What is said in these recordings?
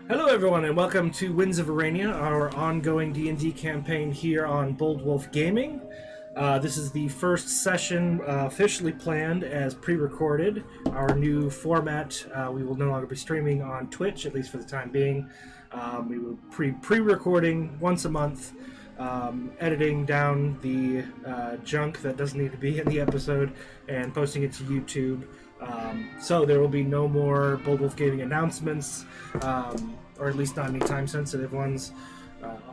Hello everyone and welcome to Winds of Earrenia, our ongoing D&D campaign here on Bold Wolf Gaming. This is the first session officially planned as pre-recorded. Our new format, we will no longer be streaming on Twitch, at least for the time being. We will pre-recording once a month, editing down the junk that doesn't need to be in the episode and posting it to YouTube. So there will be no more Bold Wolf Gaming announcements, or at least not any time-sensitive ones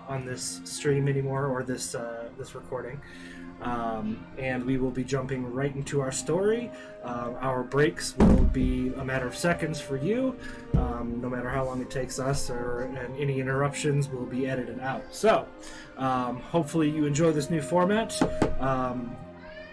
on this stream anymore, or this recording. And we will be jumping right into our story. Our breaks will be a matter of seconds for you, no matter how long it takes us, and any interruptions will be edited out. So, hopefully you enjoy this new format.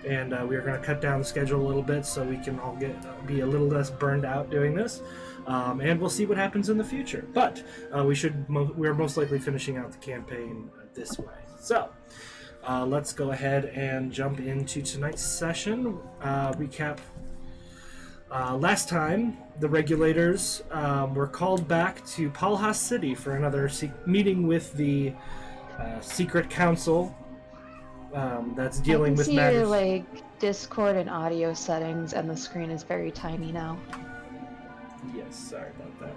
And we are going to cut down the schedule a little bit so we can all be a little less burned out doing this. And we'll see what happens in the future. But we're most likely finishing out the campaign this way. So let's go ahead and jump into tonight's session. Recap. Last time, the Regulators were called back to Palhas City for another meeting with the Secret Council. That's dealing with matters. I can see your Discord and audio settings, and the screen is very tiny now. Yes, sorry about that.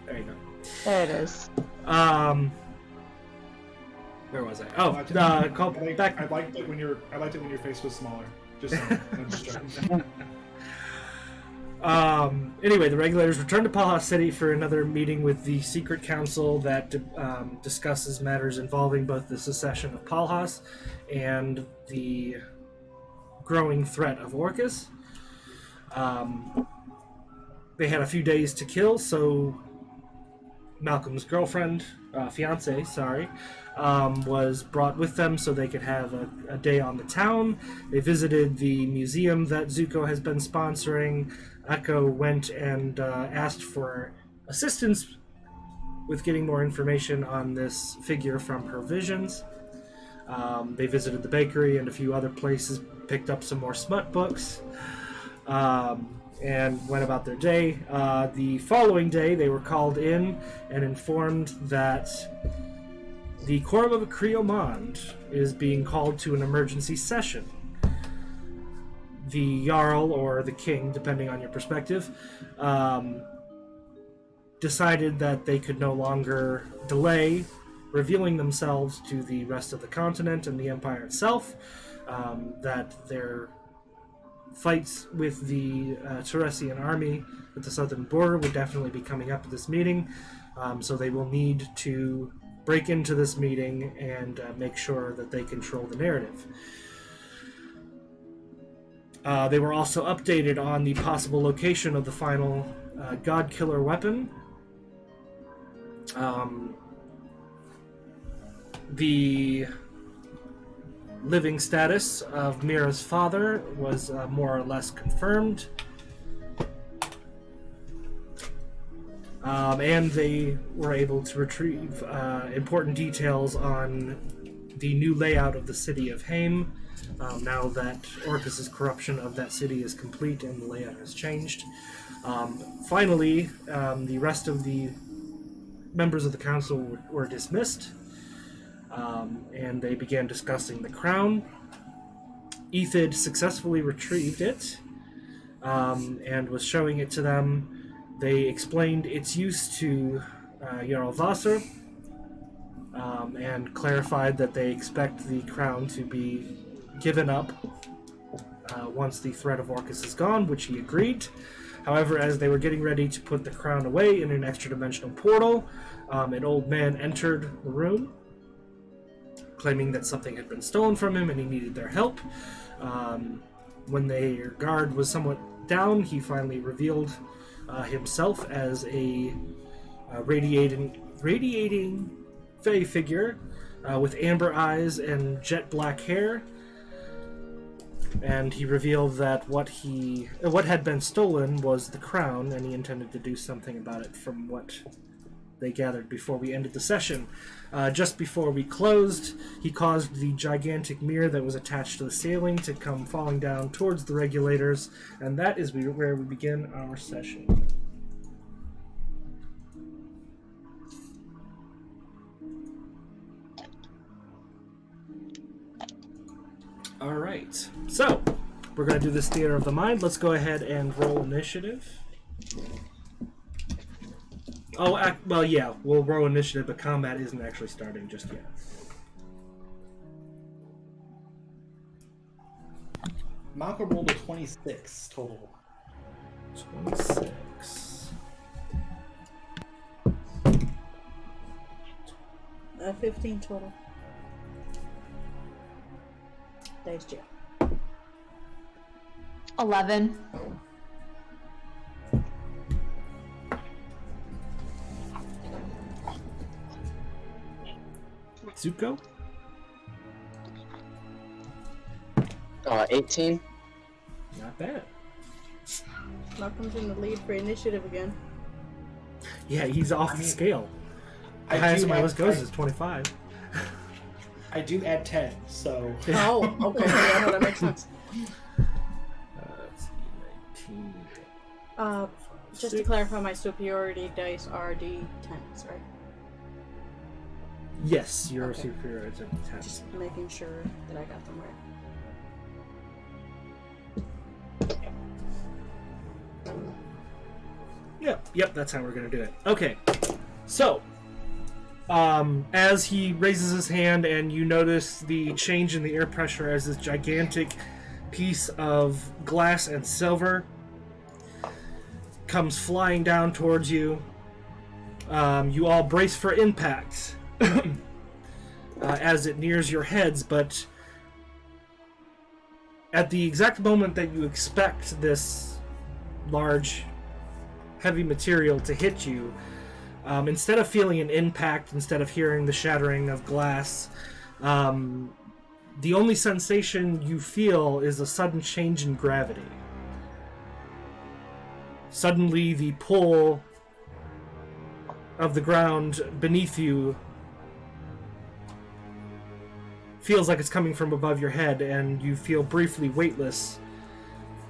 There you go. There it is. Where was I? Oh, call back. I liked it when your face was smaller. Just saying. Anyway, the Regulators returned to Palhas City for another meeting with the Secret Council that discusses matters involving both the secession of Palhas and the growing threat of Orcus. They had a few days to kill, so Malcolm's fiance, was brought with them so they could have a day on the town. They visited the museum that Zuko has been sponsoring. Echo went and asked for assistance with getting more information on this figure from her visions. They visited the bakery and a few other places, picked up some more smut books, and went about their day. The following day, they were called in and informed that the Quorum of Creomond is being called to an emergency session. The Jarl, or the King, depending on your perspective, decided that they could no longer delay revealing themselves to the rest of the continent and the Empire itself, that their fights with the Teresian army at the southern border would definitely be coming up at this meeting, so they will need to break into this meeting and make sure that they control the narrative. They were also updated on the possible location of the final God Killer weapon. The living status of Mira's father was more or less confirmed. And they were able to retrieve important details on the new layout of the city of Haim, now that Orcus's corruption of that city is complete and the layout has changed. Finally, the rest of the members of the council were dismissed, and they began discussing the crown. Ethid successfully retrieved it and was showing it to them. They explained its use to Jarl Vassar, and clarified that they expect the crown to be given up once the threat of Orcus is gone, which he agreed. However, as they were getting ready to put the crown away in an extra-dimensional portal, an old man entered the room, claiming that something had been stolen from him and he needed their help. When their guard was somewhat down, he finally revealed himself as a radiating Fae figure with amber eyes and jet black hair. And he revealed that what had been stolen was the crown, and he intended to do something about it from what they gathered before we ended the session. Just before we closed, he caused the gigantic mirror that was attached to the ceiling to come falling down towards the Regulators, and that is where we begin our session. All right. So, we're going to do this theater of the mind. Let's go ahead and roll initiative. Oh, well, yeah, we'll roll initiative, but combat isn't actually starting just yet. Malcolm rolled a 26 total. 26. 15 total. Dice jail. 11. Zuko? 18. Not bad. Malcolm's in the lead for initiative again. Yeah, he's off the scale. The I highest do my add- list goes is 25. I do add 10, so... Oh, okay. Yeah, no, that makes sense. Let's see, 19. Just to clarify, my superiority dice are D10s, right? Yes, your Okay. superior is a 10. Just making sure that I got them right. Yep, that's how we're gonna do it. Okay, so as he raises his hand and you notice the change in the air pressure as this gigantic piece of glass and silver comes flying down towards you, you all brace for impact as it nears your heads, but at the exact moment that you expect this large heavy material to hit you, instead of feeling an impact, instead of hearing the shattering of glass, the only sensation you feel is a sudden change in gravity. Suddenly the pull of the ground beneath you feels like it's coming from above your head, and you feel briefly weightless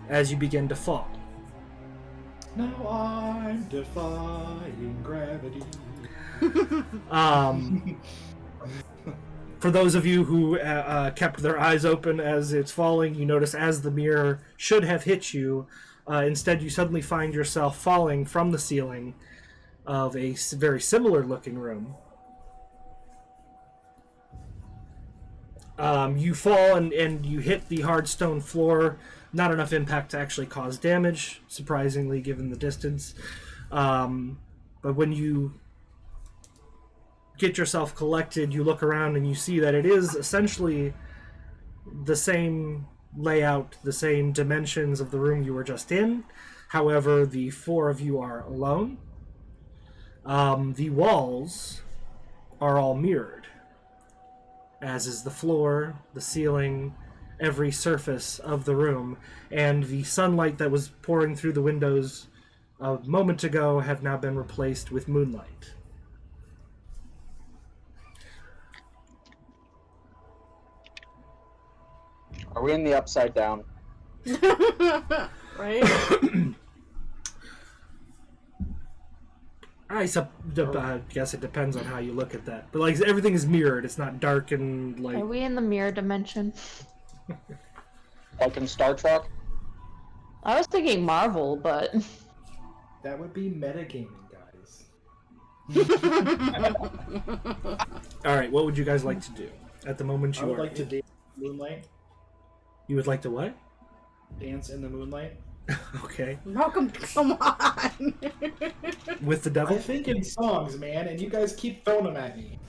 as you begin to fall. Now I'm defying gravity. For those of you who kept their eyes open as it's falling, you notice as the mirror should have hit you, instead you suddenly find yourself falling from the ceiling of a very similar looking room. You fall and you hit the hard stone floor. Not enough impact to actually cause damage, surprisingly, given the distance. But when you get yourself collected, you look around and you see that it is essentially the same layout, the same dimensions of the room you were just in. However, the four of you are alone. The walls are all mirrored, as is the floor, the ceiling, every surface of the room, and the sunlight that was pouring through the windows a moment ago have now been replaced with moonlight. Are we in the upside down? Right? I guess it depends on how you look at that. But like everything is mirrored, it's not dark and like... Are we in the mirror dimension? Like in Star Trek? I was thinking Marvel, but That would be metagaming, guys. Alright, what would you guys like to do? At the moment I you would are... like to dance in the moonlight. You would like to what? Dance in the moonlight. Okay. Malcolm, come on! With the I devil? think in songs, man, and you guys keep throwing them at me.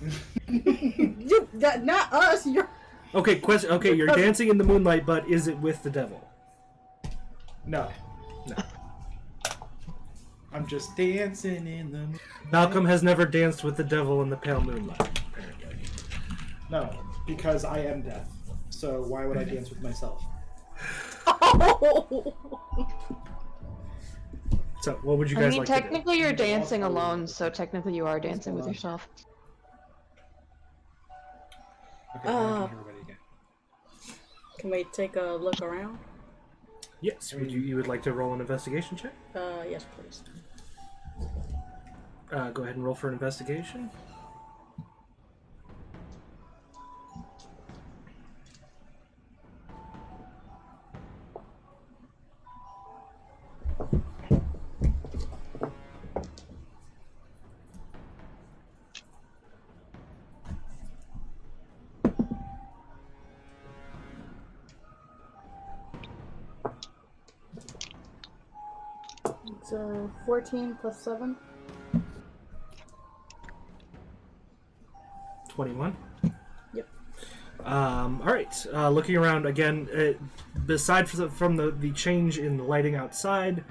Not us, you're... Okay, question. Okay, you're dancing in the moonlight, but is it with the devil? No. No. I'm just dancing in the moonlight. Malcolm has never danced with the devil in the pale moonlight, apparently. No, because I am death. So why would I dance with myself? Oh! So, what would you I guys mean, like to do? technically you're dancing alone, so technically you are dancing with alone. yourself. Okay, now I can hear everybody again. Can we take a look around? Yes, you would like to roll an investigation check? Yes, please. Go ahead and roll for an investigation. So 14 plus 7. 21. Yep. All right. Looking around again, beside from the change in the lighting outside,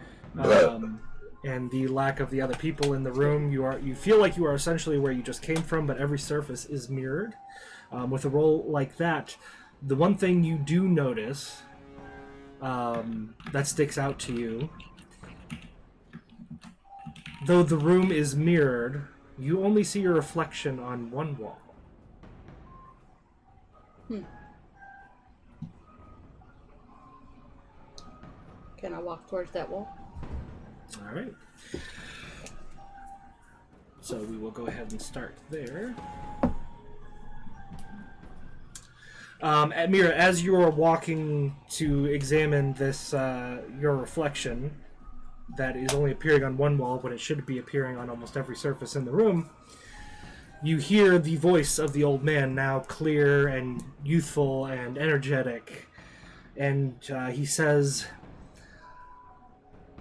and the lack of the other people in the room, you feel like you are essentially where you just came from, but every surface is mirrored. With a roll like that, the one thing you do notice that sticks out to you, though the room is mirrored, you only see your reflection on one wall. Can I walk towards that wall? All right. So we will go ahead and start there. Mira, as you are walking to examine this, your reflection that is only appearing on one wall when it should be appearing on almost every surface in the room, you hear the voice of the old man, now clear and youthful and energetic, and he says,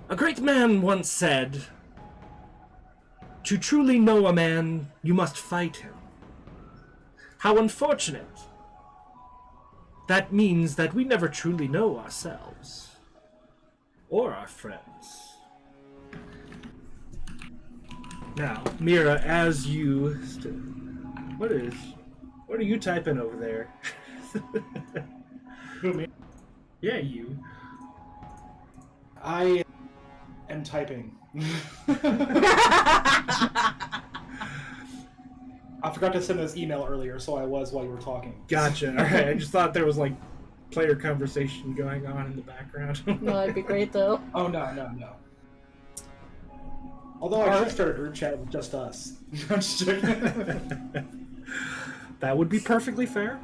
"A great man once said, 'To truly know a man, you must fight him.' How unfortunate. That means that we never truly know ourselves. Or our friends." Now, Mira, as you... What are you typing over there? Who, me? Yeah, you. I am typing. I forgot to send this email earlier, so I was while you were talking. Gotcha. All right. I just thought there was like player conversation going on in the background. No, that'd be great though. Oh, no. Although I should start a group chat with just us. I'm just joking. That would be perfectly fair.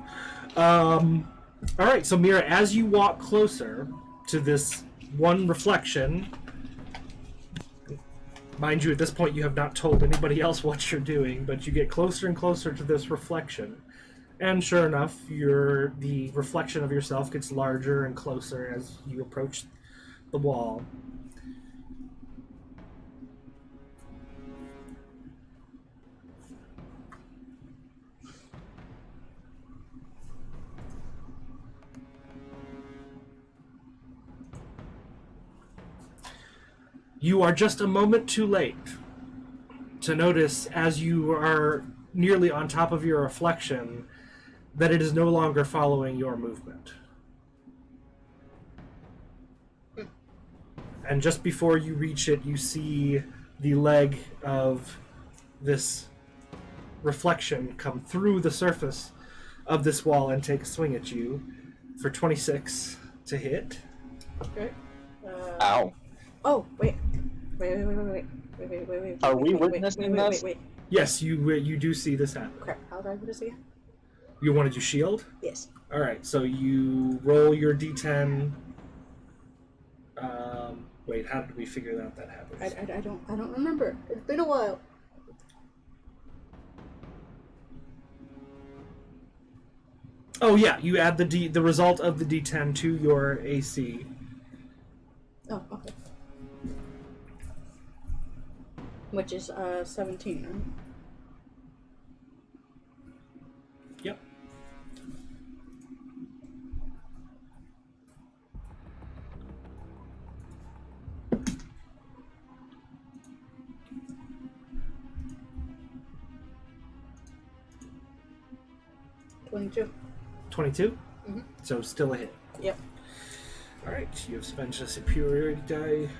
All right. So, Mira, as you walk closer to this one reflection, mind you, at this point you have not told anybody else what you're doing, but you get closer and closer to this reflection. And sure enough, the reflection of yourself gets larger and closer as you approach the wall. You are just a moment too late to notice, as you are nearly on top of your reflection, that it is no longer following your movement. And just before you reach it, you see the leg of this reflection come through the surface of this wall and take a swing at you for 26 to hit. Okay. Ow. Oh, wait. Wait. Are we wait, witnessing wait, this? Wait. Yes, you do see this happen. Crap, how do I do this again? You wanted to shield? Yes. All right, so you roll your d10. Wait, how did we figure out that happens? I don't remember. It's been a while. Oh yeah, you add the result of the d10 to your AC. Oh, okay. Which is 17, right? Yep. $22. 22? Mm-hmm. So still a hit. Yep. Alright, you have spent a superiority die.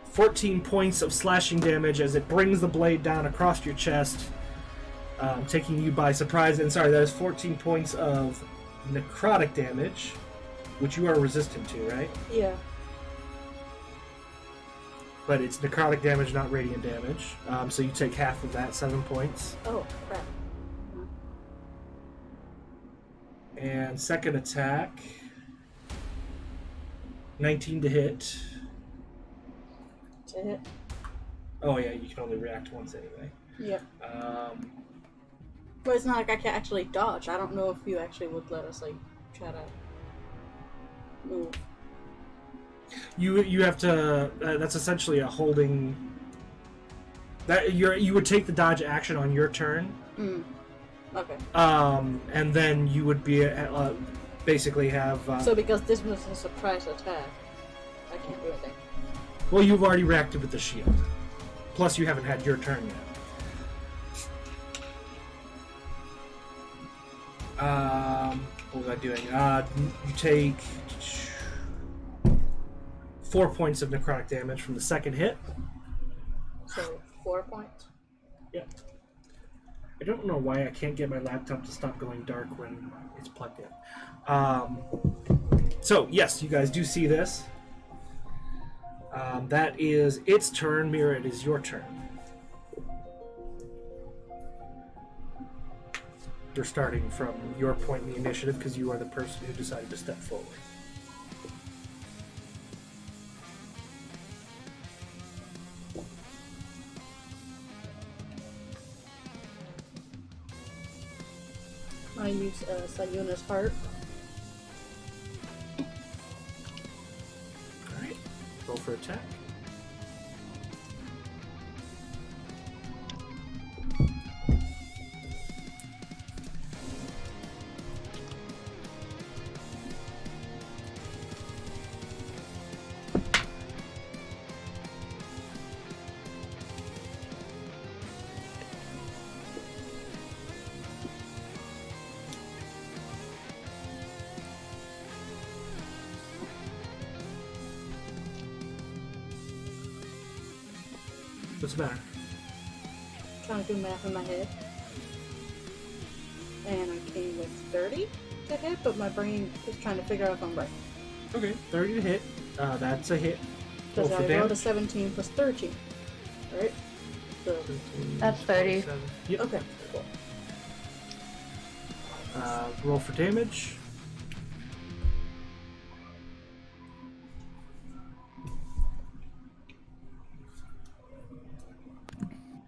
14 points of slashing damage as it brings the blade down across your chest, taking you by surprise. And sorry, that is 14 points of necrotic damage, which you are resistant to, right? Yeah. But it's necrotic damage, not radiant damage. So you take half of that, 7 points. Oh, crap. And second attack, 19 to hit. To hit. Oh yeah, you can only react once anyway. Yep. But it's not like I can actually dodge. I don't know if you actually would let us, like, try to move? You have to. That's essentially a holding. That you would take the dodge action on your turn. Okay. And then you would be basically have. So because this was a surprise attack, I can't do anything. Well, you've already reacted with the shield. Plus, you haven't had your turn yet. What was I doing? You take 4 points of necrotic damage from the second hit. So 4 points. Yeah. I don't know why I can't get my laptop to stop going dark when it's plugged in. So, yes, you guys do see this. That is its turn. Mira, it is your turn. You're starting from your point in the initiative because you are the person who decided to step forward. I use Sayuna's heart. Alright. Roll for attack. What's the matter? Trying to do math in my head. And I came with 30 to hit, but my brain is trying to figure out if I'm right. Okay, 30 to hit. That's a hit. Roll Because for I rolled a damage. 17 plus 13. Right? So, That's 30. Yep. okay, cool. Roll for damage.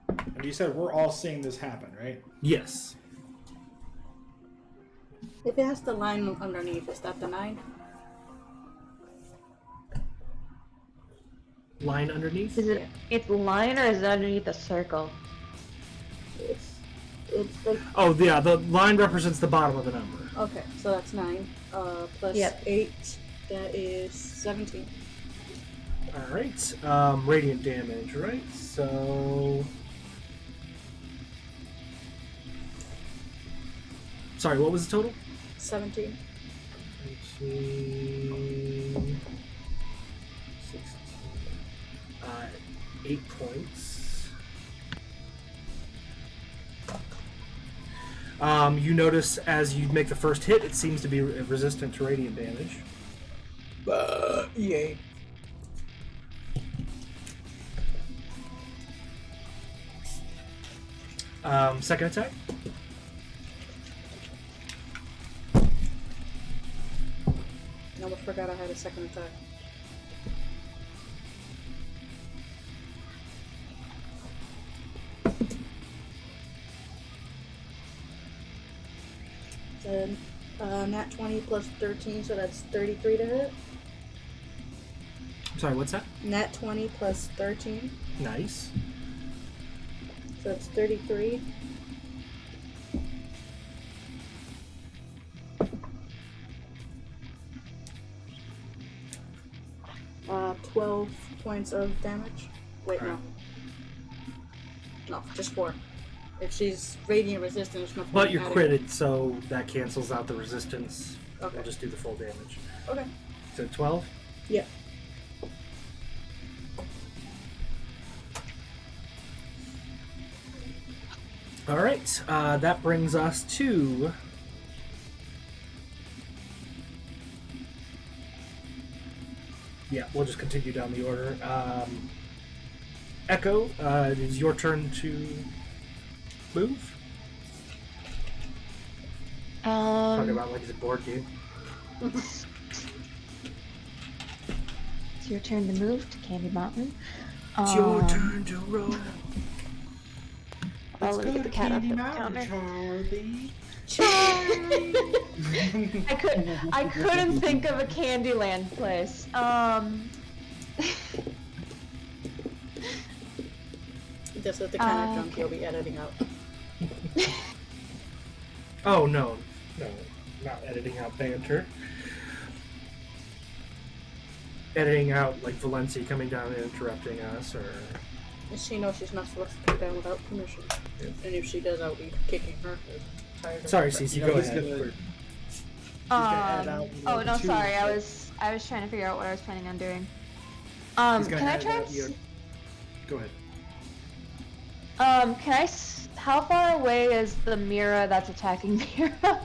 And you said we're all seeing this happen, right? Yes. If it has the line underneath, is that the 9? Line underneath. Is it its line or is it underneath the circle? It's like, Oh, yeah, the line represents the bottom of the number. okay, so that's 9. Plus Yep. 8, that is 17. Alright, radiant damage, right? So... Sorry, what was the total? 17. 18... 16... 8 points. You notice as you make the first hit, it seems to be resistant to radiant damage. Yay. Second attack. I almost forgot I had a second attack. Then, nat 20 plus 13, so that's 33 to hit. Sorry, what's that? Nat 20 plus 13, Nice. so that's 33. Uh, 12 points of damage. Wait, no. No, just 4. If she's radiant resistant, there's nothing. But you're added. critted, so that cancels out the resistance. Okay. We'll just do the full damage. Okay. So 12? Yeah. Alright, that brings us to... Yeah, we'll just continue down the order. Echo, it is your turn to move. Talking about like it's a board game. It's your turn to move to Candy Mountain. It's your turn to roll. I'll let me get the cat up the counter. Charlie. I couldn't think of a Candyland place. This is the kind of junk you'll be editing out. Oh no, not editing out banter. Editing out like Valencia coming down and interrupting us, or She knows she's not supposed to come down without permission. Yeah. And if she does, I'll be kicking her. sorry, Cece, go ahead. Oh no, sorry. I was trying to figure out what I was planning on doing. Can I try? Go ahead. How far away is the Mira that's attacking Mira?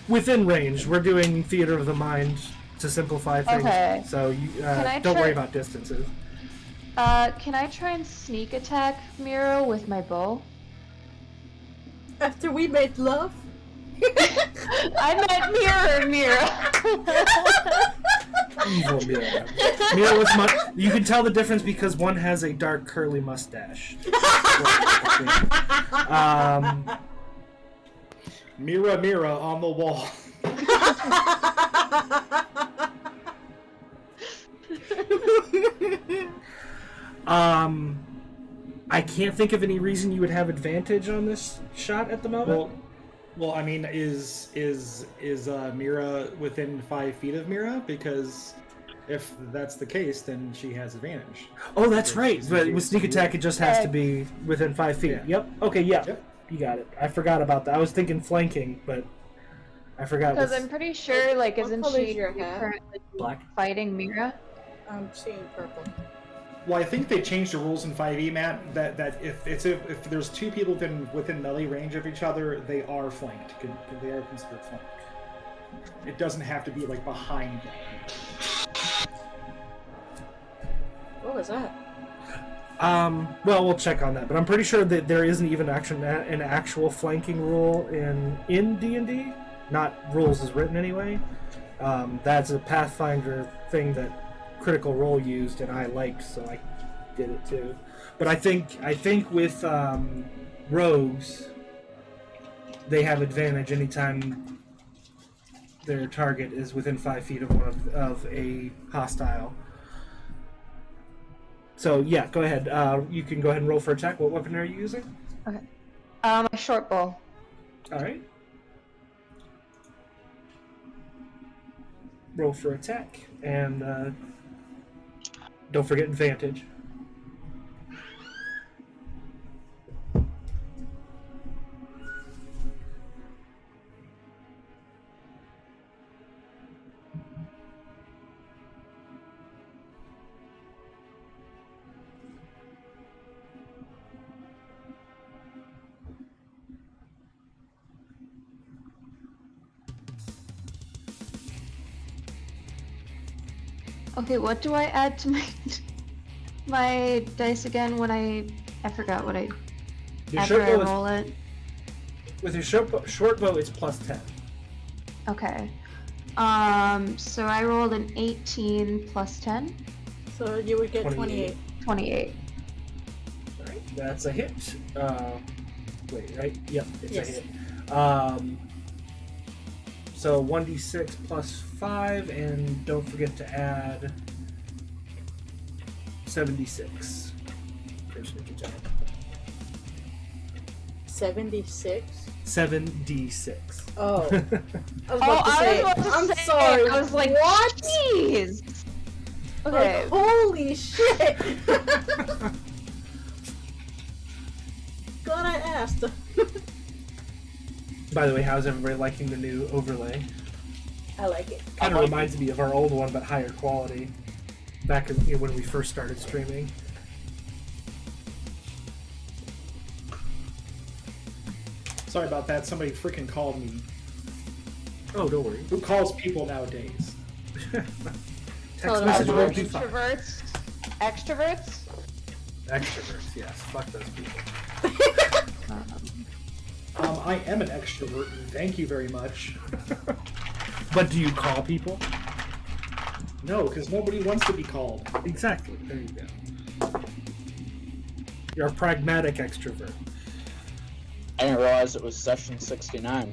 Within range. We're doing theater of the mind to simplify things. Okay. So you don't worry about distances. Can I try and sneak attack Mira with my bow? After we made love? I meant Mira. Evil Mira. Mira was you can tell the difference because one has a dark curly mustache. Mira, Mira on the wall. I can't think of any reason you would have advantage on this shot at the moment. Well, I mean, is Mira within 5 feet of Mira? Because if that's the case, then she has advantage. Oh, that's right. But with sneak attack, it just has to be within 5 feet. Yeah. Yep. Okay. Yeah. Yep. You got it. I forgot about that. I was thinking flanking, but I forgot. Because I'm pretty sure, like, What isn't color is she your hat? currently Black. fighting Mira? I'm seeing purple. Well, I think they changed the rules in 5e, Matt. That if there's 2 people within melee range of each other, they are flanked. They are considered flanked. It doesn't have to be like behind them. What was that? Well, we'll check on that, but I'm pretty sure that there isn't even an actual flanking rule in D&D. Not rules as written anyway. That's a Pathfinder thing that Critical Role used, and I liked, so I did it too. But I think with rogues, they have advantage anytime their target is within 5 feet of a hostile. So yeah, go ahead. You can go ahead and roll for attack. What weapon are you using? Okay. A short bow. All right. Roll for attack, and don't forget advantage. Okay, what do I add to my dice again when I forgot what I Your after short I bow roll it? with your short bow, it's plus 10. Okay. So I rolled an 18 plus 10. So you would get 28. 28. All right, that's a hit. Wait, right? Yep, it's Yes. a hit. So 1d6 plus 5, and don't forget to add 76 for sneak attack. 76? 7d6. Oh. I was Oh, about to I say, was about to I'm say, sorry. I was like, what? Jeez. Okay. Like, holy shit! Glad I asked. By the way, how's everybody liking the new overlay? I like it. Kind of reminds me of our old one, but higher quality. Back when we first started streaming. Sorry about that. Somebody freaking called me. Oh, don't worry. Who calls people nowadays? Text message won't be fine. Introverts? Extroverts? Extroverts, yes. Fuck those people. I am an extrovert. Thank you very much. But do you call people? No, because nobody wants to be called. Exactly. There you go. You're a pragmatic extrovert. I didn't realize it was session 69.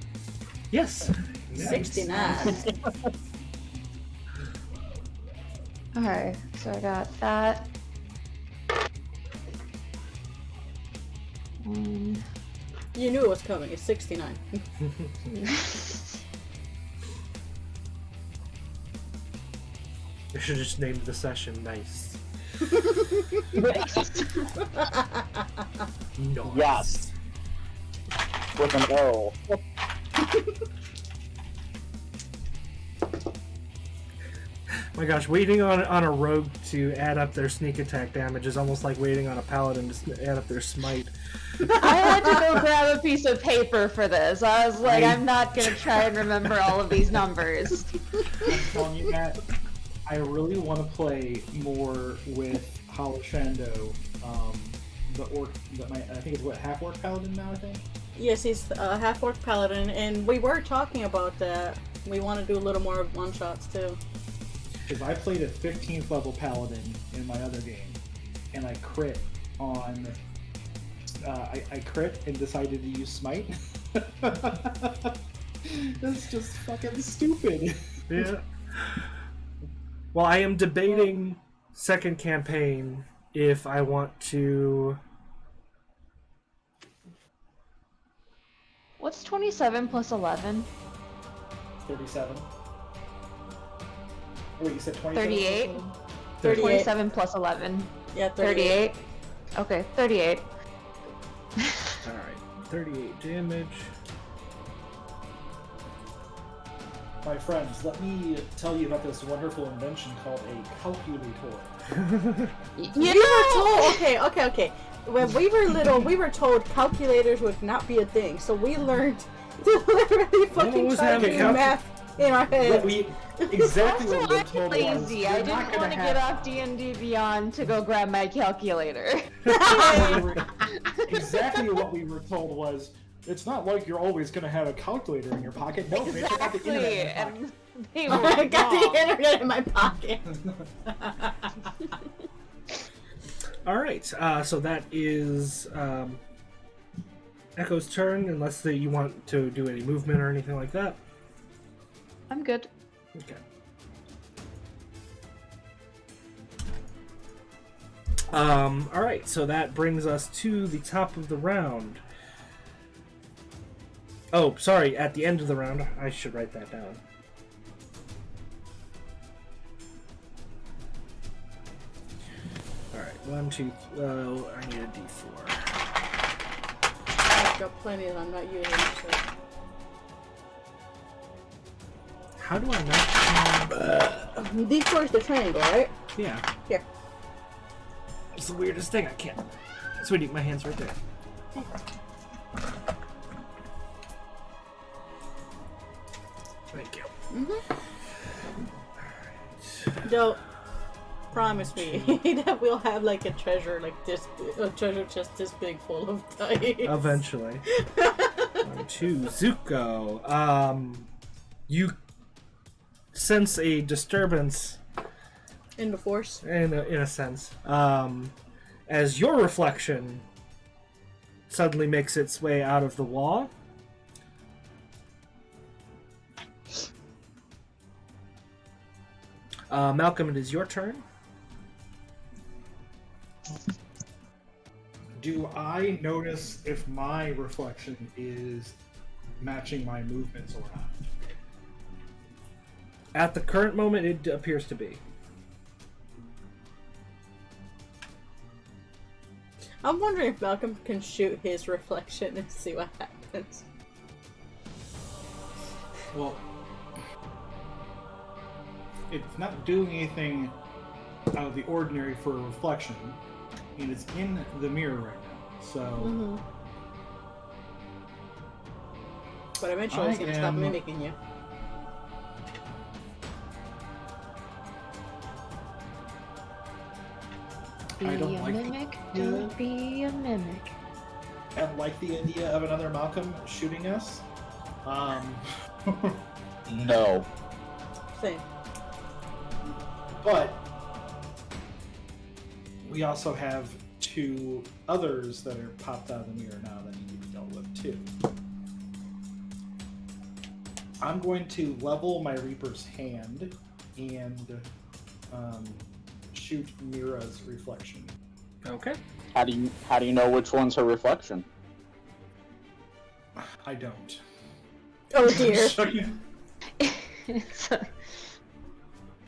Yes. 69. Okay, so I got that. You knew it was coming. It's 69. I should have just named the session Nice. Yes. With an O. My gosh, waiting on a rogue to add up their sneak attack damage is almost like waiting on a paladin to add up their smite. I had to go grab a piece of paper for this. I was like, I'm not gonna try and remember all of these numbers. I'm telling you, Matt, I really want to play more with Halashando, the orc. I think it's what, half-orc paladin now, I think? Yes, he's a half-orc paladin, and we were talking about that. We want to do a little more one-shots, too. Because I played a 15th level paladin in my other game, and I crit on... I crit and decided to use smite. That's just fucking stupid. Yeah. Well, I am debating second campaign if I want to... What's 27 plus 11? 37. Wait, you said 27? 38? 38. 27 plus 11. Yeah, 38? Okay, 38. Alright, 38 damage. My friends, let me tell you about this wonderful invention called a calculator. Okay. When we were little, we were told calculators would not be a thing, so we learned to literally fucking was try to having do math in our heads. Exactly what we were Also, told I'm was, lazy. you're I not didn't gonna want to have- get off D&D Beyond to go grab my calculator. Exactly what we were told was, it's not like you're always going to have a calculator in your pocket. No, bitch, I got the internet in your pocket. And they I were got the wrong. internet in my pocket. Alright, so that is Echo's turn, unless you want to do any movement or anything like that. I'm good. Okay. Alright, so that brings us to the top of the round. Oh, sorry, at the end of the round. I should write that down. Alright, 1, 2, well, I need a d4. I've got plenty that I'm not using. So. How do I not... D4 is the triangle, right? Yeah. Here. It's the weirdest thing. I can't... Sweetie, my hand's right there. Thank you. Don't promise me that we'll have like a treasure like this, a treasure chest this big full of dice. Eventually. 1, 2, Zuko. You sense a disturbance In the force. in a sense, as your reflection suddenly makes its way out of the wall. Malcolm, it is your turn. Do I notice if my reflection is matching my movements or not? At the current moment, it appears to be. I'm wondering if Malcolm can shoot his reflection and see what happens. Well, it's not doing anything out of the ordinary for a reflection, and it's in the mirror right now, so... But eventually it's I gonna stop am- mimicking you. Be I don't a like the mimic, idea. don't be a mimic. I like the idea of another Malcolm shooting us. No. Same. But we also have 2 others that are popped out of the mirror now that need to be dealt with too. I'm going to level my Reaper's hand and shoot Mira's reflection. Okay. How do you know which one's her reflection? I don't. Oh dear.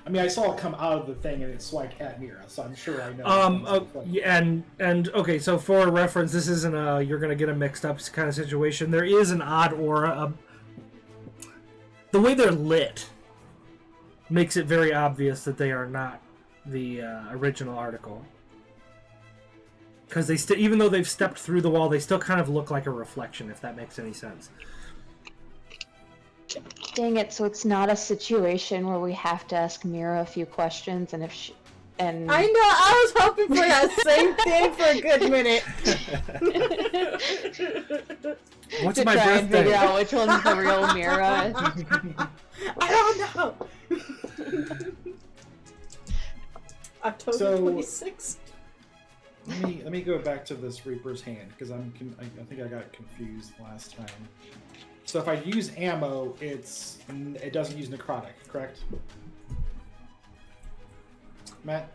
I mean, I saw it come out of the thing and it's like at Mira, so I'm sure I know. Yeah, and okay, so for reference, this isn't a you're gonna get a mixed up kind of situation. There is an odd aura. The way they're lit makes it very obvious that they are not the original article. Because they even though they've stepped through the wall, they still kind of look like a reflection, if that makes any sense. Dang it! So it's not a situation where we have to ask Mira a few questions, and if she, and I know. I was hoping for that same thing for a good minute. What's to my try and birthday? figure out which one's the real Mira. I don't know. October So- 26th. Let me go back to this Reaper's hand because I think I got confused last time. So if I use ammo, it doesn't use necrotic, correct? Matt?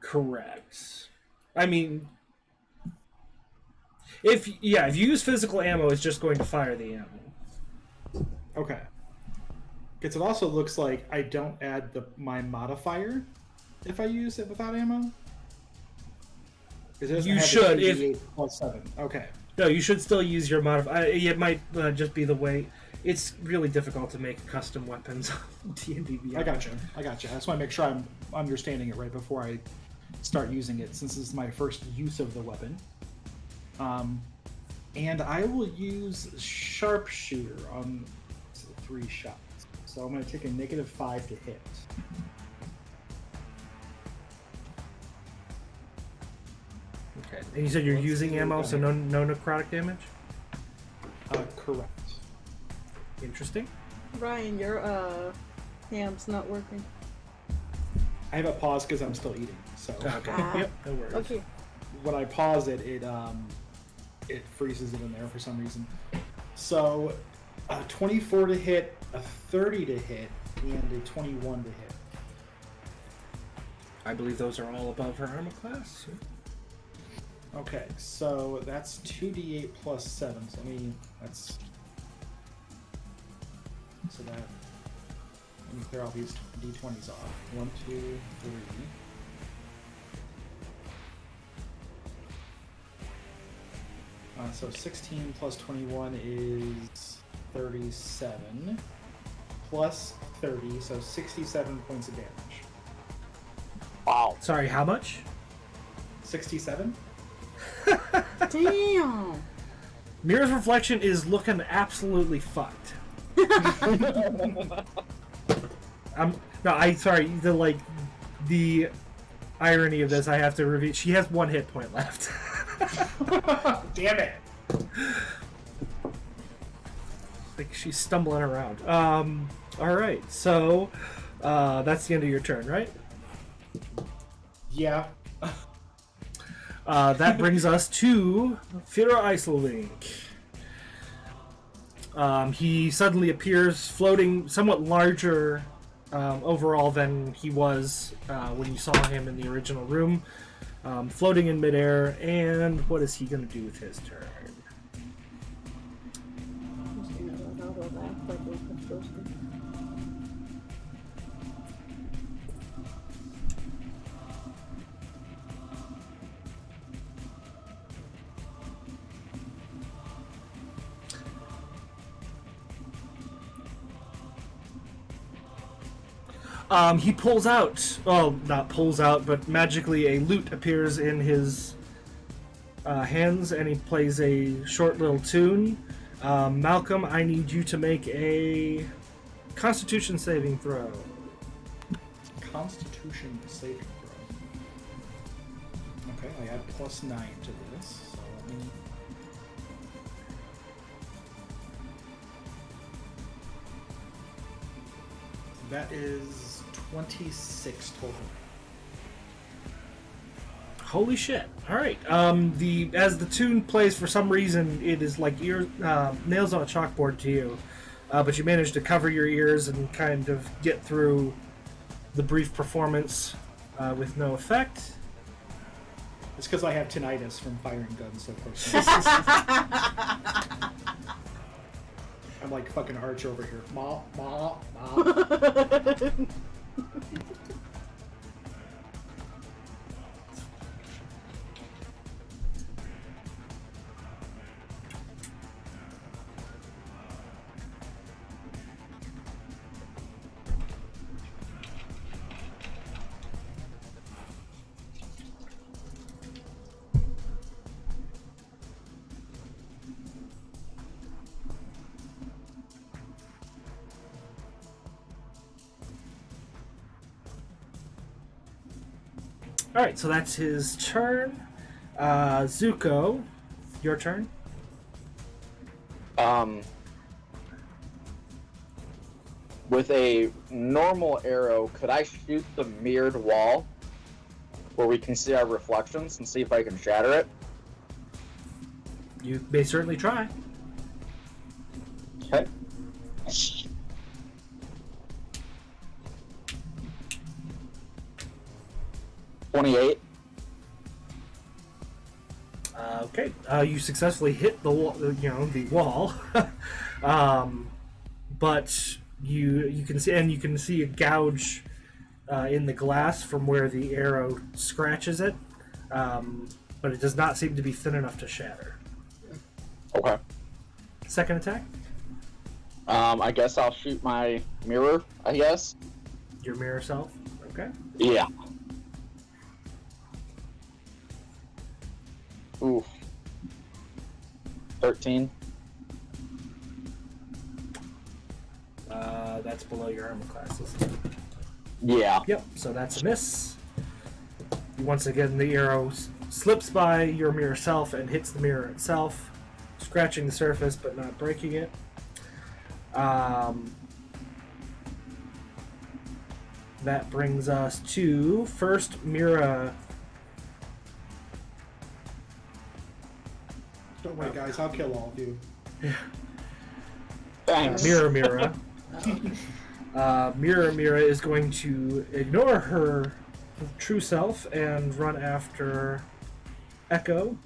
Correct. I mean, if you use physical ammo, it's just going to fire the ammo. Okay. Because it also looks like I don't add my modifier if I use it without ammo. You should, if plus 7. Okay. no, you should still use your modifier. It might just be the way. It's really difficult to make custom weapons on D&D Beyond. I gotcha. I just want to make sure I'm understanding it right before I start using it, since this is my first use of the weapon. And I will use Sharpshooter on 3 shots. So I'm going to take a -5 to hit. Okay. And you said you're Let's using see what ammo, we so got no necrotic damage? Correct. Interesting. Ryan, your ham's not working. I have it paused because I'm still eating. So Okay. Ah. Yep, no worries. Okay. when I pause it, it freezes it in there for some reason. So, a 24 to hit, a 30 to hit, and a 21 to hit. I believe those are all above her armor class. Okay, so that's 2d8 plus 7. So let me clear all these d20s off. 1, 2, 3. So 16 plus 21 is 37. Plus 30, so 67 points of damage. Wow. Sorry, how much? 67? Damn. Mira's reflection is looking absolutely fucked. The irony of this, I have to reveal. She has 1 hit point left. Damn it! Like she's stumbling around. All right, so that's the end of your turn, right? Yeah. That brings us to Fira Isolink. He suddenly appears floating somewhat larger overall than he was when you saw him in the original room, floating in midair. And what is he going to do with his turn? He pulls out, well, not pulls out, but magically a lute appears in his hands, and he plays a short little tune. Malcolm, I need you to make a Constitution saving throw. Constitution saving throw. Okay, I add plus 9 to this, so let me... That is 26 total. Holy shit! All right. As the tune plays, for some reason, it is like nails on a chalkboard to you, but you manage to cover your ears and kind of get through the brief performance with no effect. It's because I have tinnitus from firing guns, of course. I'm like fucking Arch over here. Ma, ma, ma. All right, so that's his turn. Zuko, your turn. With a normal arrow, could I shoot the mirrored wall where we can see our reflections and see if I can shatter it? You may certainly try. Okay. 28. Okay, you successfully hit the wall, the wall, but you can see a gouge in the glass from where the arrow scratches it, but it does not seem to be thin enough to shatter. Okay. Second attack. I guess I'll shoot my mirror. I guess. Your mirror self. Okay. Yeah. Oof. 13. That's below your armor classes. Yeah. Yep. So that's a miss. Once again, the arrow slips by your mirror self and hits the mirror itself, scratching the surface but not breaking it. That brings us to first Mira. Don't worry, guys. I'll kill all of you. Thanks. Mira. Mira is going to ignore her true self and run after Echo.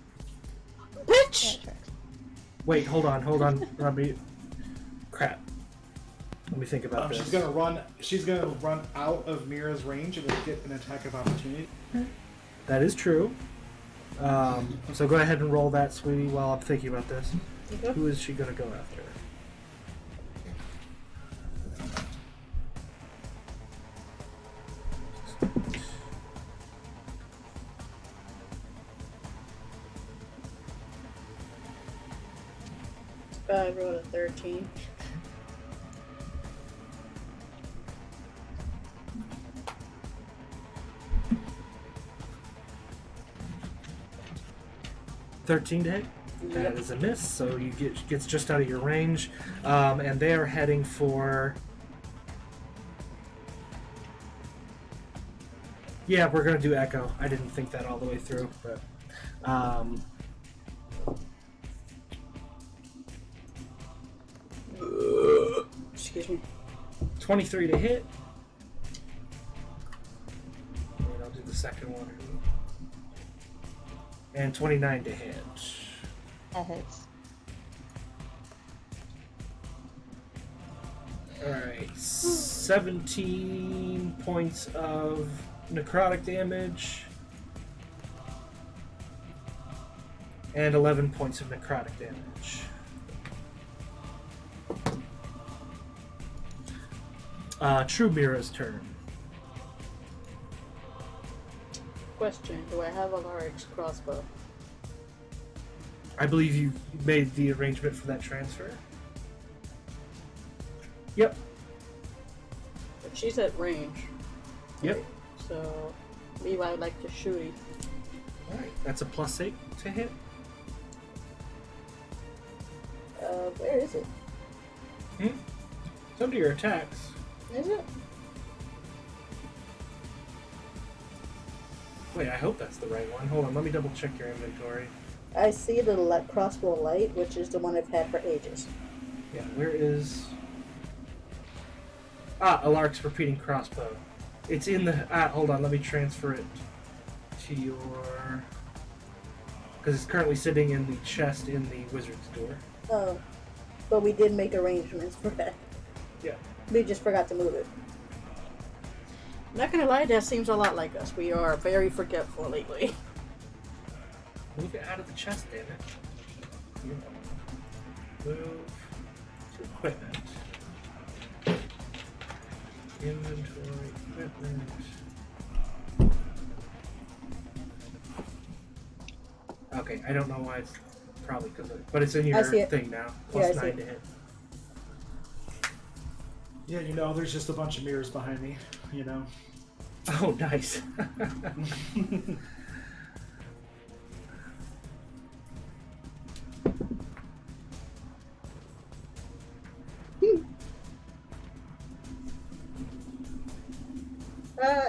Bitch! Wait, hold on. Let me think about this. She's gonna run out of Mira's range and will get an attack of opportunity. That is true. So go ahead and roll that, sweetie, while I'm thinking about this. Okay. Who is she going to go after? I rolled a 13. $13 to hit. That is a miss, so you gets just out of your range, and they are heading for. Yeah, we're gonna do Echo. I didn't think that all the way through, but. Excuse me. 23 to hit. And I'll do the second one. And 29 to hit. That hits. Alright, 17 points of necrotic damage. And 11 points of necrotic damage. True Mira's turn. Question, do I have a large crossbow? I believe you made the arrangement for that transfer. Yep. But she's at range. Yep. So, maybe I would like to shoot it. Alright, that's a +8 to hit. Where is it? It's under your attacks. Is it? Wait, I hope that's the right one. Hold on, let me double check your inventory. I see the crossbow light, which is the one I've had for ages. Yeah, where is... a Lark's repeating crossbow. It's in the... hold on, let me transfer it to your... Because it's currently sitting in the chest in the wizard's door. Oh, but we did make arrangements for that. Yeah. We just forgot to move it. Not gonna lie, that seems a lot like us. We are very forgetful lately. Move it out of the chest, damn it. Move to equipment. Inventory, equipment. Okay, I don't know why it's probably because of it, but it's in your thing now. Plus 9 to hit. Yeah, you know, there's just a bunch of mirrors behind me, you know. Oh, nice.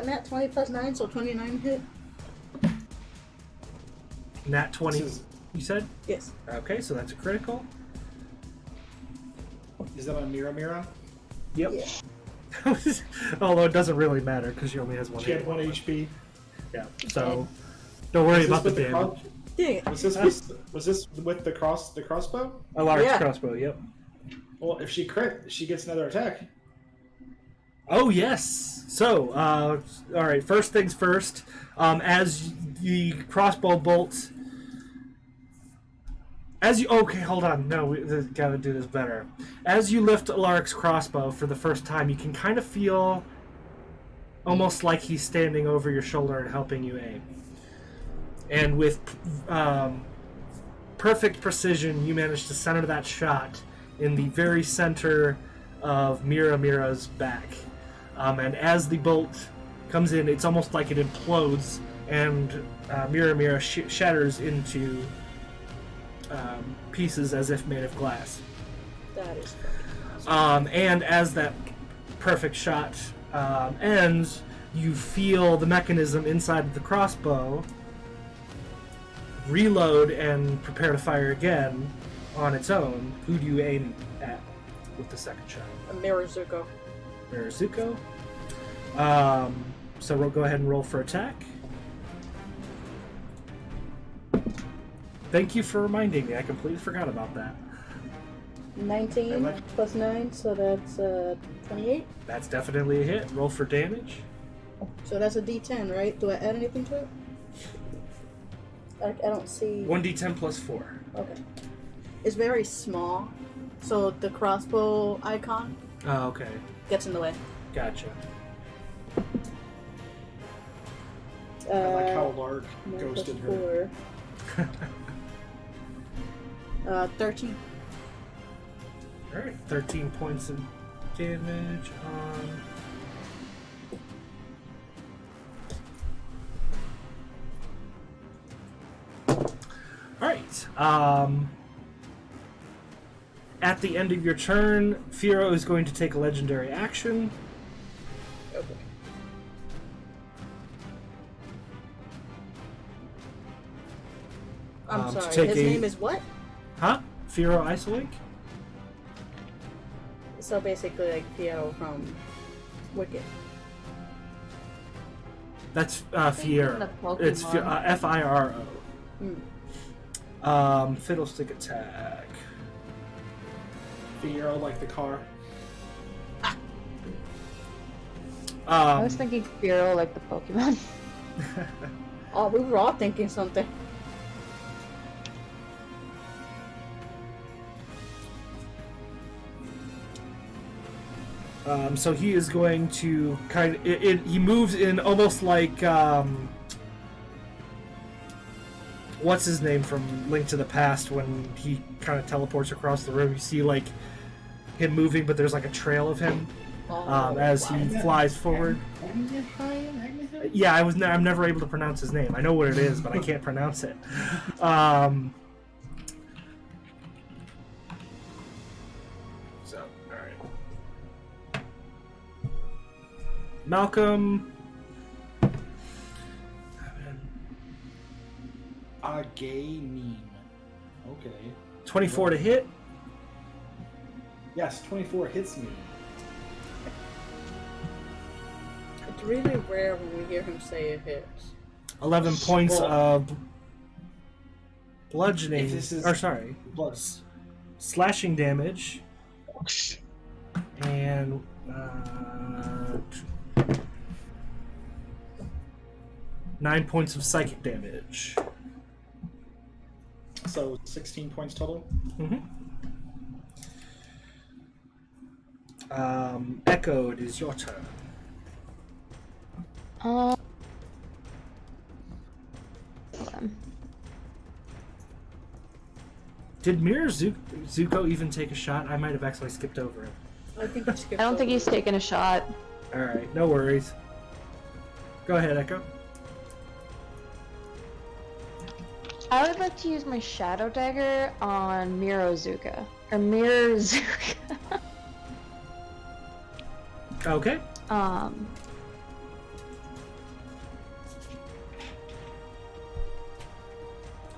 Nat 20 plus 9, so 29 hit. Nat 20, you said? Yes. Okay, so that's a critical. Is that on Mira? Yep. Yeah. Although it doesn't really matter because she only has 1 She had hit. 1 HP. Yeah, so don't worry about the damage. Dang it. Was this with the crossbow? A large Yeah. crossbow, yep. Well, if she crit, she gets another attack. Oh, yes. So, all right, first things first. As the crossbow bolt... Okay, hold on. No, we gotta do this better. As you lift Alaric's crossbow for the first time, you can kind of feel almost like he's standing over your shoulder and helping you aim. And with perfect precision, you manage to center that shot in the very center of Mira's back. And as the bolt comes in, it's almost like it implodes, and Mira shatters into pieces as if made of glass. That is And as that perfect shot ends, you feel the mechanism inside of the crossbow reload and prepare to fire again on its own. Who do you aim at with the second shot? a Mirazuko. Mirazuko. So we'll go ahead and roll for attack. Thank you for reminding me. I completely forgot about that. 19 plus 9, so that's 28. That's definitely a hit. Roll for damage. So that's a D10, right? Do I add anything to it? I don't see. 1d10 plus 4. Okay. It's very small, so the crossbow icon Oh, okay. gets in the way. Gotcha. I like how Lark 9 ghosted plus her. 4. 13. Alright, 13 points of damage on... Alright, at the end of your turn, Firo is going to take a legendary action. Okay. I'm to sorry, take his a- name is what? Huh? Firo Isolink? So basically like Fiero from Wicked. That's the Fiero. It's Pokemon. F-I-R-O. Hmm. Fiddlestick attack. Fiero like the car. I was thinking Fearow like the Pokemon. Oh, we were all thinking something. So he is going to kind of... he moves in almost like... what's his name from Link to the Past when he kind of teleports across the room? You see, like, him moving, but there's, like, a trail of him as he flies forward. Yeah, I'm never able to pronounce his name. I know what it is, but I can't pronounce it. So, alright. Malcolm. 7, Again. Okay. 24 to hit. Yes, 24 hits me. It's really rare when we hear him say it hits. 11 points Well, of bludgeoning. if this is- Or sorry, Plus. slashing damage. And 9 points of psychic damage. So 16 points total. Echo, it is your turn. Hold on. Did Mirror Zuko even take a shot? I might have actually skipped over it. I think he skipped I don't think over he's it. taken a shot. Alright, no worries. Go ahead, Echo. I would like to use my Shadow Dagger on Mirozuka. Or Mirazuka. Okay.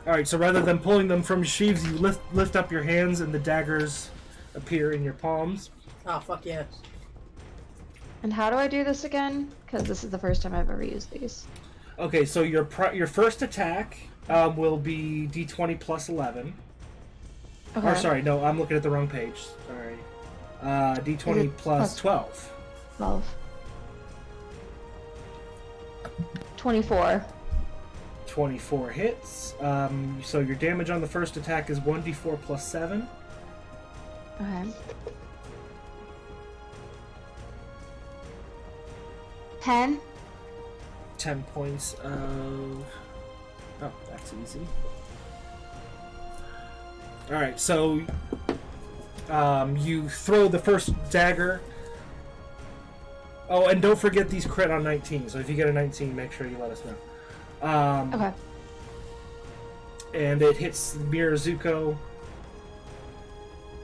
Alright, so rather than pulling them from your sheaths, you lift up your hands and the daggers appear in your palms. Oh, fuck yes. And how do I do this again? Because this is the first time I've ever used these. Okay, so your first attack will be d20 plus 11. Okay. Or sorry, no, I'm looking at the wrong page. Sorry. D20 Is it plus plus- 12. 12. 24. 24 hits. So your damage on the first attack is 1d4 plus 7. Okay. 10. 10 points of... Oh, that's easy. Alright, so... you throw the first dagger. Oh, and don't forget these crit on 19. So if you get a 19, make sure you let us know. Okay. And it hits Mirazuko,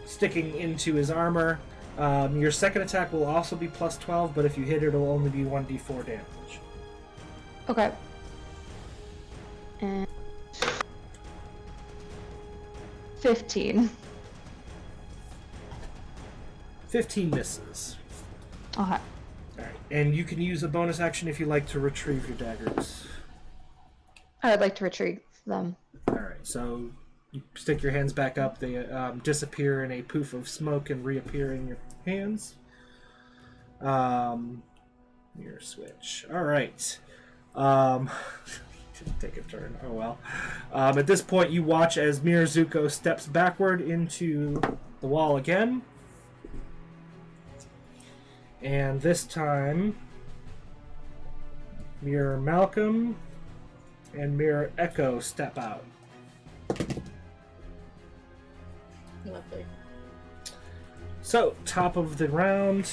sticking into his armor. Your second attack will also be plus 12, but if you hit it, it'll only be 1d4 damage. Okay. And 15. 15 misses. Okay. Alright, and you can use a bonus action if you like to retrieve your daggers. I would like to retrieve them. Alright, so you stick your hands back up, they disappear in a poof of smoke and reappear in your hands. Mirror switch. Alright. Didn't take a turn. Oh well. At this point, you watch as Mirazuko steps backward into the wall again. And this time, Mirror Malcolm and Mirror Echo step out. Lovely. So, top of the round.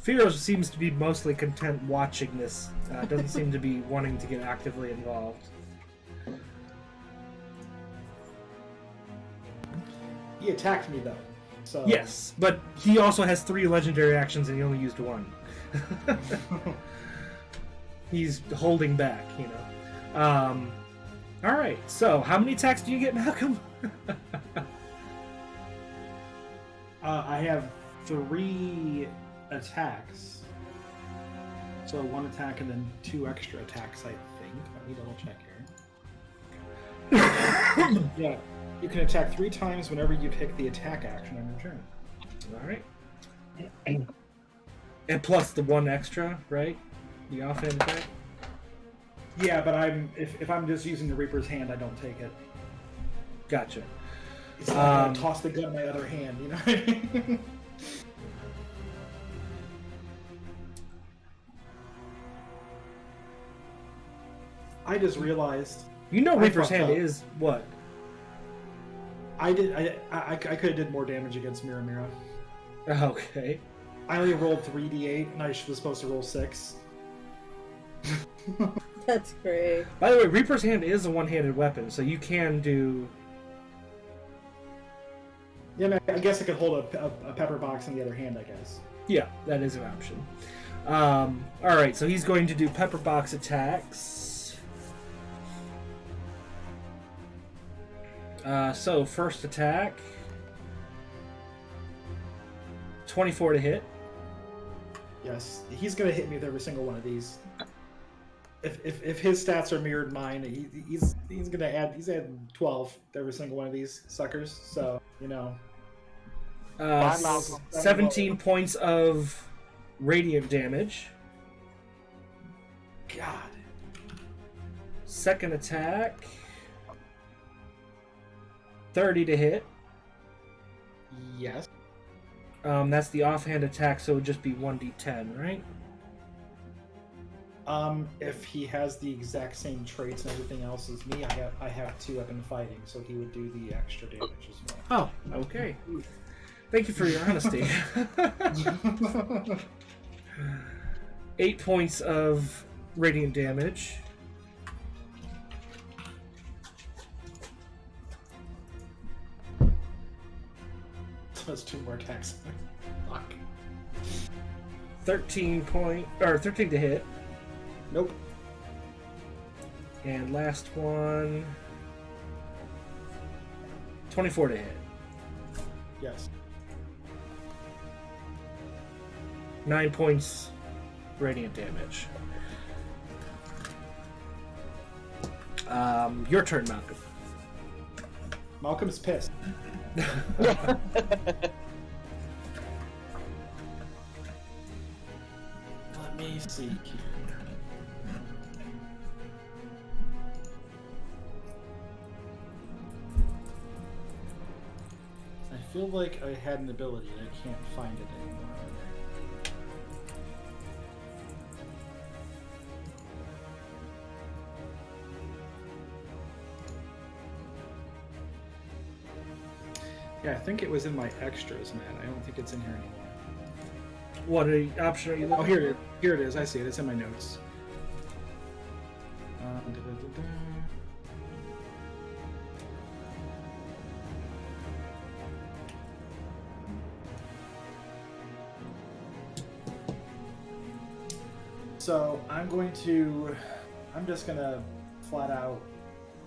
Firo seems to be mostly content watching this. Doesn't seem to be wanting to get actively involved. He attacked me though. So Yes, but he also has 3 legendary actions and he only used 1. He's holding back, you know. Alright, so how many attacks do you get, Malcolm? I have 3 attacks. So 1 attack and then 2 extra attacks, I think. Let me double check here. Yeah. You can attack 3 times whenever you take the attack action on your turn. Alright. And plus the 1 extra, right? The offhand attack? Yeah, but if I'm just using the Reaper's Hand, I don't take it. Gotcha. It's like I toss the gun in my other hand, you know what I mean? I just realized You know I Reaper's fucked Hand up. is what? I could have did more damage against Mira. Okay. I only rolled 3d8 and I was supposed to roll 6. That's great. By the way, Reaper's Hand is a one-handed weapon, so you can do... Yeah, I guess I could hold a pepper box in the other hand, I guess. Yeah, that is an option. Alright, so he's going to do pepper box attacks. So, first attack. 24 to hit. Yes, he's gonna hit me with every single one of these. If his stats are mirrored mine, he's gonna add 12 to every single one of these suckers. So you know, Bye, Malcolm. 17 points of radiant damage. God, Second attack. 30 to hit. yes. That's the offhand attack, so it would just be 1d10, right? If he has the exact same traits and everything else as me, I have 2 weapon fighting, so he would do the extra damage as well. Oh, okay. Thank you for your honesty. 8 points of radiant damage. So that's 2 more attacks. Fuck. 13 to hit. Nope. And last one. 24 to hit. Yes. 9 points radiant damage. Your turn, Malcolm. Malcolm's pissed. Let me see here. I feel like I had an ability and I can't find it anymore. Yeah, I think it was in my extras, man. I don't think it's in here anymore. What option are you looking Oh, here it is. Here it is. I see it. It's in my notes. So I'm just gonna flat out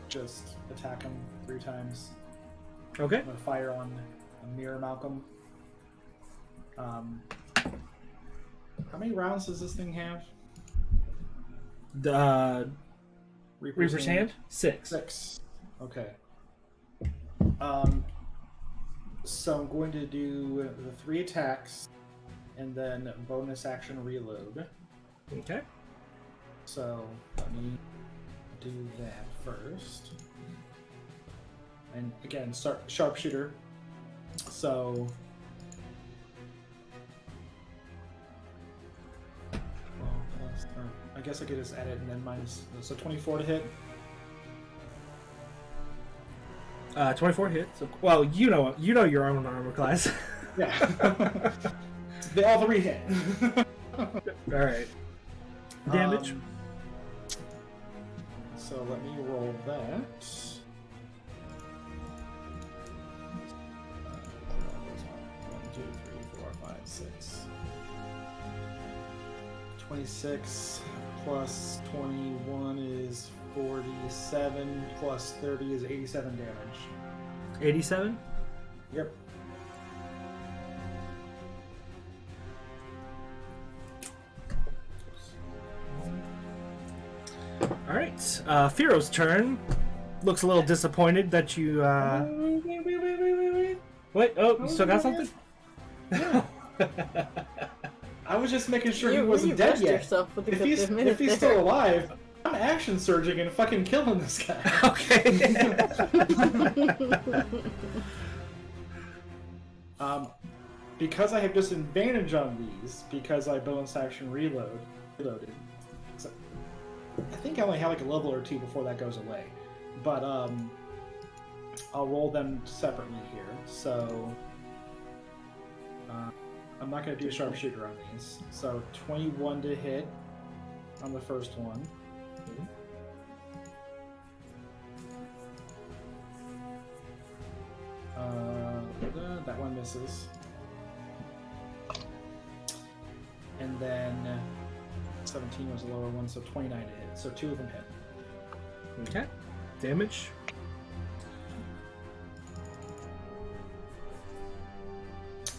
just attack him 3 times. Okay. I'm gonna fire on a mirror Malcolm. How many rounds does this thing have? The Reaper's Hand? 6. 6. Okay. So I'm going to do the 3 attacks and then bonus action reload. Okay. So let me do that first. And again, sharpshooter. So I guess I could just add it and then minus. So 24 to hit. 24 hit. So, well, you know your armor class. Yeah. They all 3 hit. All right. Damage. So let me roll that. 26 plus 21 is 47 plus 30 is 87 damage. 87. Yep. All right. Firo's turn. Looks a little disappointed that you. Wait. Wait. Oh, you still got something? I was just making sure he You wasn't really dead rushed yet. yourself with a If good he's, minute if he's there. still alive, I'm action surging and fucking killing this guy. Okay. Because I have disadvantage on these, because I bonus action reloaded. So I think I only have like a level or 2 before that goes away. But I'll roll them separately here. So I'm not going to do sharpshooter on these. So 21 to hit on the first one. That one misses. and then 17 was the lower one, so 29 to hit. So 2 of them hit. Okay. Damage.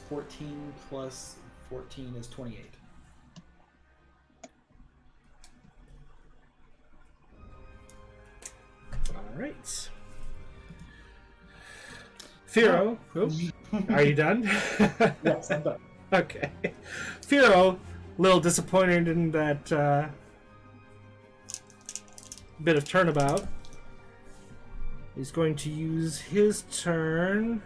$14 plus 14 is 28. All right. Firo, are you done? Yes, I'm done. Okay. Firo, a little disappointed in that bit of turnabout. He's going to use his turn.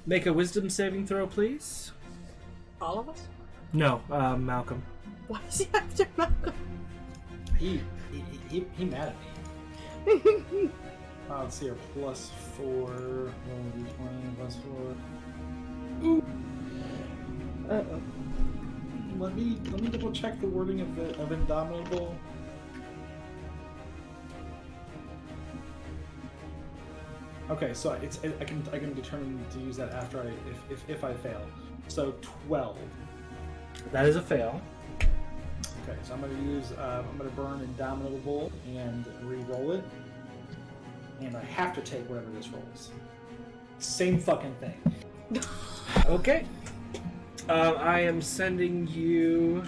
Make a wisdom saving throw, please. All of us? No, Malcolm. Why is he after Malcolm? He mad at me. Let's see, plus 4, roll d20, plus 4. Ooh. Uh-oh. Let me double check the wording of Indomitable. Okay, so I can determine to use that after if I fail. So 12. That is a fail. Okay, so I'm gonna burn Indomitable and re-roll it, and I have to take whatever this rolls. Same fucking thing. Okay. I am sending you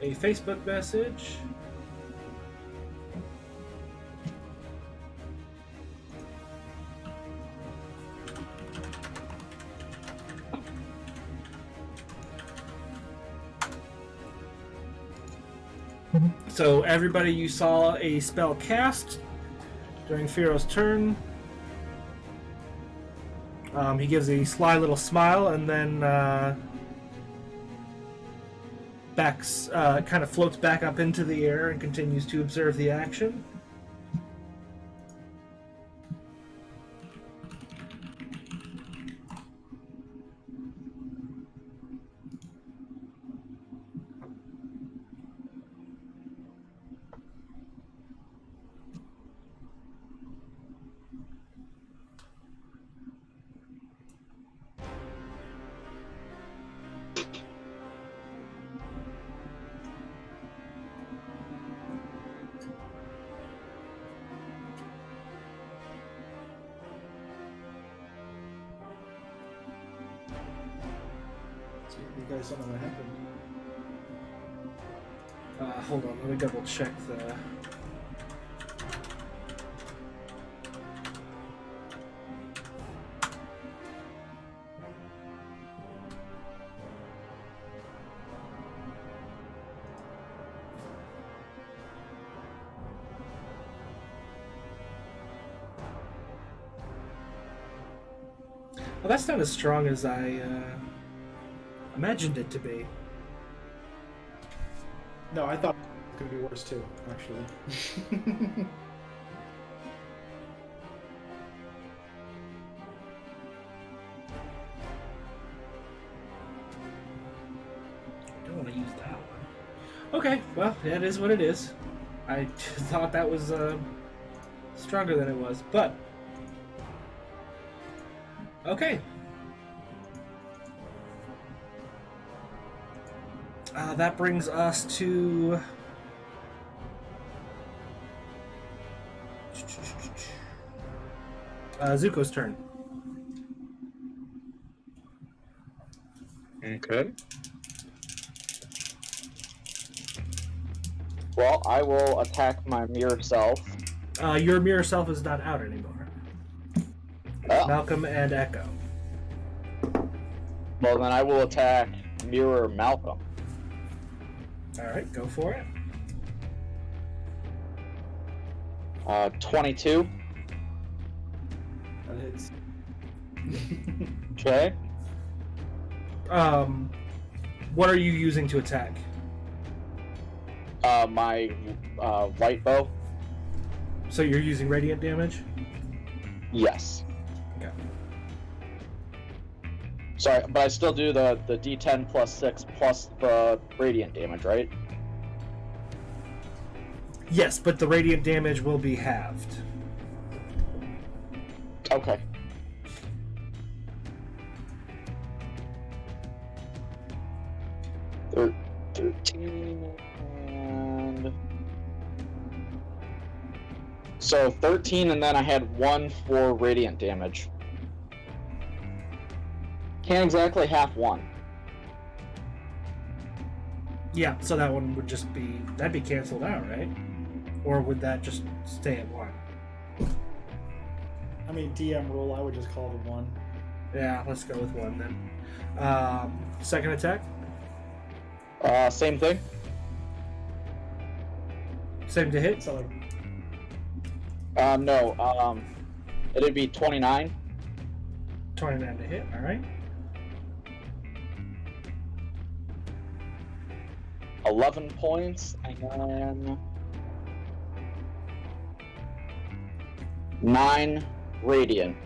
a Facebook message. So everybody, you saw a spell cast during Firo's turn. He gives a sly little smile and then kind of floats back up into the air and continues to observe the action. You guys don't know what happened. Hold on, let me double check the... Well, that's not as strong as I imagined it to be. No, I thought it was going to be worse too, actually. I don't want to use that one. Okay, well, that is what it is. I thought that was stronger than it was, but... Okay. That brings us to... Zuko's turn. Okay. Well, I will attack my mirror self. Your mirror self is not out anymore. Oh. Malcolm and Echo. Well, then I will attack mirror Malcolm. Alright, go for it. 22. That hits. Okay. What are you using to attack? My light bow. So you're using radiant damage? Yes. Okay. Sorry, but I still do the D10 plus 6 plus the radiant damage, right? Yes, but the radiant damage will be halved. Okay. Thir- 13 and... So 13, and then I had 1 for radiant damage. Can't exactly half 1. Yeah, so that one would just be... That'd be canceled out, right? Or would that just stay at 1? I mean, DM rule, I would just call it a 1. Yeah, let's go with 1 then. Second attack? Same thing. Same to hit? So, like, No, it'd be 29. 29 to hit, alright. 11 points, and then 9 radiant.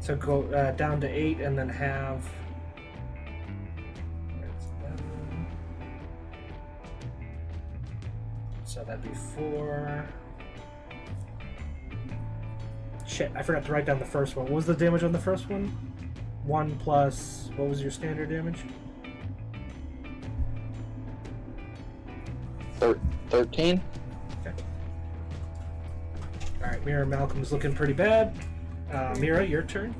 So go down to 8 and then have... So that'd be 4... Shit, I forgot to write down the first one. What was the damage on the first one? 1 plus... What was your standard damage? 13. Okay. Alright, Mira and Malcolm's looking pretty bad. Mira, your turn.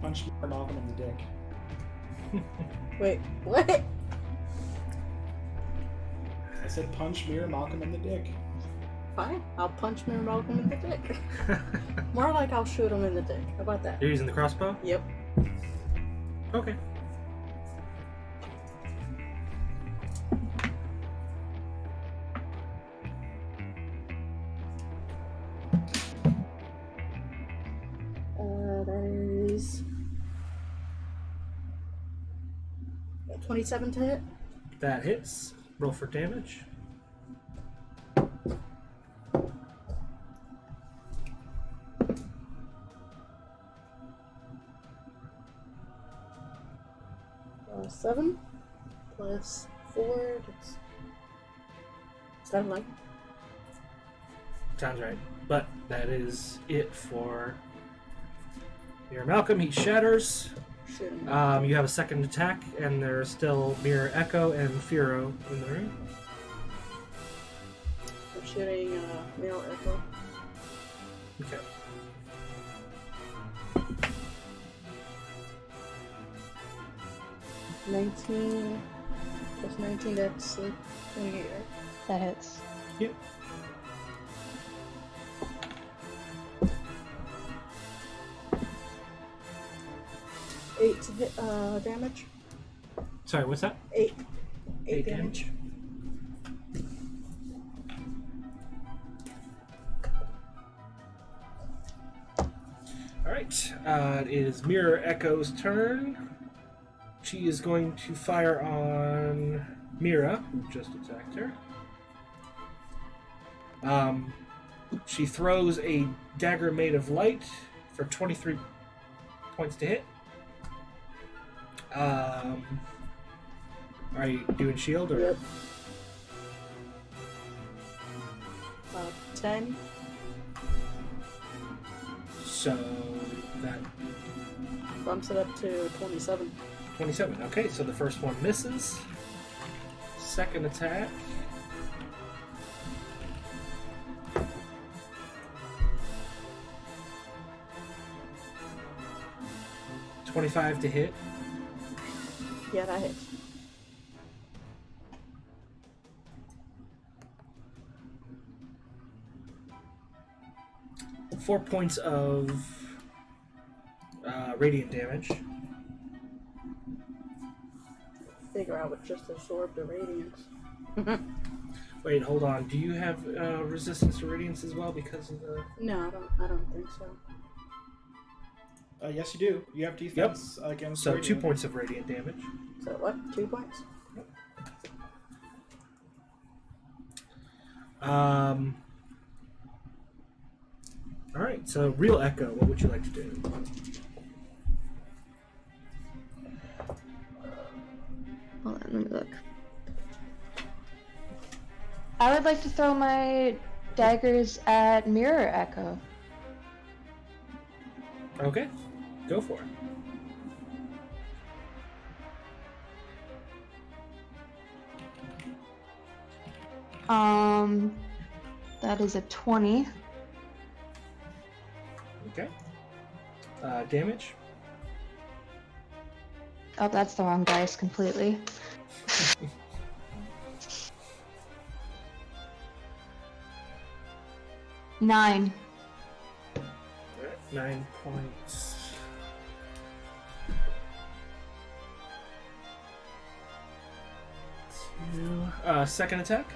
punch Malcolm in the dick. Wait, what? I said punch Mirror Malcolm in the dick. Fine, I'll punch Mirror Malcolm in the dick. More like I'll shoot him in the dick. How about that? You're using the crossbow? Yep. Okay. That is 27 to hit. That hits. Roll for damage. Seven plus 4. That's... Is that like? Sounds right. But that is it for Mirror Malcolm. He shatters. Shoot him. You have a second attack, and there's still Mirror Echo and Firo in the room. I'm shooting Mirror Echo. Okay. +19 plus 19, that's like 28, right? That hits. Yep. Eight to hit, damage. Sorry, what's that? 8 8 damage. Alright. It is Mirror Echo's turn. She is going to fire on Mira, who just attacked her. She throws a dagger made of light for 23 points to hit. Are you doing shield or? Yep. 10. So that Bumps it up to 27. 27. Okay, so the first one misses. Second attack. $25 to hit. Yeah, that hits. Four points of radiant damage. Figure out what just absorbed the radiance. Wait, hold on. Do you have resistance to radiance as well because of the? No, I don't think so. Yes, you do. You have defense against. So 2 radiant. points of radiant damage. So what? 2 points? All right. So real echo. What would you like to do? Hold on, let me look. I would like to throw my daggers at Mirror Echo. Okay. Go for it. That is a 20. Okay. Damage. Oh, that's the wrong dice completely. Nine. 9 points. Second attack.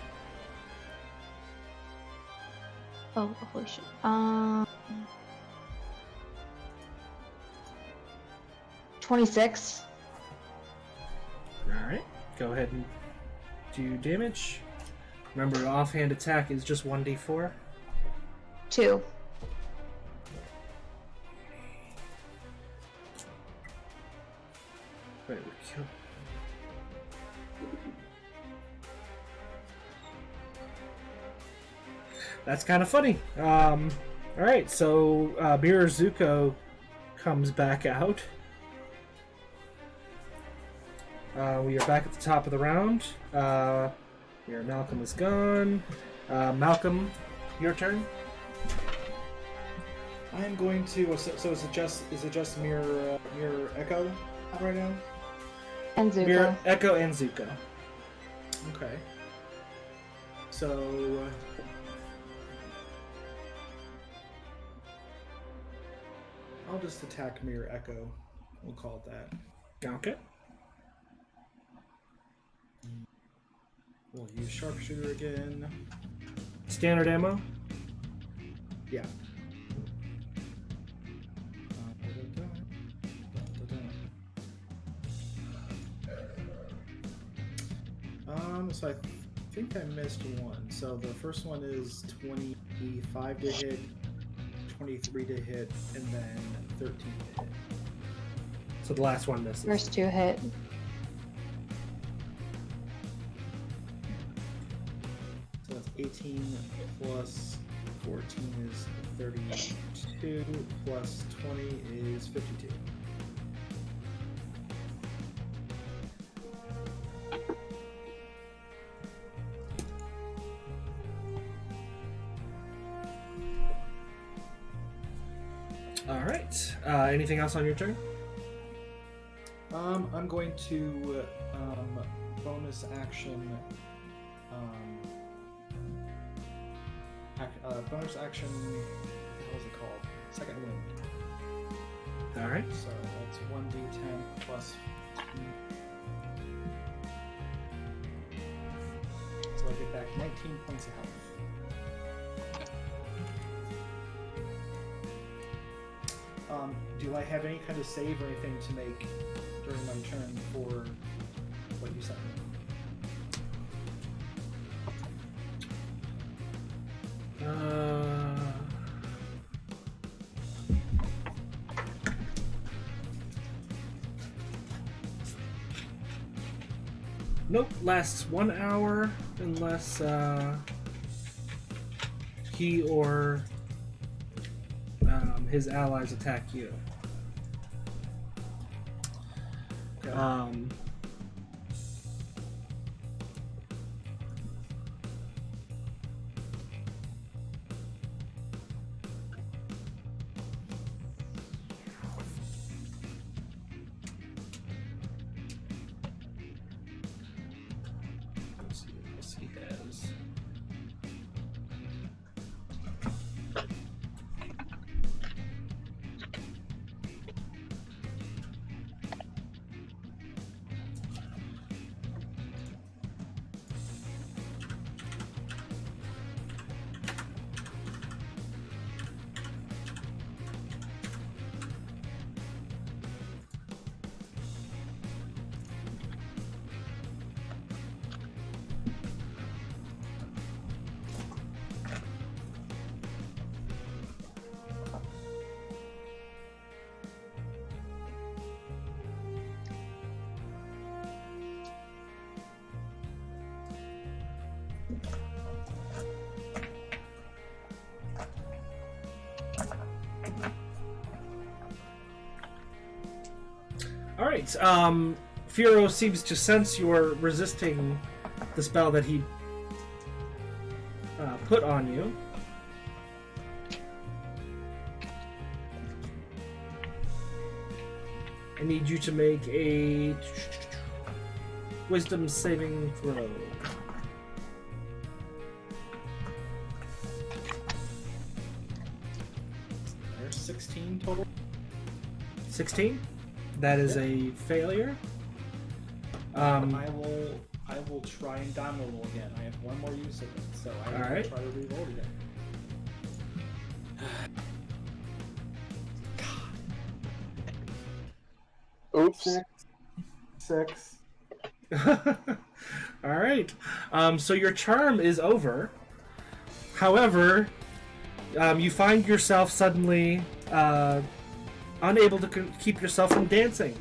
Oh, holy shit. 26. All right. Go ahead and do damage. Remember, offhand attack is just 1d4. 2. Wait, we kill. That's kind of funny. All right, so Mirror Zuko comes back out. We are back at the top of the round. Here, Malcolm is gone. Malcolm, your turn. I'm going to. So is it just mirror echo right now? And Zuko. Mirror Echo and Zuko. Okay. So. I'll just attack mirror echo. We'll call it that. Okay. We'll use sharpshooter again. Standard ammo. Yeah. So I think I missed one. So the first one is 25 to hit, 23 to hit, and then 13 to hit. So the last one misses. First 2 hit. So that's 18 plus 14 is 32, plus 20 is 52. All right. Anything else on your turn? I'm going to bonus action. Bonus action. What was it called? Second wind. All right. So that's 1d10 plus. So I get back 19 points of health. Do I have any kind of save or anything to make during my turn for what you sent me? Nope. Lasts 1 hour unless he or his allies attack you. Okay. Let's see what else he has. right. Furo seems to sense you're resisting the spell that he put on you. I need you to make a wisdom saving throw. There's 16 total. 16? That is a failure. I will try and dime roll again. I have one more use of it, so I will Alright. try to re-roll it again. Oops. 6. All right. So your charm is over. However, you find yourself suddenly unable to keep yourself from dancing.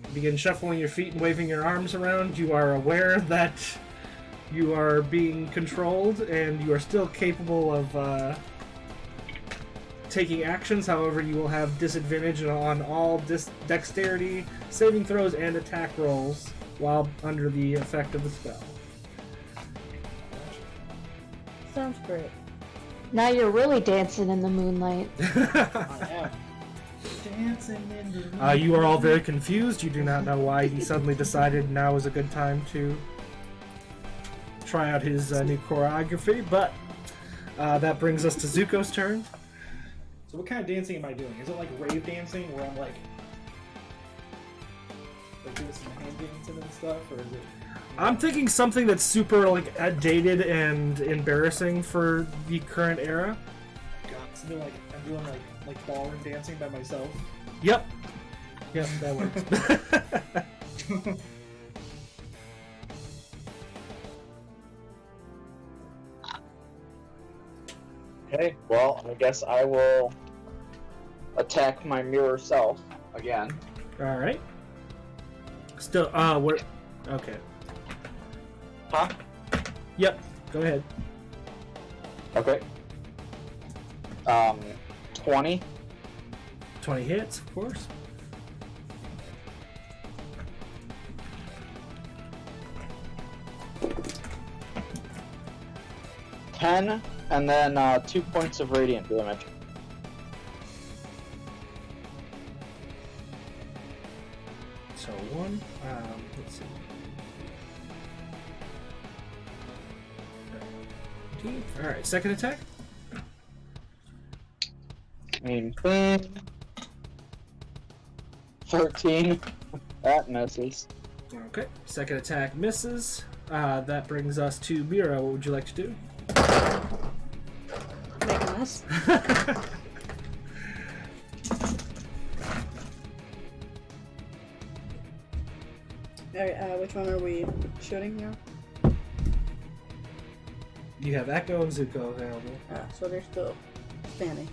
You begin shuffling your feet and waving your arms around. You are aware that you are being controlled, and you are still capable of taking actions. However, you will have disadvantage on all dexterity saving throws and attack rolls while under the effect of the spell. Sounds great. Now you're really dancing in the moonlight. I am. Dancing in the You are all very confused. You do not know why he suddenly decided now is a good time to try out his new choreography, but that brings us to Zuko's turn. So what kind of dancing am I doing? Is it like rave dancing where I'm like doing some hand dancing and stuff, or is it? I'm thinking something that's super like dated and embarrassing for the current era. God, something like I'm doing like ballroom dancing by myself. Yep, that works. Okay, well, I guess I will attack my mirror self again. All right. Still, what? Okay. Huh? Yep. Go ahead. Okay. 20. 20 hits, of course. $10, and then 2 points of radiant damage. So one. Let's see. 13. All right. Second attack. Main thing. 13. That misses. Okay. Second attack misses. That brings us to Mira. What would you like to do? Make a mess. Alright, which one are we shooting now? You have Echo and Zuko available. So they're still standing.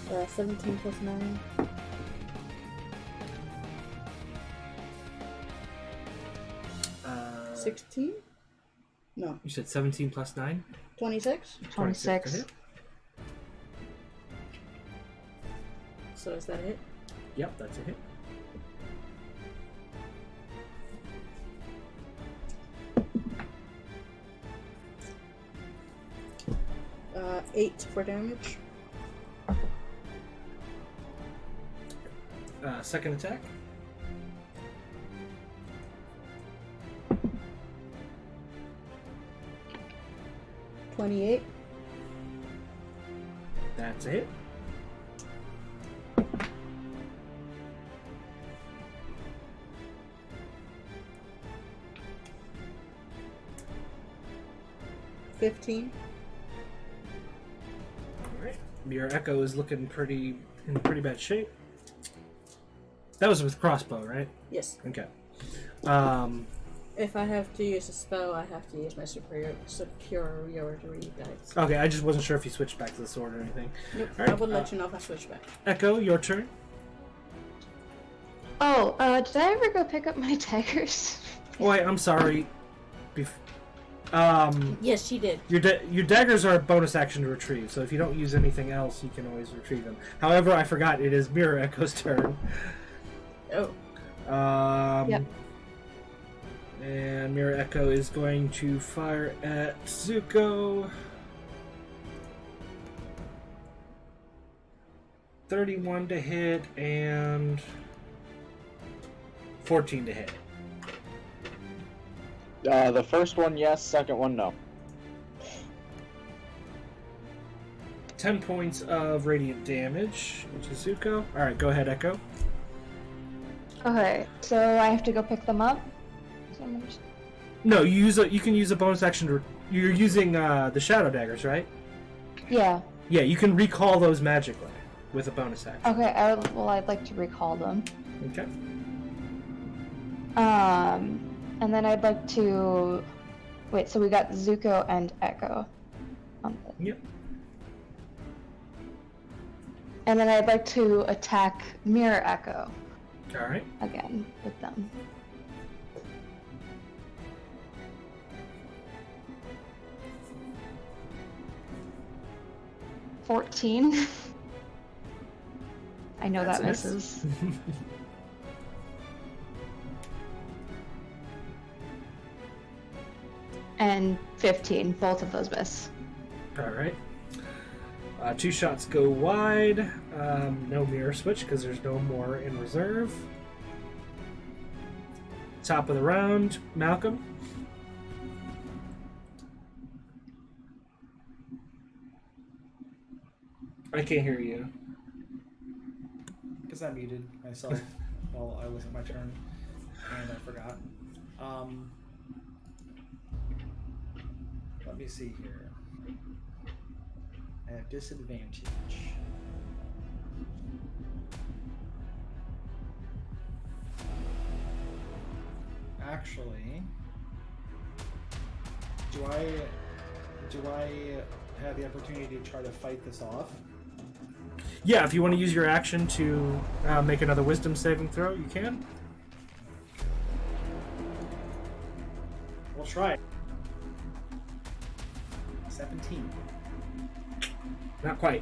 Uh, 17 plus 9. Uh, 16? No, You said 17 plus 9? 26? 26. to hit. So is that it? Yep, that's a hit. 8 for damage. Second attack. $28. That's a hit. $15. Alright. Your Echo is looking in pretty bad shape. That was with crossbow, right? Yes. Okay. If I have to use a spell, I have to use my superiority dice. Okay, I just wasn't sure if you switched back to the sword or anything. Nope, Alright, I will let you know if I switch back. Echo, your turn. Oh, did I ever go pick up my daggers? Wait, I'm sorry. Yes, she did. Your daggers are a bonus action to retrieve, so if you don't use anything else, you can always retrieve them. However, I forgot it is Mirror Echo's turn. Oh. Yep. And Mirror Echo is going to fire at Zuko. 31 to hit and 14 to hit. The first one, yes. Second one, no. 10 points of radiant damage to Zuko. Alright, go ahead, Echo. Okay, so I have to go pick them up? No, you can use a bonus action to... You're using the Shadow Daggers, right? Yeah. Yeah, you can recall those magically with a bonus action. Okay, I'd like to recall them. Okay. And then I'd like to... Wait, so we got Zuko and Echo. Yep. And then I'd like to attack Mirror Echo Alright. again with them. $14. I know That's that a miss. misses. And 15. Both of those miss. Alright. 2 shots go wide. No mirror switch because there's no more in reserve. Top of the round, Malcolm. I can't hear you. Because I muted myself while I was at my turn, and I forgot. Let me see here. I have disadvantage. Actually, do I have the opportunity to try to fight this off? Yeah, if you want to use your action to make another wisdom saving throw, you can. We'll try. 17. Not quite.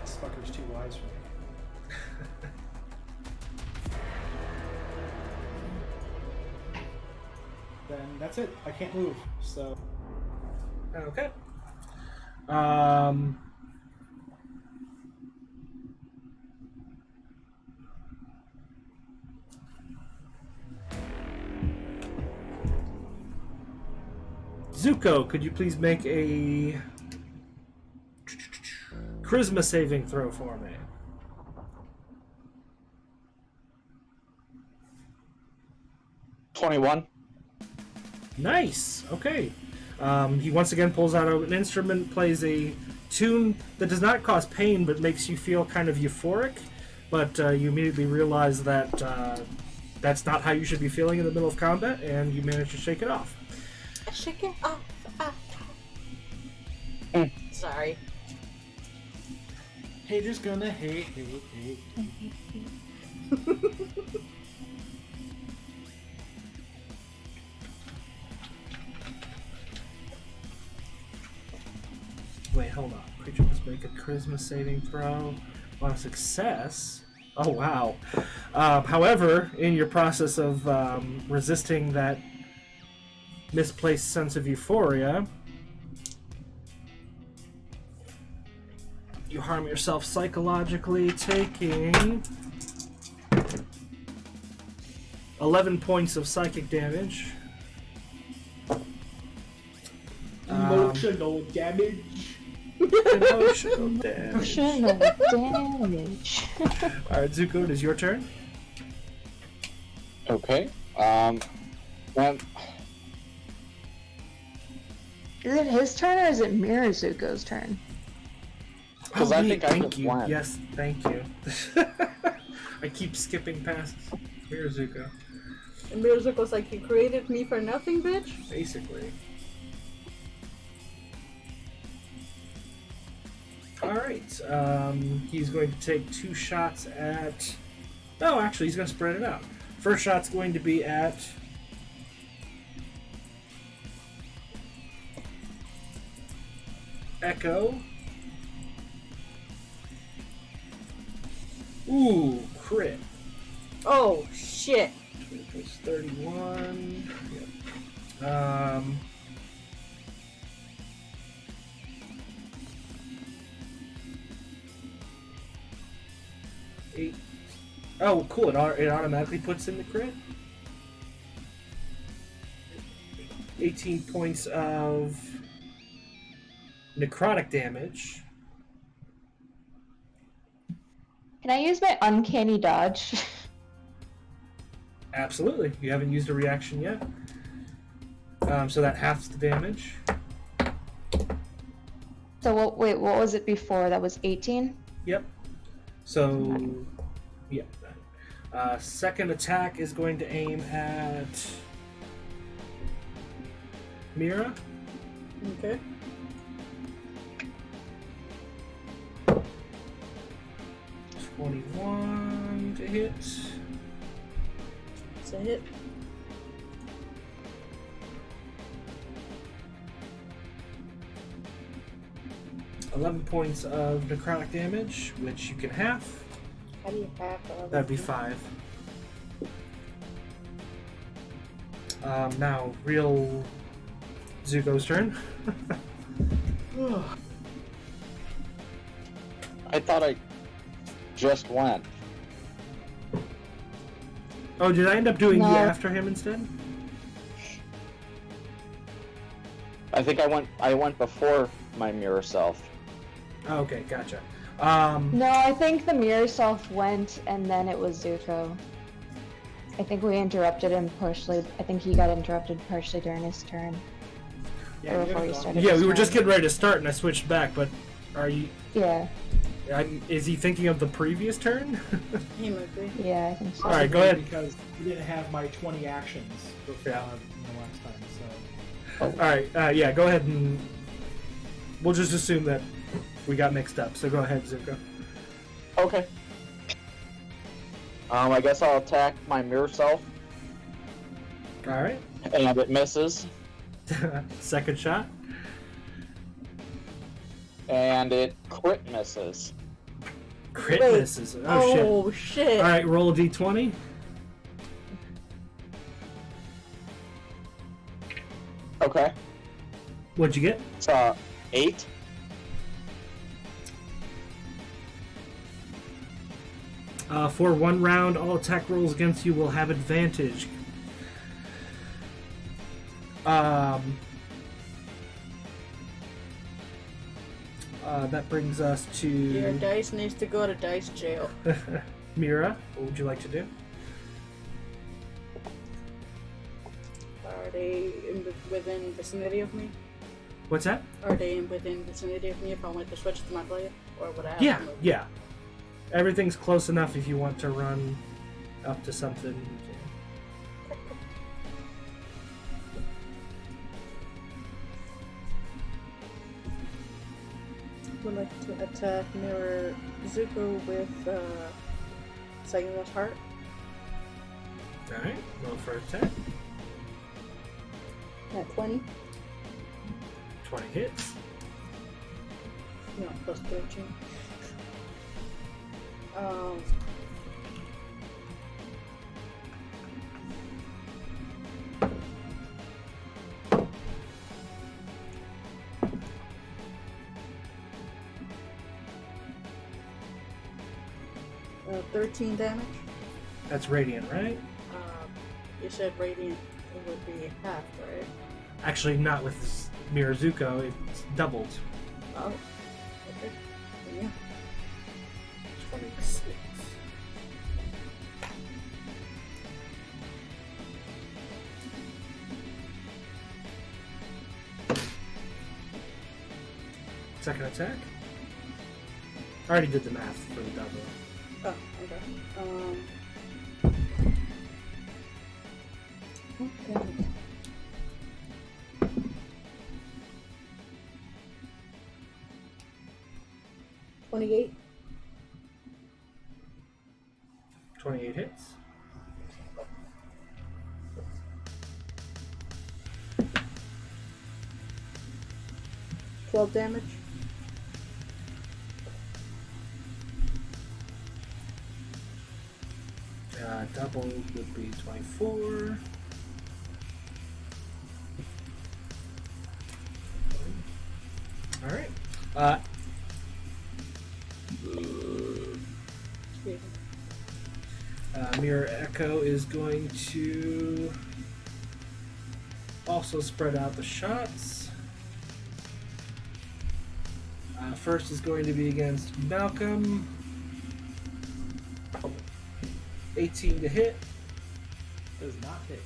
This fucker's too wise for me. Then that's it. I can't move, so... Okay. Zuko, could you please make a charisma saving throw for me? $21. Nice. Okay. He once again pulls out an instrument, plays a tune that does not cause pain but makes you feel kind of euphoric. But you immediately realize that that's not how you should be feeling in the middle of combat, and you manage to shake it off. Shake it off. Sorry. Haters gonna hate. Wait, hold on. Creature must make a charisma saving throw. On a success. Oh, wow. However, in your process of resisting that misplaced sense of euphoria, you harm yourself psychologically, taking 11 points of psychic damage. Emotional damage. Emotional damage. Emotional damage. Alright, Zuko, it is your turn. Okay. Well, Is it his turn or is it Mirror Zuko's turn? because Oh, I wait, think I thank just you. went. Yes, thank you. I keep skipping past Mirazuko. And Miruzuko's like, you created me for nothing, bitch? Basically. Alright, he's going to take 2 shots at... No, actually, he's going to spread it out. First shot's going to be at... Echo. Ooh, crit. Oh, shit. 31. Yep. 8. Oh, cool. It automatically puts in the crit. 18 points of necrotic damage. Can I use my uncanny dodge? Absolutely. You haven't used a reaction yet. So that halves the damage. So wait, what was it before? That was 18? Yep. So, yeah. Second attack is going to aim at Mira. Okay. $21 to hit. It's a hit. $11 points of necrotic damage, which you can half. How do you have That'd be 5. Now, real Zuko's turn. I thought I just went. Oh, did I end up doing No. the after him instead? I think I went before my mirror self. Oh, okay, gotcha. No, I think the mirror self went and then it was Zuko. I think we interrupted him partially. I think he got interrupted partially during his turn. Yeah, Or you before gotta you go on. started. Yeah, his we were just turn. getting ready to start, and I switched back. But are you? Yeah, Is he thinking of the previous turn? He might be. yeah, I think so. All right, go ahead. Because you didn't have my 20 actions before, Yeah. the last time, so... All right, yeah, go ahead and we'll just assume that we got mixed up. So go ahead, Zuko. Okay. I guess I'll attack my mirror self, All right. and it misses, Second shot. and it crit misses. Crit Wait. misses. Oh, shit. Oh, shit. All right, roll a d20. Okay. What'd you get? It's 8. For 1 round, all attack rolls against you will have advantage. That brings us Your to dice needs to go to dice jail. Mira. What would you like to do? Are they within vicinity of me? What's that? Are they within vicinity of me if I want to switch to my player? Or would I have Yeah, to move? yeah. Everything's close enough if you want to run up to something. You can. Would like to attack Mirror Zuko with Second Heart. Alright, roll for attack. At 20. 20 hits. No, plus 13. Um, uh, 13 damage. That's radiant, right? You said radiant it would be half, right? Actually, not with Mirazuko, it's doubled. Oh, okay. Yeah. 26. Second attack. I already did the math for the double. Oh, okay. Okay. 28. 28 hits. $12 damage. Double would be 24. All right. Mirror Echo is going to also spread out the shots. First is going to be against Malcolm. 18 to hit. Does not hit.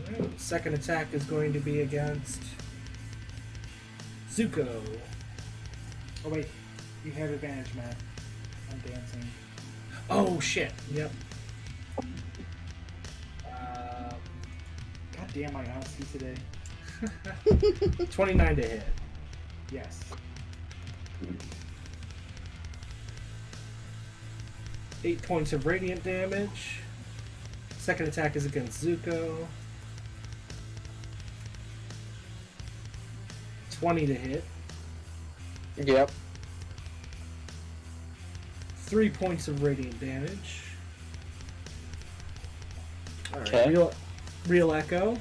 All right. Second attack is going to be against Zuko. Oh wait, you have advantage, Matt. I'm dancing. Oh shit! Yep. God damn my honesty today. 29 to hit. Yes. 8 points of radiant damage. Second attack is against Zuko. 20 to hit. Yep. 3 points of radiant damage. All right, Okay. real Echo.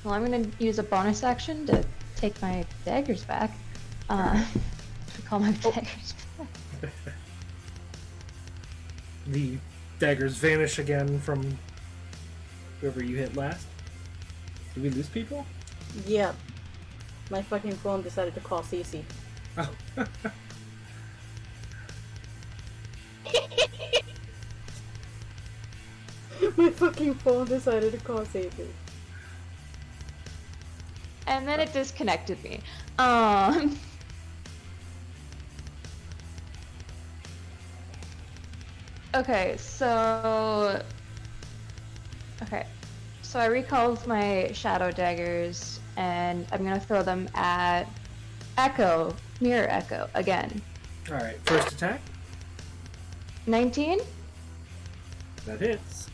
Well, I'm gonna use a bonus action to take my daggers back. Call my daggers back. The daggers vanish again from whoever you hit last. Did we lose people? Yeah. My fucking phone decided to call Cece. Oh. My fucking phone decided to call Cece. And then it disconnected me. Okay, so... Okay. So I recalled my shadow daggers, and I'm gonna throw them at Echo, Mirror Echo, again. All right. First attack. 19? That hits.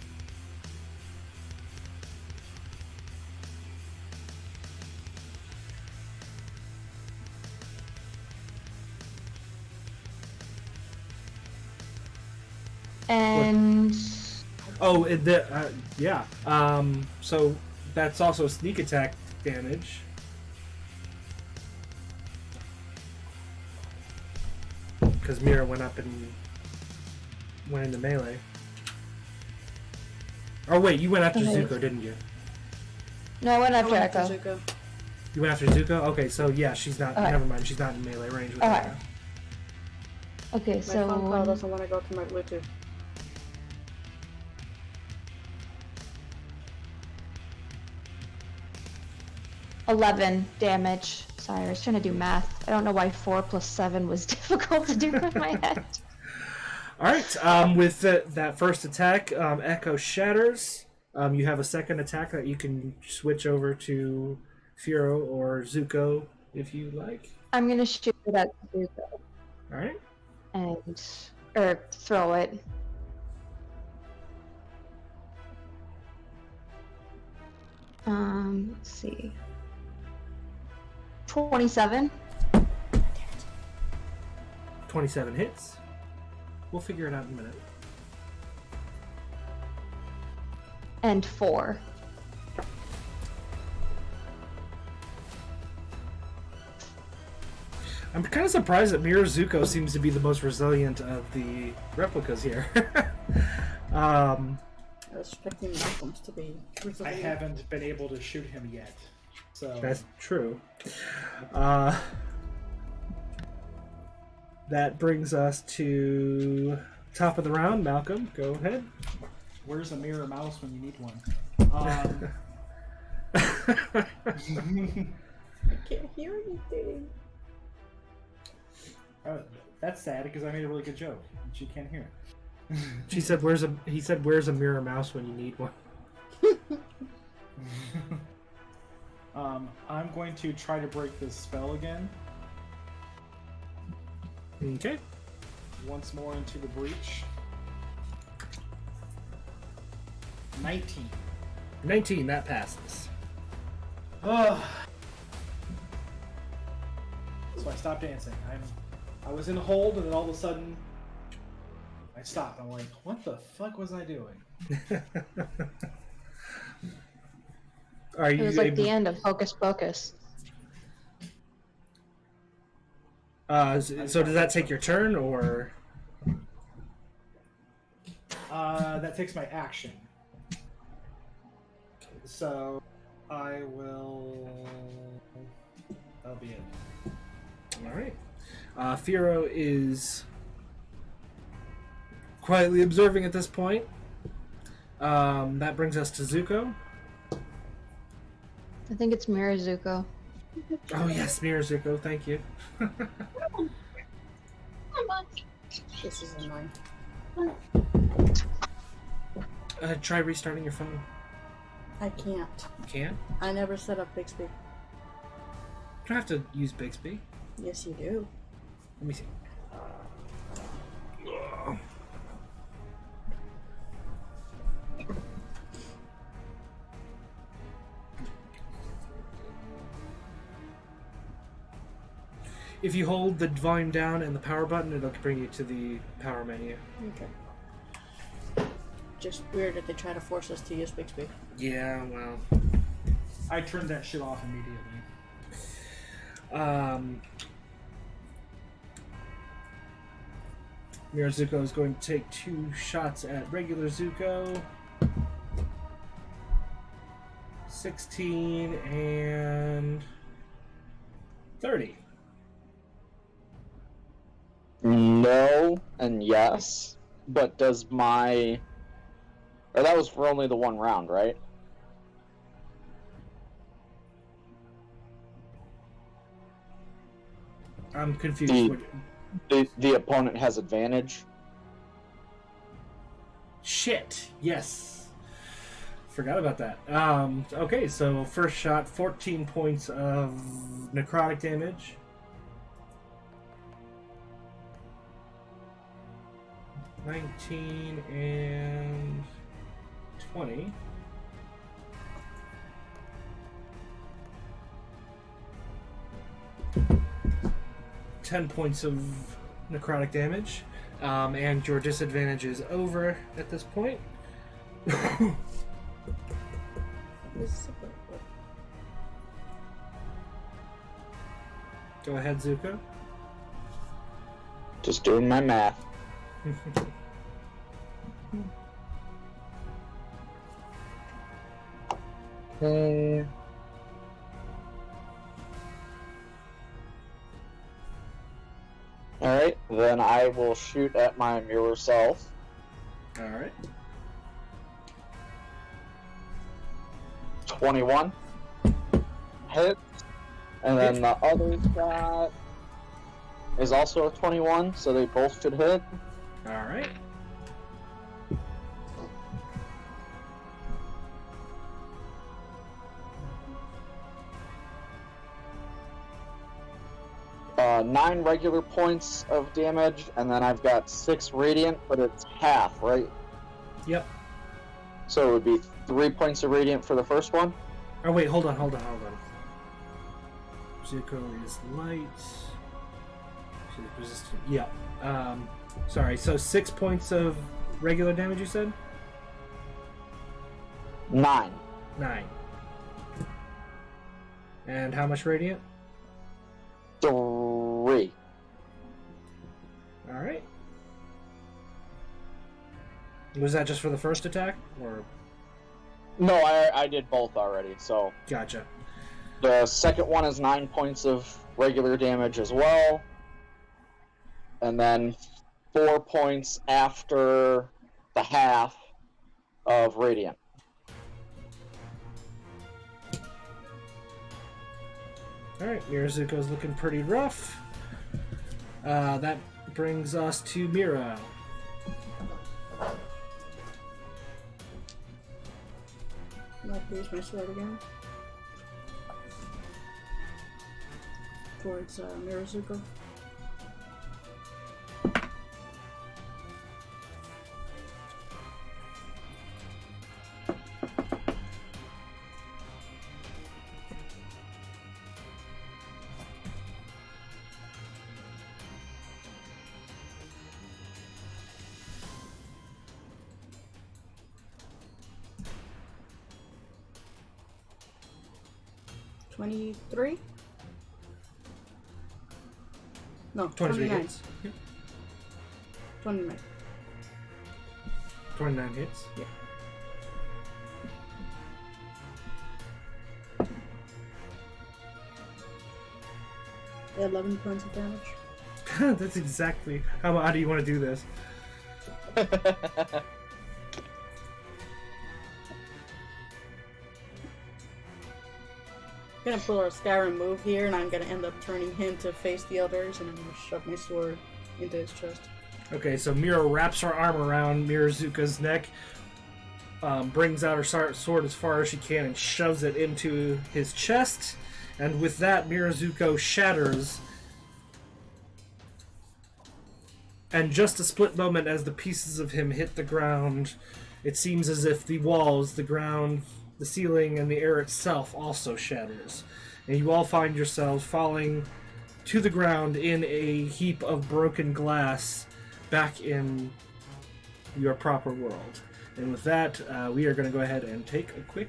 And... Oh, yeah. So that's also sneak attack damage. Because Mira went up and went into melee. Oh wait, you went after Okay. Zuko, didn't you? No, I went I after went Echo. Zuko. You went after Zuko? Okay, so yeah, she's not. Okay. Never mind, she's not in melee range with Okay. her. Okay, My so... phone call doesn't want to go to my Bluetooth. $11 damage. Sorry, I was trying to do math. I don't know why 4 plus 7 was difficult to do in my head. All right. With that first attack, Echo shatters. You have a second attack that you can switch over to Furo or Zuko if you like. I'm gonna shoot it at Zuko All right. or throw it. Let's see. 27 27 hits. We'll figure it out in a minute. and 4. I'm kind of surprised that Mirror Zuko seems to be the most resilient of the replicas here. I was expecting Malcolm's to be I resilient. haven't been able to shoot him yet. So That's true. That brings us to top of the round. Malcolm, go ahead. where's a mirror mouse when you need one? I can't hear anything. That's sad because I made a really good joke and she can't hear it. She said, "Where's a?" He said, "Where's a mirror mouse when you need one?" I'm going to try to break this spell again. Okay. Once more into the breach. 19. 19. That passes. So I stopped dancing. I was in hold, and then all of a sudden, I stopped. I'm like, what the fuck was I doing? Are It you was like able? the end of Hocus Pocus. So does that take your turn, or? That takes my action. So I will. That'll be it. All right. Firo is quietly observing at this point. That brings us to Zuko. I think it's Mirazuko. Oh yes, Mirror Zuko. Thank you. This is annoying. Try restarting your phone. I can't. You can't. I never set up Bixby. You don't have to use Bixby. Yes, you do. Let me see. If you hold the volume down and the power button, it'll bring you to the power menu. Okay. Just weird that they try to force us to use Bixby. Yeah, well. I turned that shit off immediately. Mirror Zuko is going to take 2 shots at regular Zuko. 16 and 30. No and yes, but does my... Or that was for only the one round, right? I'm confused. The opponent has advantage. Shit. Yes. Forgot about that. Okay, so first shot, 14 points of necrotic damage. $19 and $20. $10 points of necrotic damage, and your disadvantage is over at this point. Go ahead, Zuko. Just doing my math. Okay. Alright, then I will shoot at my mirror self. Alright. 21. Hit. And then the other shot is also a 21, so they both should hit. Alright. Nine regular points of damage, and then I've got 6 radiant, but it's half, right? Yep. So it would be 3 points of radiant for the first one. Oh wait, hold on. Zuko is light. She's resistant. Yep. Sorry, so 6 points of regular damage, you said? 9. 9. And how much radiant? 3. Alright. Was that just for the first attack? Or No, I did both already, so... Gotcha. The second one is 9 points of regular damage as well. And then 4 points after the half of radiant. Alright, Mirazuko's looking pretty rough. That brings us to Mira. I'll use my sword again. Towards Mirazuko. $23? No, 23 29. hits. Yep. 29. 29 hits. Yeah. Yeah, 11 points of damage. That's exactly how do you want to do this? I'm gonna pull a Skyrim move here, and I'm gonna end up turning him to face the others, and I'm gonna shove my sword into his chest. Okay, so Mira wraps her arm around Mirazuka's neck, brings out her sword as far as she can, and shoves it into his chest. And with that, Mirazuko shatters. And just a split moment as the pieces of him hit the ground, it seems as if the walls, the ground, the ceiling, and the air itself also shatters. And you all find yourselves falling to the ground in a heap of broken glass back in your proper world. And with that, we are going to go ahead and take a quick break.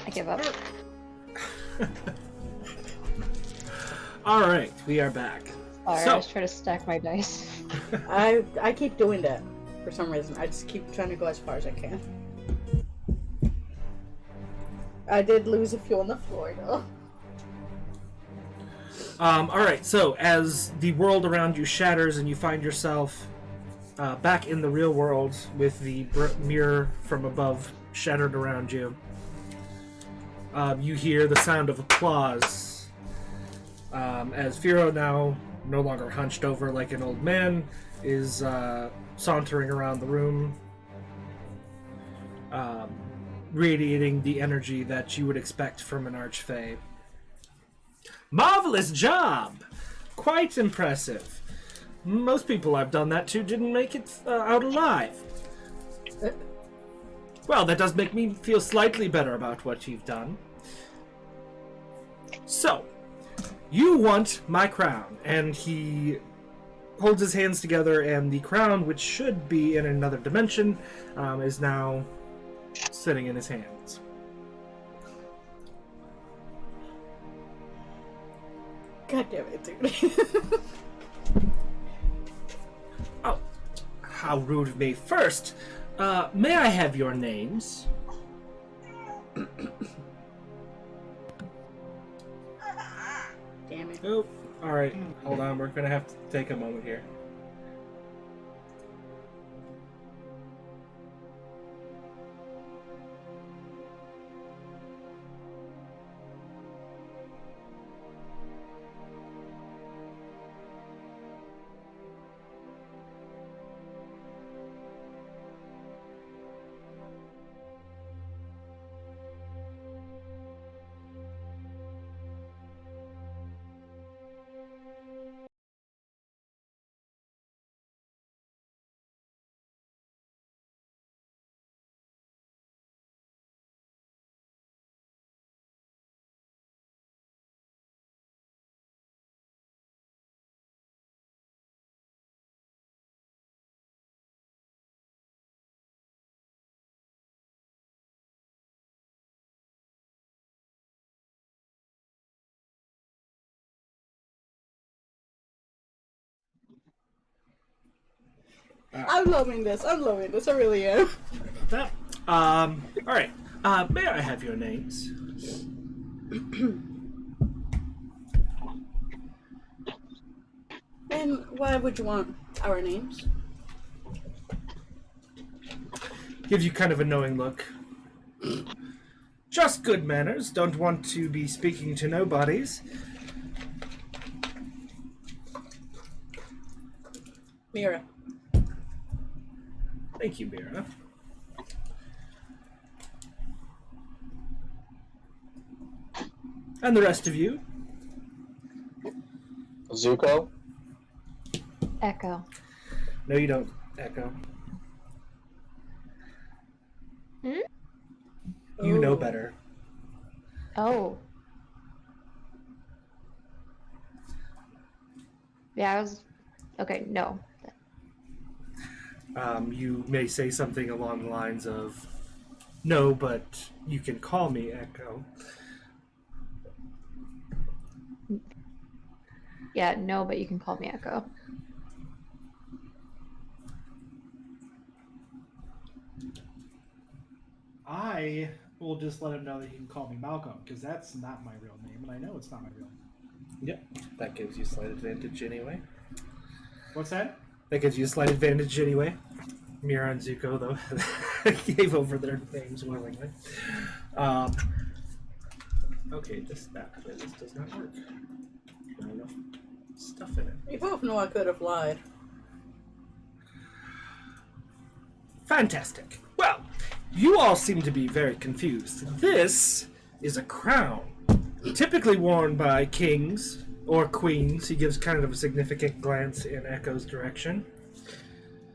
I give up. All right, we are back. Sorry, So- I was trying to stack my dice. I keep doing that for some reason. I just keep trying to go as far as I can. I did lose a few on the floor though. All right, so as the world around you shatters and you find yourself back in the real world with the mirror from above shattered around you, you hear the sound of applause as Firo, now no longer hunched over like an old man, is sauntering around the room, radiating the energy that you would expect from an Arch-Fae. Marvelous job! Quite impressive. Most people I've done that to didn't make it out alive. Well, that does make me feel slightly better about what you've done. So, you want my crown. And he holds his hands together, and the crown, which should be in another dimension, is now sitting in his hands. God damn it, dude. Oh, how rude of me. First, may I have your names? Damn it. Oh, alright. Hold on, we're gonna have to take a moment here. I'm loving this. I'm loving this. I really am. That, alright. May I have your names? And why would you want our names? Gives you kind of a knowing look. Just good manners. Don't want to be speaking to nobodies. Mira. Thank you, Mira. And the rest of you? Zuko? Echo. No, you don't, Echo. Hmm? You know Ooh. better. Oh. Yeah, I was... Okay, no. You may say something along the lines of, no, but you can call me Echo. Yeah, no, but you can call me Echo. I will just let him know that he can call me Malcolm, because that's not my real name, and I know it's not my real name. Yep, that gives you slight advantage anyway. What's that? That gives you a slight advantage anyway. Mira and Zuko, though, gave over their names willingly. Okay, this does not work. Not enough stuff in it. We both know I could have lied. Fantastic. Well, you all seem to be very confused. This is a crown, typically worn by kings or queens. He gives kind of a significant glance in Echo's direction.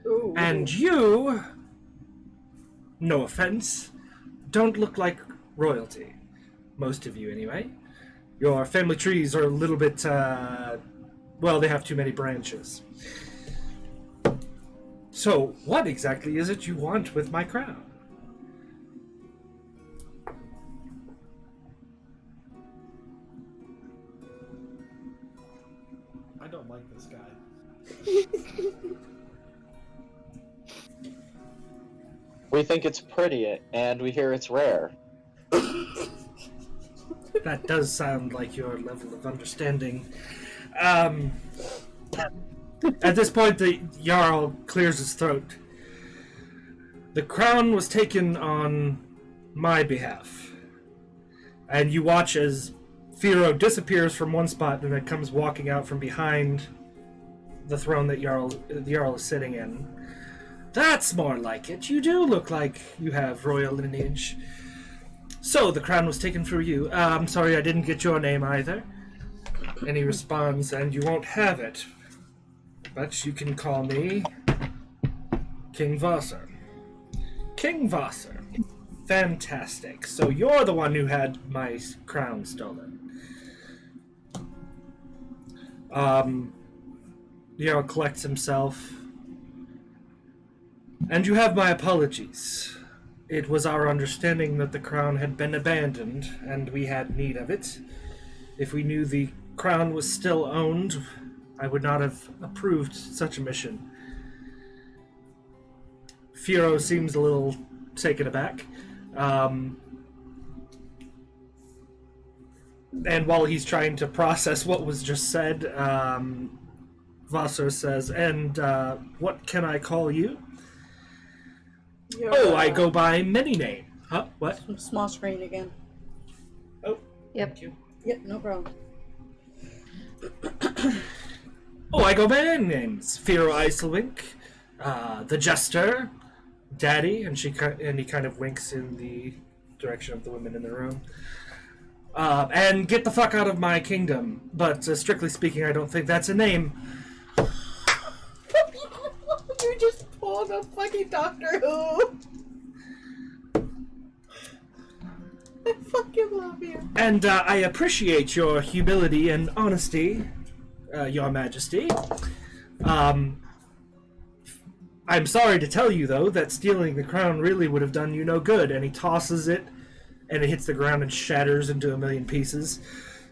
Ooh. And you, no offense, don't look like royalty. Most of you, anyway. Your family trees are a little bit, well, they have too many branches. So, what exactly is it you want with my crown? don't like this guy. We think it's pretty, and we hear it's rare. That does sound like your level of understanding. At this point, the Jarl clears his throat. The crown was taken on my behalf. And you watch as Firo disappears from one spot and then comes walking out from behind the throne that the Jarl is sitting in. That's more like it. You do look like you have royal lineage. So, the crown was taken for you. I'm sorry I didn't get your name either. And he responds, and you won't have it. But you can call me King Vasser. King Vasser. Fantastic. So you're the one who had my crown stolen. Jarl collects himself. And you have my apologies. It was our understanding that the crown had been abandoned, and we had need of it. If we knew the crown was still owned, I would not have approved such a mission. Firo seems a little taken aback. And while he's trying to process what was just said, Vasser says, and what can I call you? I go by many names. Huh? What? Small screen again. Oh, Yep. thank you. Yep, no problem. I go by many names. Firo Eiselwink, the Jester, Daddy, and he kind of winks in the direction of the women in the room. And get the fuck out of my kingdom. But strictly speaking, I don't think that's a name. You just pulled a fucking Doctor Who. I fucking love you. And I appreciate your humility and honesty, Your Majesty. I'm sorry to tell you, though, that stealing the crown really would have done you no good. And he tosses it, and it hits the ground and shatters into a million pieces.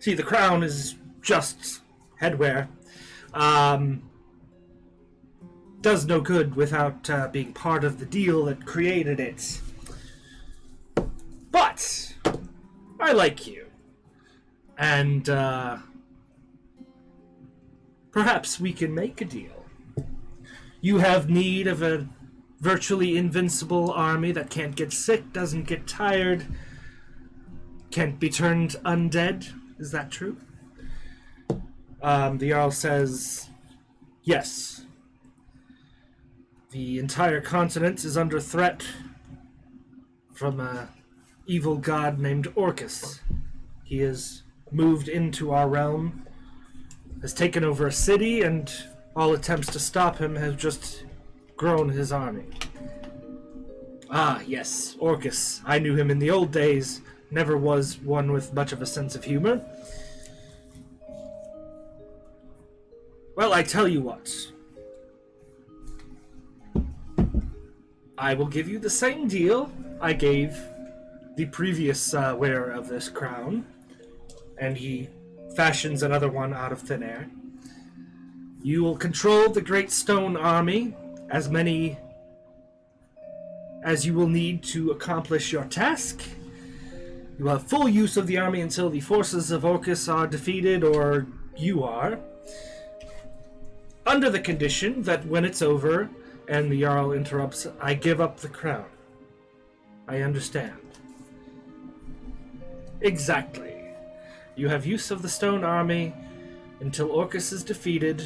See, the crown is just headwear. Does no good without being part of the deal that created it. But I like you. And perhaps we can make a deal. You have need of a virtually invincible army that can't get sick, doesn't get tired, can't be turned undead. Is that true? The Jarl says, yes. The entire continent is under threat from an evil god named Orcus. He has moved into our realm, has taken over a city, and all attempts to stop him have just grown his army. Ah, yes, Orcus. I knew him in the old days. Never was one with much of a sense of humor. Well, I tell you what. I will give you the same deal I gave the previous wearer of this crown. And he fashions another one out of thin air. You will control the Great Stone Army, as many as you will need to accomplish your task. You will have full use of the army until the forces of Orcus are defeated, or you are. Under the condition that when it's over, and the Jarl interrupts, I give up the crown. I understand. Exactly. You have use of the stone army until Orcus is defeated,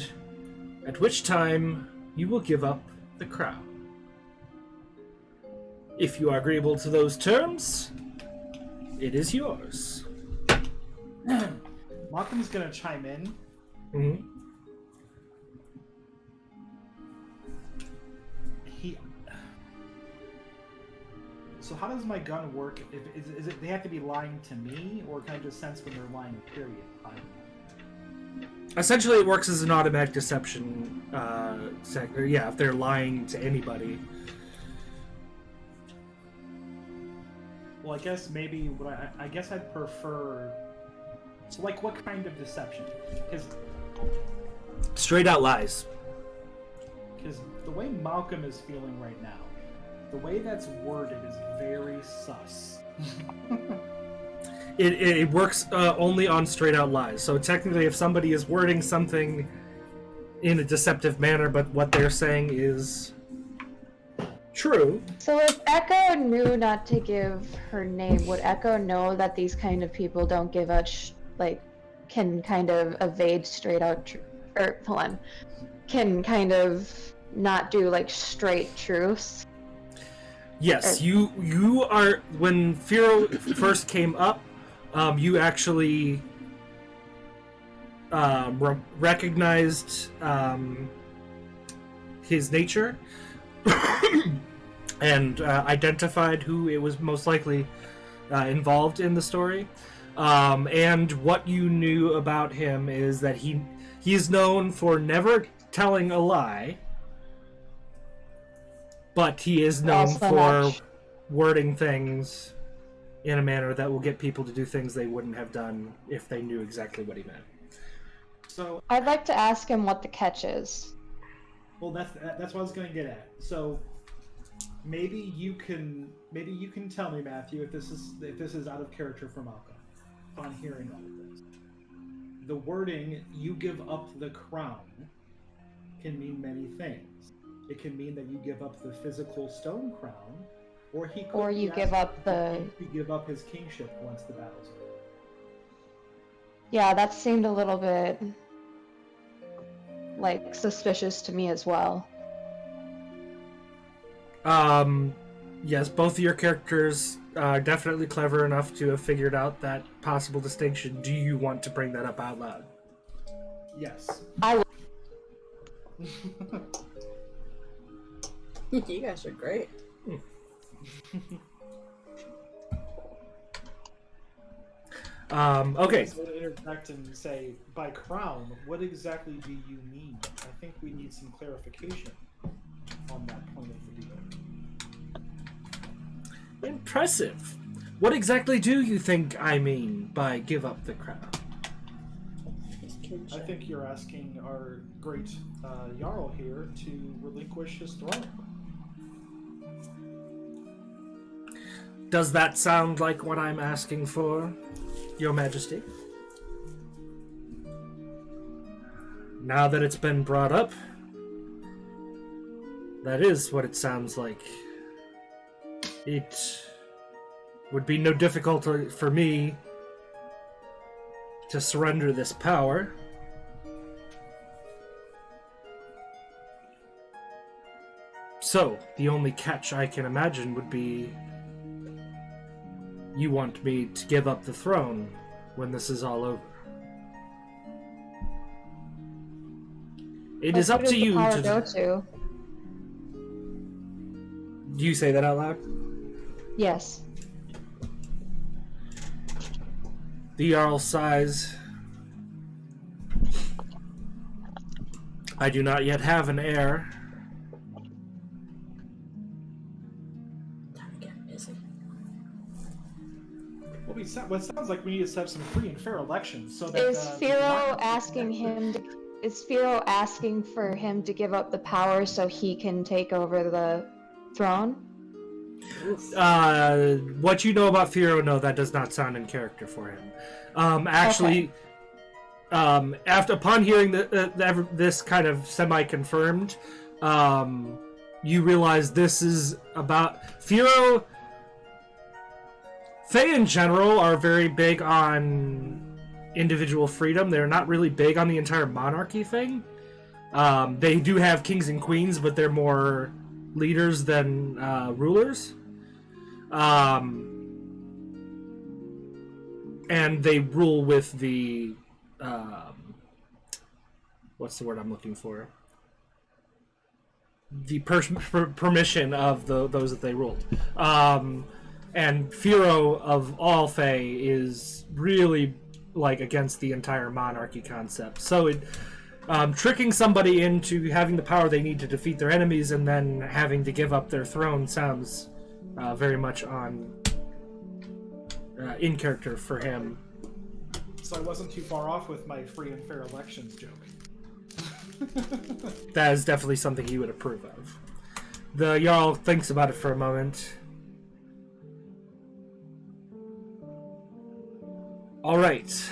at which time you will give up the crown. If you are agreeable to those terms, it is yours. Malcolm's gonna chime in. Mm-hmm. So how does my gun work? Is it they have to be lying to me, or can I just sense when they're lying? Period. Essentially, it works as an automatic deception sector. Yeah, if they're lying to anybody. Well, I guess maybe I guess I'd prefer. So, like, what kind of deception? Because Straight out lies. Because the way Malcolm is feeling right now, the way that's worded is very sus. It works only on straight out lies. So technically, if somebody is wording something in a deceptive manner, but what they're saying is true. So if Echo knew not to give her name, would Echo know that these kind of people don't give out, can kind of evade straight out, hold on, can kind of not do like straight truths? Yes, you are. When Firo first came up, you actually recognized his nature and identified who it was most likely involved in the story. And what you knew about him is that he is known for never telling a lie, but he is known for wording things in a manner that will get people to do things they wouldn't have done if they knew exactly what he meant. So I'd like to ask him what the catch is. well, that's what I was going to get at. So maybe you can tell me, Matthew, if this is out of character for Malcolm upon hearing all of this. The wording "you give up the crown" can mean many things. It can mean that you give up the physical stone crown, or he could Or you give up the... he could give up his kingship once the battle's over. Yeah, that seemed a little bit like suspicious to me as well. Yes, both of your characters are definitely clever enough to have figured out that possible distinction. Do you want to bring that up out loud? Yes. I will. You guys are great. Okay. So to interject and say, by crown, what exactly do you mean? I think we need some clarification on that point of the deal. Impressive. What exactly do you think I mean by give up the crown? I think you're asking our great Jarl here to relinquish his throne. Does that sound like what I'm asking for, Your Majesty? Now that it's been brought up, that is what it sounds like. It would be no difficulty for me to surrender this power. So, the only catch I can imagine would be you want me to give up the throne when this is all over. It is up to you to... Go to. Do you say that out loud? Yes. The Jarl sighs. I do not yet have an heir. Time to get busy. Well, what sounds like we need to set up some free and fair elections so that... Is Firo asking for him to give up the power so he can take over the throne? What you know about Firo, no, that does not sound in character for him. Actually, upon hearing this kind of semi-confirmed, you realize this is about Firo. Fae in general are very big on individual freedom. They're not really big on the entire monarchy thing. They do have kings and queens, but they're more leaders than rulers. And they rule with the what's the word I'm looking for? The permission of those that they rule. And Firo of all Fae is really like against the entire monarchy concept. So it tricking somebody into having the power they need to defeat their enemies and then having to give up their throne sounds very much on in character for him. So I wasn't too far off with my free and fair elections joke. That is definitely something he would approve of. The Jarl thinks about it for a moment. All right.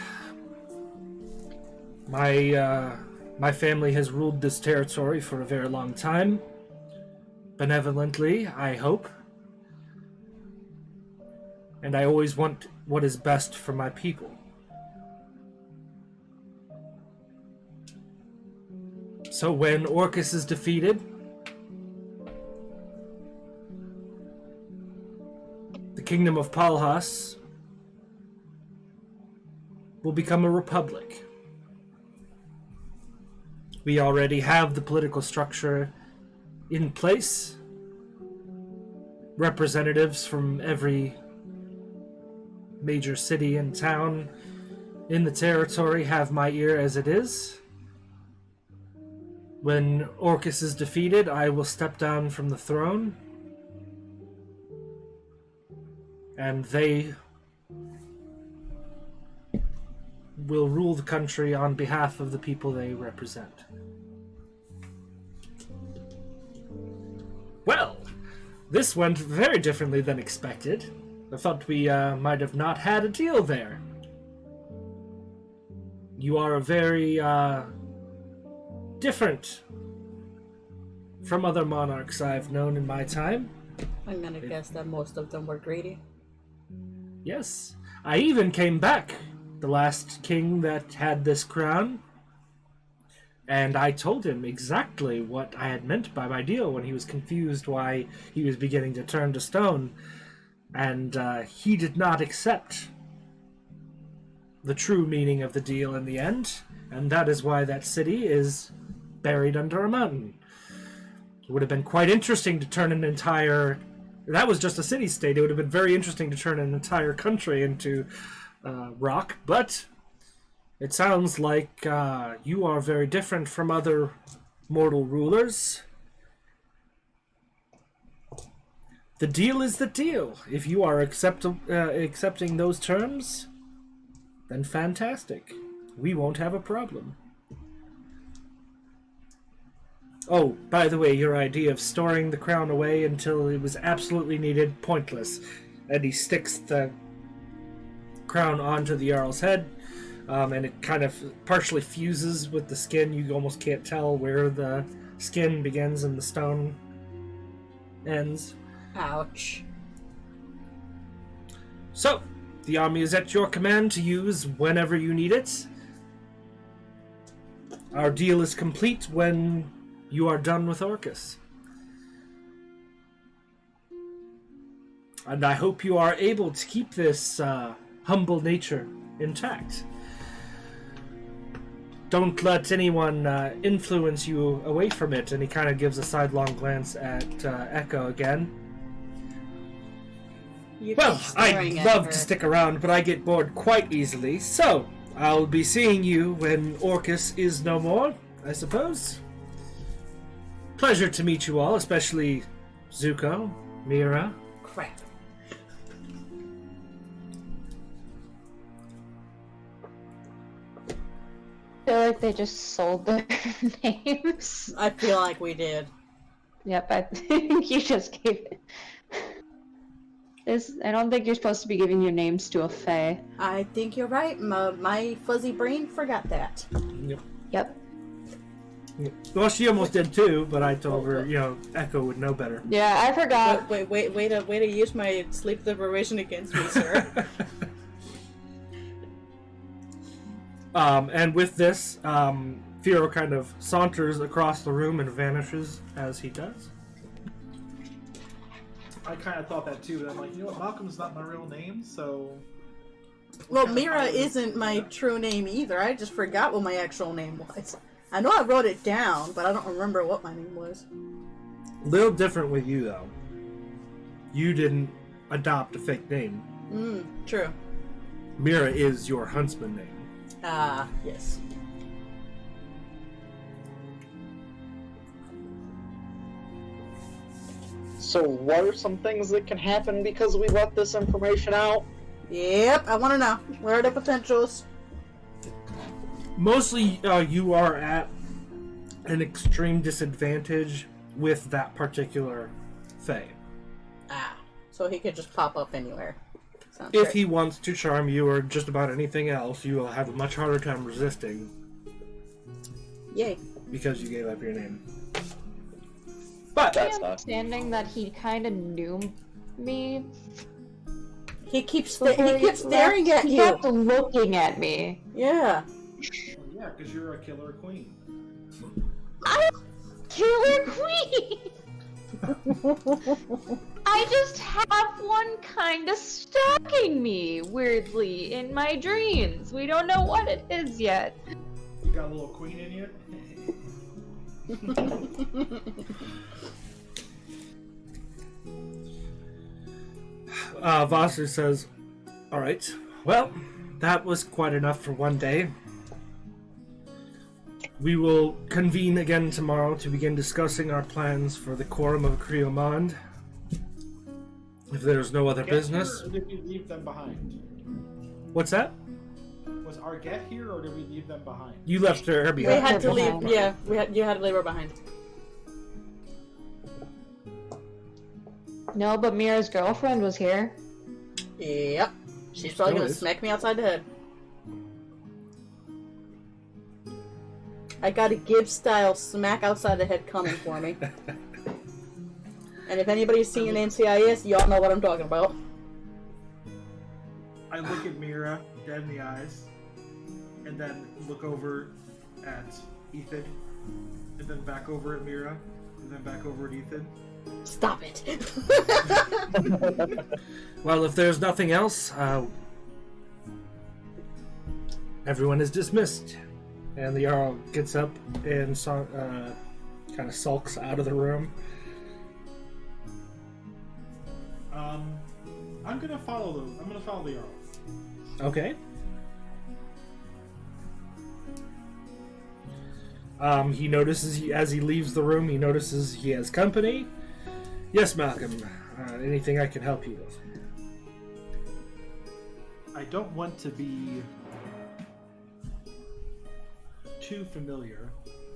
My family has ruled this territory for a very long time. Benevolently, I hope. And I always want what is best for my people. So when Orcus is defeated, the kingdom of Palhas will become a republic. We already have the political structure in place. Representatives from every major city and town in the territory have my ear as it is. When Orcus is defeated, I will step down from the throne, and they will rule the country on behalf of the people they represent. Well, this went very differently than expected. I thought we might have not had a deal there. You are a very different from other monarchs I've known in my time. I'm gonna guess that most of them were greedy. Yes. I even came back, the last king that had this crown, and I told him exactly what I had meant by my deal when he was confused why he was beginning to turn to stone, and he did not accept the true meaning of the deal in the end, and that is why that city is buried under a mountain. It would have been quite interesting to turn an entire... That was just a city-state. It would have been very interesting to turn an entire country into rock, but it sounds like you are very different from other mortal rulers. The deal is the deal. If you are accepting those terms, then fantastic. We won't have a problem. Oh, by the way, your idea of storing the crown away until it was absolutely needed, pointless. And he sticks the crown onto the Jarl's head, and it kind of partially fuses with the skin. You almost can't tell where the skin begins and the stone ends. Ouch. So, the army is at your command to use whenever you need it. Our deal is complete when you are done with Orcus. And I hope you are able to keep this humble nature intact. Don't let anyone influence you away from it. And he kind of gives a sidelong glance at Echo again. Well, I'd love to stick around, but I get bored quite easily. So, I'll be seeing you when Orcus is no more, I suppose. Pleasure to meet you all, especially Zuko, Mira. Crap. I feel like they just sold their names. I feel like we did. Yep, I think you just gave it. I don't think you're supposed to be giving your names to a Fae. I think you're right. My fuzzy brain forgot that. Yep. Well, she almost did too, but I told her, Echo would know better. Yeah, I forgot. Way to use my sleep deprivation against me, sir. And with this, Firo kind of saunters across the room and vanishes as he does. I kind of thought that too, but I'm like, you know what, Malcolm's not my real name, so... Well, Mira isn't my true name either. I just forgot what my actual name was. I know I wrote it down, but I don't remember what my name was. A little different with you, though. You didn't adopt a fake name. True. Mira is your huntsman name. Ah, yes. So what are some things that can happen because we let this information out? Yep, I want to know. What are the potentials? Mostly, you are at an extreme disadvantage with that particular Fae. Ah, so he could just pop up anywhere. Sounds If great. he wants to charm you or just about anything else, you will have a much harder time resisting Yay. because you gave up your name. But That my sucks. understanding that he kind of knew me. He keeps before he keeps staring left. at He you. kept looking at me. Yeah. Well, yeah, because you're a killer queen. I'm Killer Queen! I just have one kind of stalking me, weirdly, in my dreams. We don't know what it is yet. You got a little queen in you? Voster says, "Alright, well, that was quite enough for one day. We will convene again tomorrow to begin discussing our plans for the Quorum of Creomond. If there's no other Get business." here, or did we leave them behind? What's that? Was Arget here, or did we leave them behind? You left her We behind. had to leave. behind. Yeah, you had to leave her behind. No, but Mira's girlfriend was here. Yep. She's probably Still gonna is. smack me outside the head. I got a Gibbs style smack outside the head coming for me. And if anybody's seen NCIS, y'all know what I'm talking about. I look at Mira dead in the eyes, and then look over at Ethan, and then back over at Mira, and then back over at Ethan. Stop it. Well, if there's nothing else, everyone is dismissed. And the Jarl gets up and kind of sulks out of the room. I'm gonna follow them. I'm gonna follow the Jarl. Okay. He notices, as he leaves the room, he notices he has company. Yes, Malcolm. Anything I can help you with? I don't want to be too familiar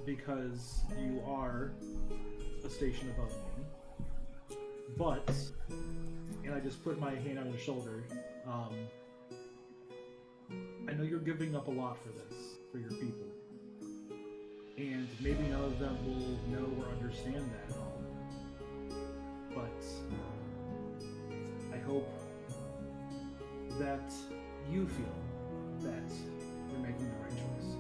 because you are a station above me. But, and I just put my hand on his shoulder, I know you're giving up a lot for this, for your people. And maybe none of them will know or understand that at all. But I hope that you feel that you're making the right choice.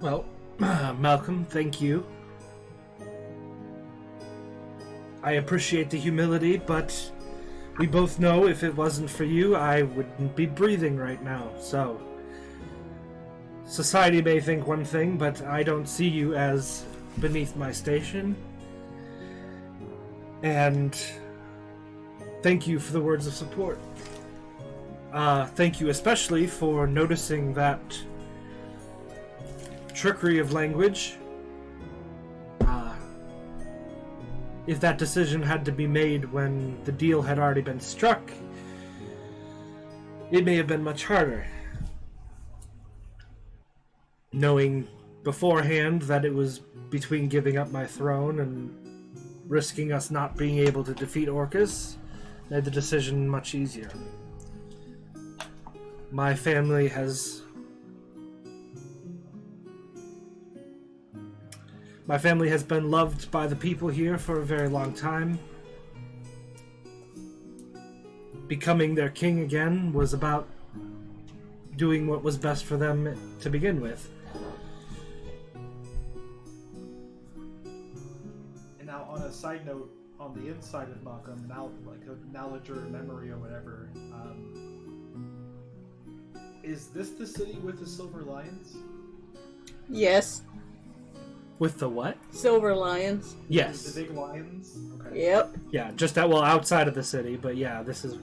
Well, Malcolm, thank you. I appreciate the humility, but we both know if it wasn't for you, I wouldn't be breathing right now, so... Society may think one thing, but I don't see you as beneath my station. And thank you for the words of support. Thank you especially for noticing that trickery of language. If that decision had to be made when the deal had already been struck, it may have been much harder. Knowing beforehand that it was between giving up my throne and risking us not being able to defeat Orcus, made the decision much easier. My family has been loved by the people here for a very long time. Becoming their king again was about doing what was best for them to begin with. And now, on a side note, on the inside of Malcolm, now like a knowledge or memory or whatever, is this the city with the silver lions? Yes. With the what? Silver lions. Yes. The big lions? Okay. Yep. Yeah, just outside of the city, but yeah, this is,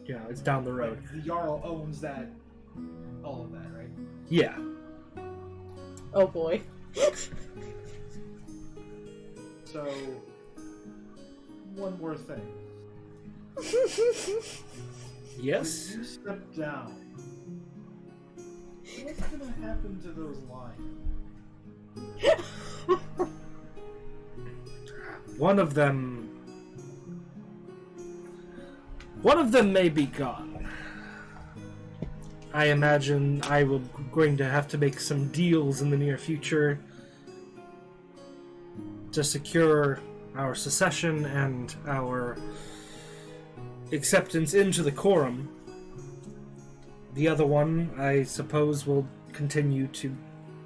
it's down the road. Right, the Jarl owns that, all of that, right? Yeah. Oh boy. So, one more thing. Yes. When you step down, What's gonna happen to those lions? One of them may be gone. I imagine I will going to have to make some deals in the near future to secure our secession and our acceptance into the quorum. The other one, I suppose, will continue to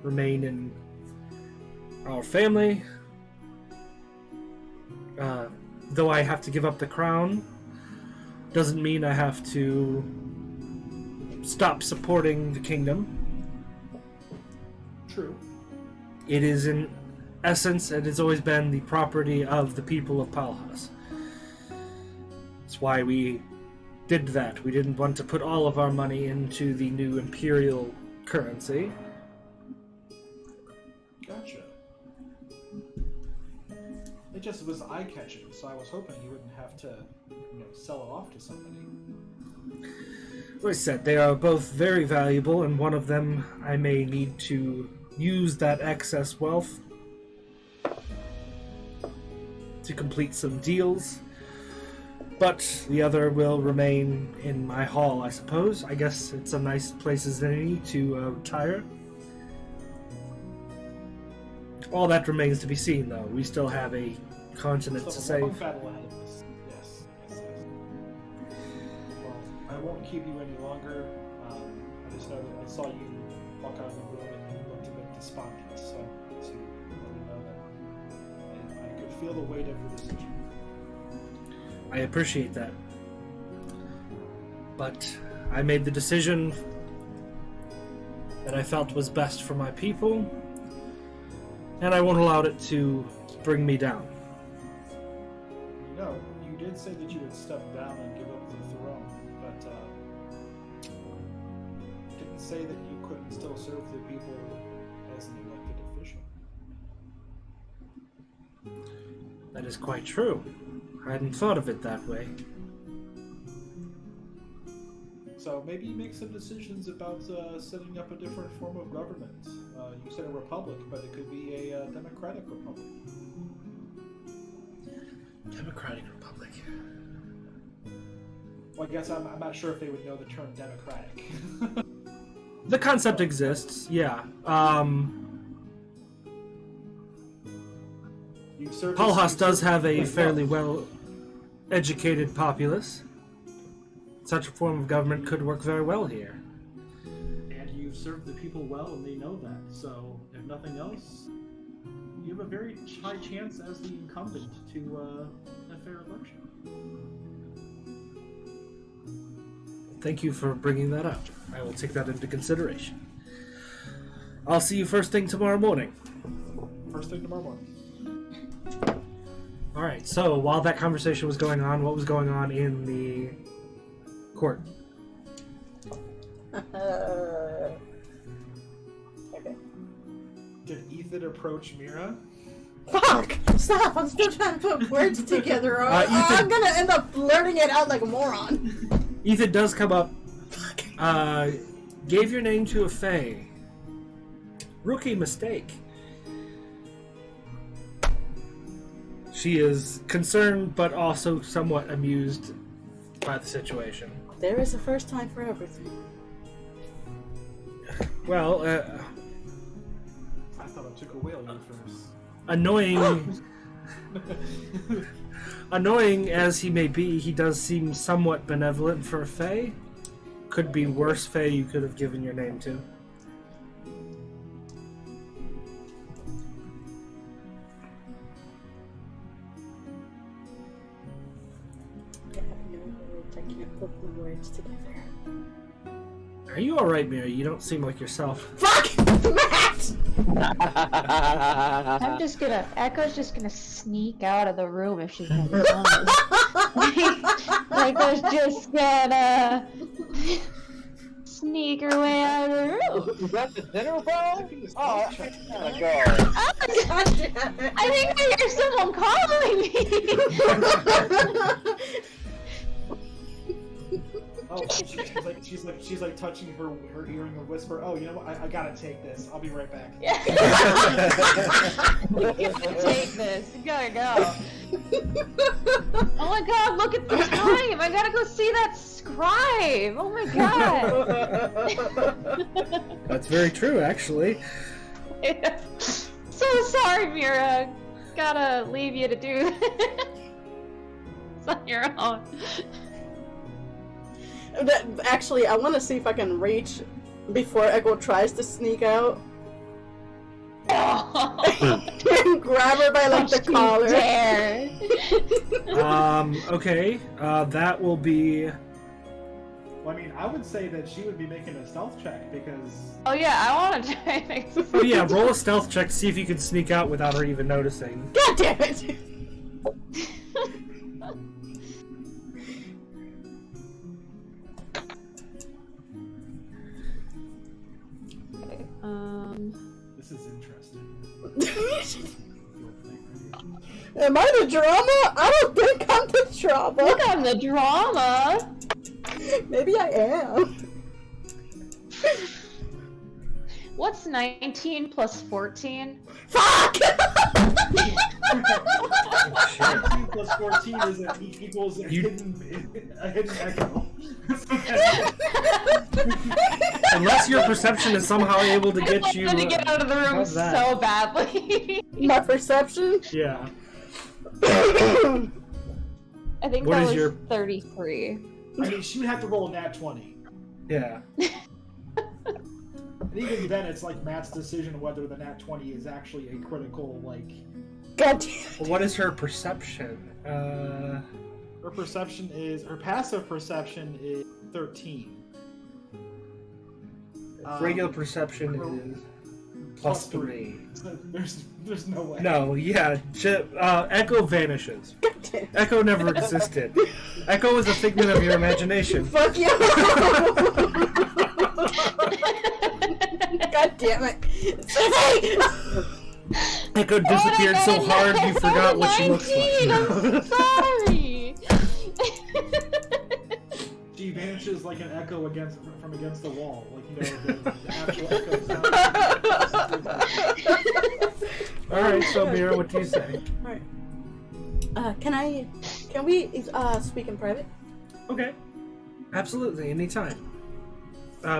remain in our family. Though I have to give up the crown, doesn't mean I have to stop supporting the kingdom. True. It is, in essence, it has always been the property of the people of Palhas. That's why we did that. We didn't want to put all of our money into the new imperial currency. Gotcha. It just was eye-catching, so I was hoping you wouldn't have to, sell it off to somebody. Like I said, they are both very valuable, and one of them I may need to use that excess wealth to complete some deals. But the other will remain in my hall, I suppose. I guess it's a nice place as any to retire. All that remains to be seen, though. We still have a continent to Still a long save. battle ahead of us. Yes. Well, I won't keep you any longer. I just know that I saw you walk out of the room and you looked a bit despondent, so to let you know that I could feel the weight of your decision. I appreciate that. But I made the decision that I felt was best for my people, and I won't allow it to bring me down. You did say that you would step down and give up the throne, but didn't say that you couldn't still serve the people as an elected official. That is quite true. I hadn't thought of it that way. So maybe make some decisions about setting up a different form of government. You said a republic, but it could be a democratic republic. Democratic Republic. Well, I guess I'm not sure if they would know the term democratic. The concept exists, yeah. You've served Palhas you've does served have a quite fairly well. well-educated populace. Such a form of government could work very well here. And you've served the people well, and they know that. So, if nothing else, you have a very high chance as the incumbent to a fair election. Thank you for bringing that up. I will take that into consideration. I'll see you first thing tomorrow morning. First thing tomorrow morning. Alright, so while that conversation was going on, what was going on in the court? Okay. Did Ethan approach Mira? Fuck! Stop! I'm still trying to put words together, or Ethan- I'm gonna end up blurting it out like a moron. Ethan does come up. Gave your name to a Fae. Rookie mistake. She is concerned, but also somewhat amused by the situation. There is a first time for everything. Well, I thought it took a whale you first. annoying as he may be, he does seem somewhat benevolent for a Fae. Could be worse Fae you could have given your name to. I have no words. I can't put the words together. Are you alright, Mary? You don't seem like yourself. Fuck! Matt! Echo's just gonna sneak out of the room if she's not honest. Echo's just gonna sneak her way out of the room. Is that the dinner bell? Oh, I gotta go. I think I hear someone calling me. Oh, she's like, she's like touching her ear and whisper, "Oh, you know what? I gotta take this. I'll be right back." You gotta take this. You gotta go. Oh my god, look at the time! I gotta go see that scribe! Oh my god! That's very true, actually. So sorry, Mira. Gotta leave you to do it's on your own. Actually, I want to see if I can reach before Echo tries to sneak out. And grab her by like the collar. Dare. Okay. That will be. Well, I mean, I would say that she would be making a stealth check because. Oh yeah, I want to try and make some. Oh yeah, roll a stealth check. See if you can sneak out without her even noticing. God damn it! Okay, This is interesting. Am I the drama? I don't think I'm the drama. look on the drama. Maybe I am. What's 19 plus 14? Fuck! 19 plus 14 equals a hidden echo. Unless your perception is somehow able to get you. I'm gonna get out of the room how's that? so badly. My perception? Yeah. I think What that is was your- 33. I mean, she would have to roll a nat 20. Yeah. And even then, it's like Matt's decision whether the nat 20 is actually a critical, like... God damn. What is her perception? Her perception is... Her passive perception is 13. Regular perception is plus 3. So there's no way. No, yeah. Echo vanishes. God damn. Echo never existed. Echo is a figment of your imagination. Fuck you! God damn it! Echo disappeared Oh, so hard you forgot what she looks 19, like. I'm sorry. She vanishes like an echo from against the wall. Like, you know, the actual echoes. Alright, so Mira, what do you say? Alright. Can we speak in private? Okay. Absolutely, anytime.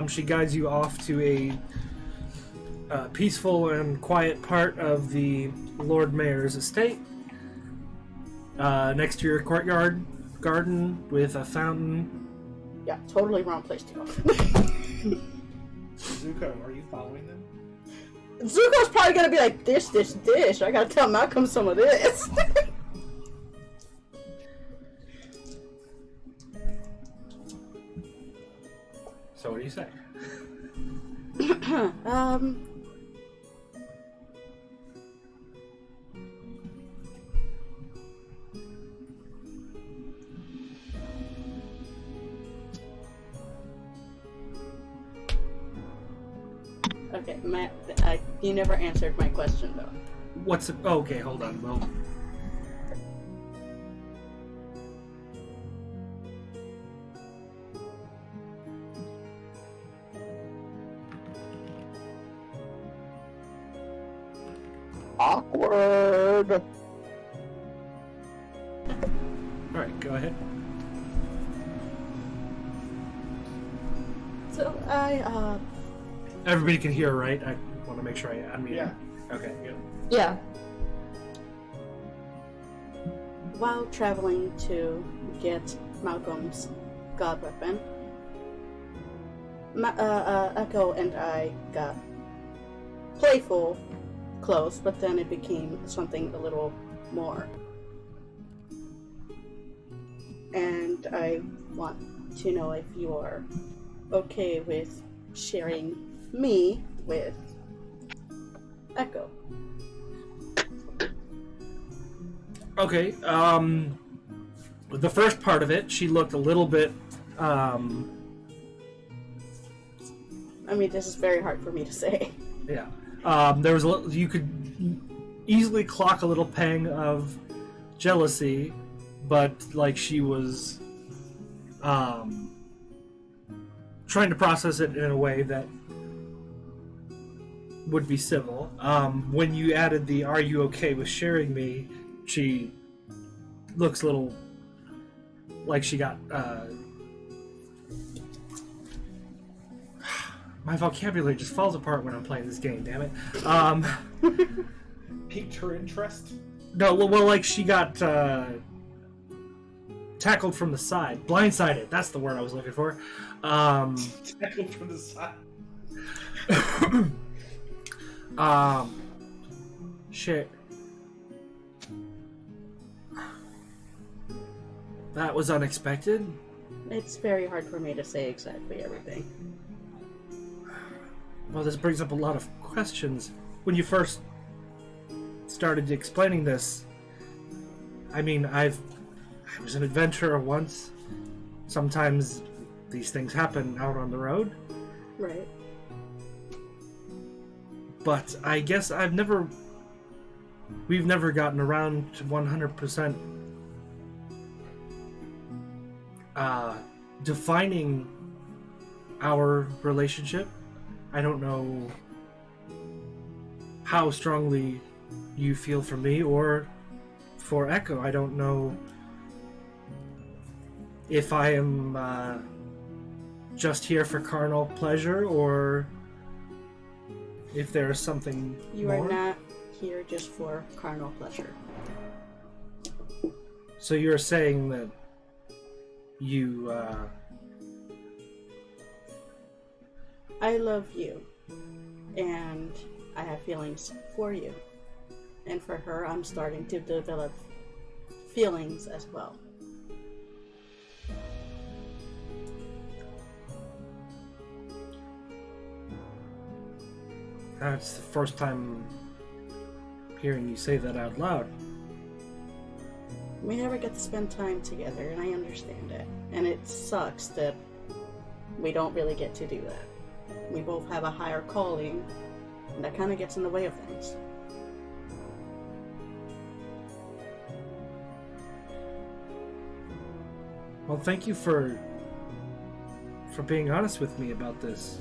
She guides you off to a peaceful and quiet part of the Lord Mayor's estate. Next to your courtyard garden with a fountain. Yeah, totally wrong place to go. Zuko, are you following them? Zuko's probably gonna be like, dish. I gotta tell Malcolm some of this. So what do you say? Okay, Matt, you never answered my question though. What's it? Oh, okay, hold on. Well, Awkward. alright, go ahead. So Everybody can hear, right? I want to make sure I unmute. Yeah. Okay, good. Yeah. while traveling to get Malcolm's god weapon, Echo and I got playful close, but then it became something a little more. And I want to know if you are okay with sharing me with Echo. Okay, the first part of it, she looked a little bit, I mean, this is very hard for me to say. yeah. There was you could easily clock a little pang of jealousy, but like she was trying to process it in a way that would be civil. When you added the "Are you okay with sharing me?" she looks a little like she got. My vocabulary just falls apart when I'm playing this game. Damn it. Piqued her interest. No, well, like she got tackled from the side, blindsided. That's the word I was looking for. Tackled from the side. Shit. That was unexpected. It's very hard for me to say exactly everything. Well, this brings up a lot of questions. When you first started explaining this, I mean, I was an adventurer once. Sometimes these things happen out on the road. Right. But I guess we've never gotten around to 100% defining our relationship. I don't know how strongly you feel for me or for Echo. I don't know if I am just here for carnal pleasure or if there is something You more. are not here just for carnal pleasure. So you're saying that you I love you, and I have feelings for you. And for her, I'm starting to develop feelings as well. That's the first time hearing you say that out loud. We never get to spend time together, and I understand it. And it sucks that we don't really get to do that. We both have a higher calling, and that kind of gets in the way of things. Well, thank you for being honest with me about this.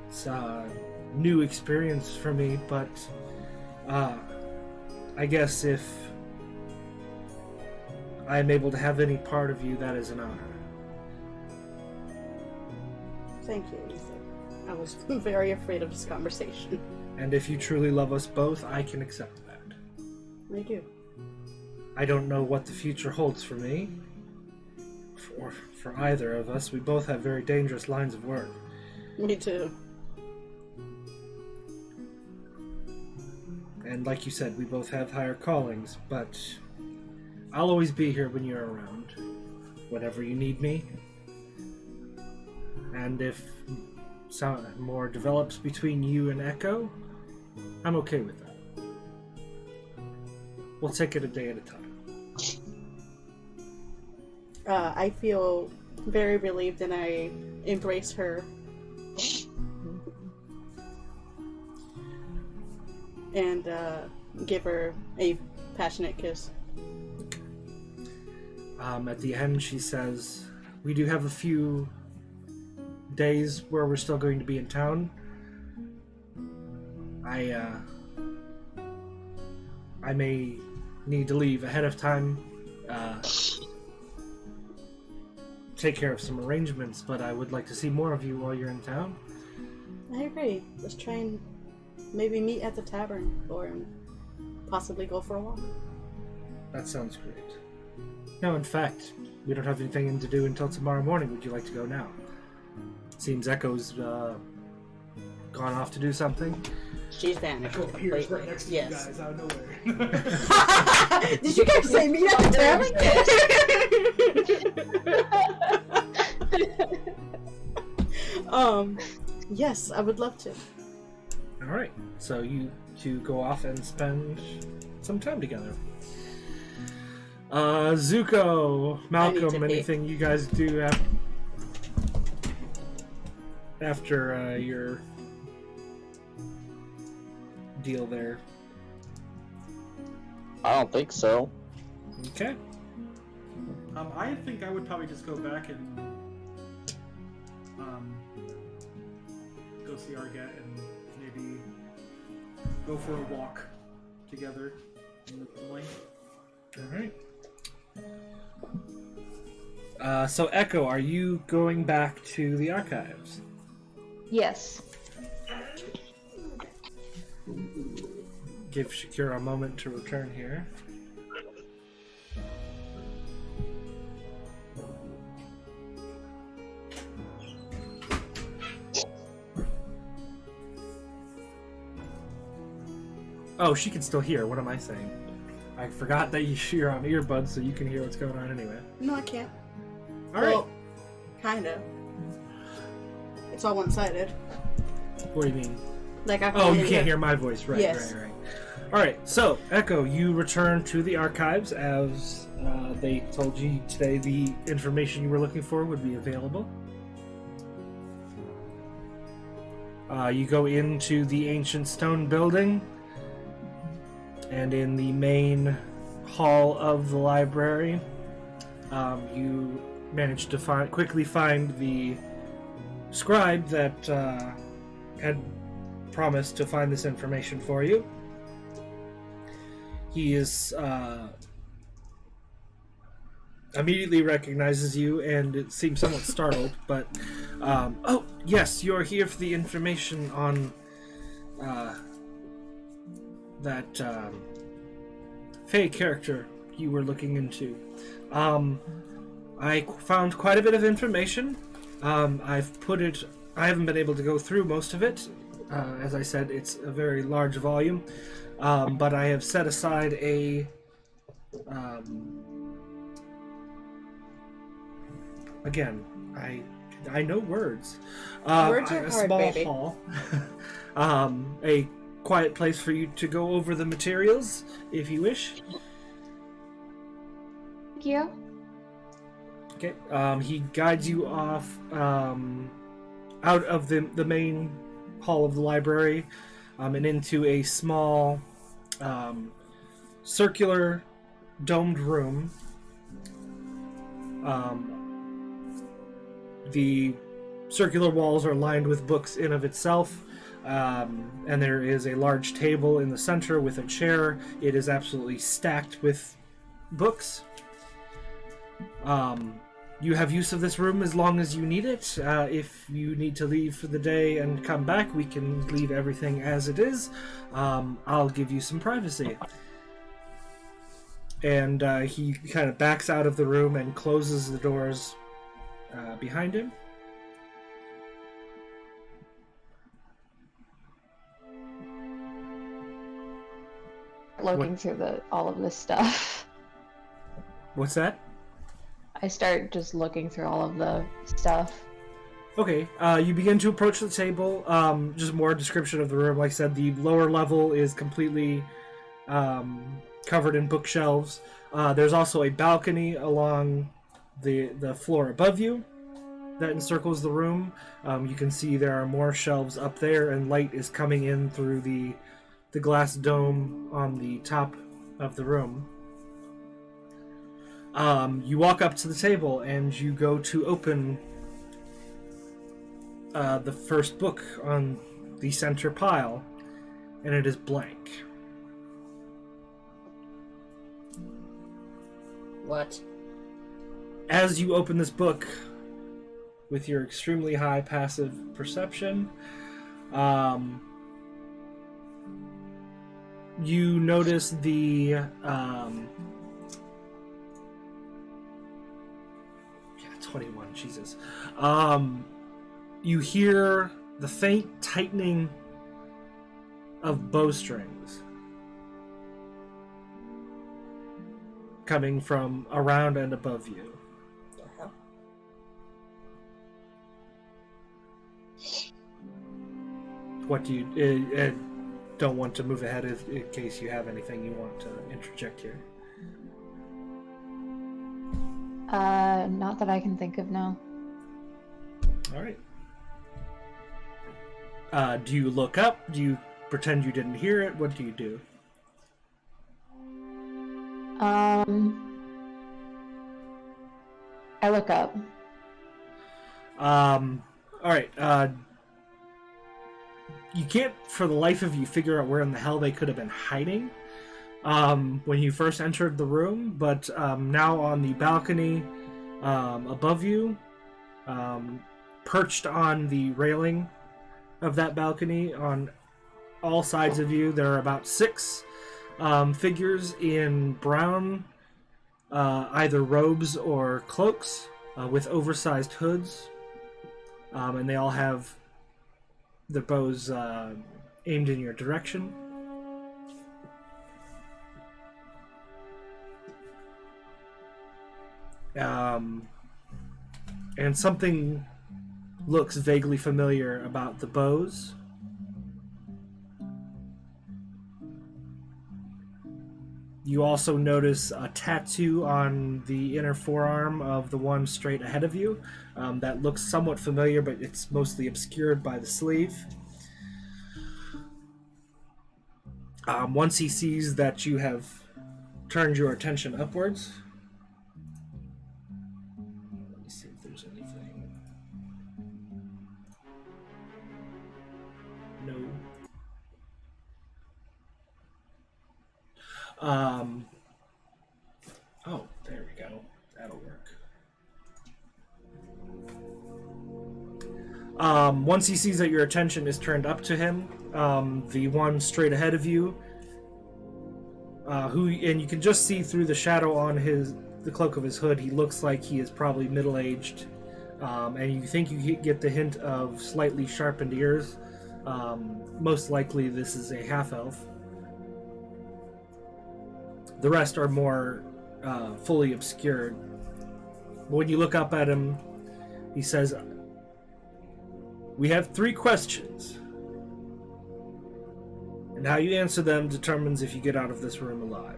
It's a new experience for me, but I guess if I'm able to have any part of you, that is an honor. Thank you, Ethan. I was very afraid of this conversation. And if you truly love us both, I can accept that. I do. I don't know what the future holds for me, or for either of us. We both have very dangerous lines of work. Me too. And like you said, we both have higher callings, but I'll always be here when you're around, whenever you need me. And if some more develops between you and Echo, I'm okay with that. We'll take it a day at a time. I feel very relieved, and I embrace her. And give her a passionate kiss. At the end, she says, "We do have a few days where we're still going to be in town. I may need to leave ahead of time, take care of some arrangements, but I would like to see more of you while you're in town." I agree. Let's try and maybe meet at the tavern or possibly go for a walk. That sounds great. No, in fact, we don't have anything to do until tomorrow morning. Would you like to go now? Seems Echo's gone off to do something. She's vanished Echo appears completely. right next to Yes. you guys out of nowhere. Did you guys say meet at the tavern? Yes, I would love to. Alright, so you two go off and spend some time together. Zuko, I Malcolm, need to pee. anything you guys do after your deal there? I don't think so. Okay. I think I would probably just go back and go see Argat and maybe go for a walk together in the moonlight. Alright. So Echo, are you going back to the archives? Yes. Give Shakira a moment to return here. Oh, she can still hear. What am I saying? I forgot that you're on earbuds, so you can hear what's going on anyway. No, I can't. All right. Well, kinda. It's all one-sided. What do you mean? Like I Oh, you can't hear my voice, right? Yes. Right. All right. So, Echo, you return to the archives as they told you today. The information you were looking for would be available. You go into the ancient stone building, and in the main hall of the library, you manage to quickly find the scribe that had promised to find this information for you. He is immediately recognizes you, and it seems somewhat startled, but oh yes, you're here for the information on that Fae character you were looking into. I found quite a bit of information. I haven't been able to go through most of it. As I said, it's a very large volume. But I have set aside a again, I know words. Words are a hard, small baby. hall. A quiet place for you to go over the materials if you wish. Thank you. Okay. He guides you off out of the main hall of the library and into a small circular domed room. The circular walls are lined with books in of itself, and there is a large table in the center with a chair. It is absolutely stacked with books. You have use of this room as long as you need it. If you need to leave for the day and come back, we can leave everything as it is. I'll give you some privacy. And he kind of backs out of the room and closes the doors behind him. Looking through all of this stuff. What's that? I start just looking through all of the stuff. Okay, you begin to approach the table. Just more description of the room. Like I said, the lower level is completely covered in bookshelves. There's also a balcony along the floor above you that encircles the room. You can see there are more shelves up there, and light is coming in through the glass dome on the top of the room. You walk up to the table and you go to open the first book on the center pile, and it is blank. What? As you open this book with your extremely high passive perception, you notice the 21, Jesus. You hear the faint tightening of bowstrings coming from around and above you. What do you... don't want to move ahead in case you have anything you want to interject here. Not that I can think of now. All right. Do you look up? Do you pretend you didn't hear it? What do you do? I look up. All right. You can't, for the life of you, figure out where in the hell they could have been hiding when you first entered the room. But now on the balcony above you, perched on the railing of that balcony, on all sides of you, there are about 6 figures in brown, either robes or cloaks, with oversized hoods. And they all have their bows aimed in your direction. And something looks vaguely familiar about the bows. You also notice a tattoo on the inner forearm of the one straight ahead of you that looks somewhat familiar, but it's mostly obscured by the sleeve. Once he sees that you have turned your attention upwards, let me see if there's anything. No. Oh, there we go. That'll work. Once he sees that your attention is turned up to him, the one straight ahead of you, and you can just see through the shadow on the cloak of his hood, he looks like he is probably middle-aged, and you think you get the hint of slightly sharpened ears. Most likely this is a half-elf. The rest are more fully obscured. When you look up at him, he says, "We have 3 questions, and how you answer them determines if you get out of this room alive."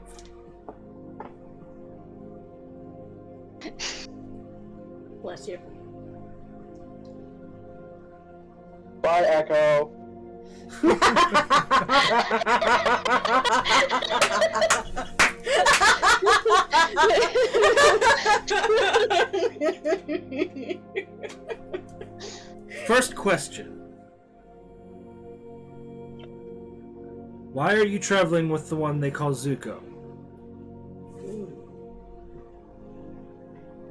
Bless you. Bye, Echo. First question. Why are you traveling with the one they call Zuko?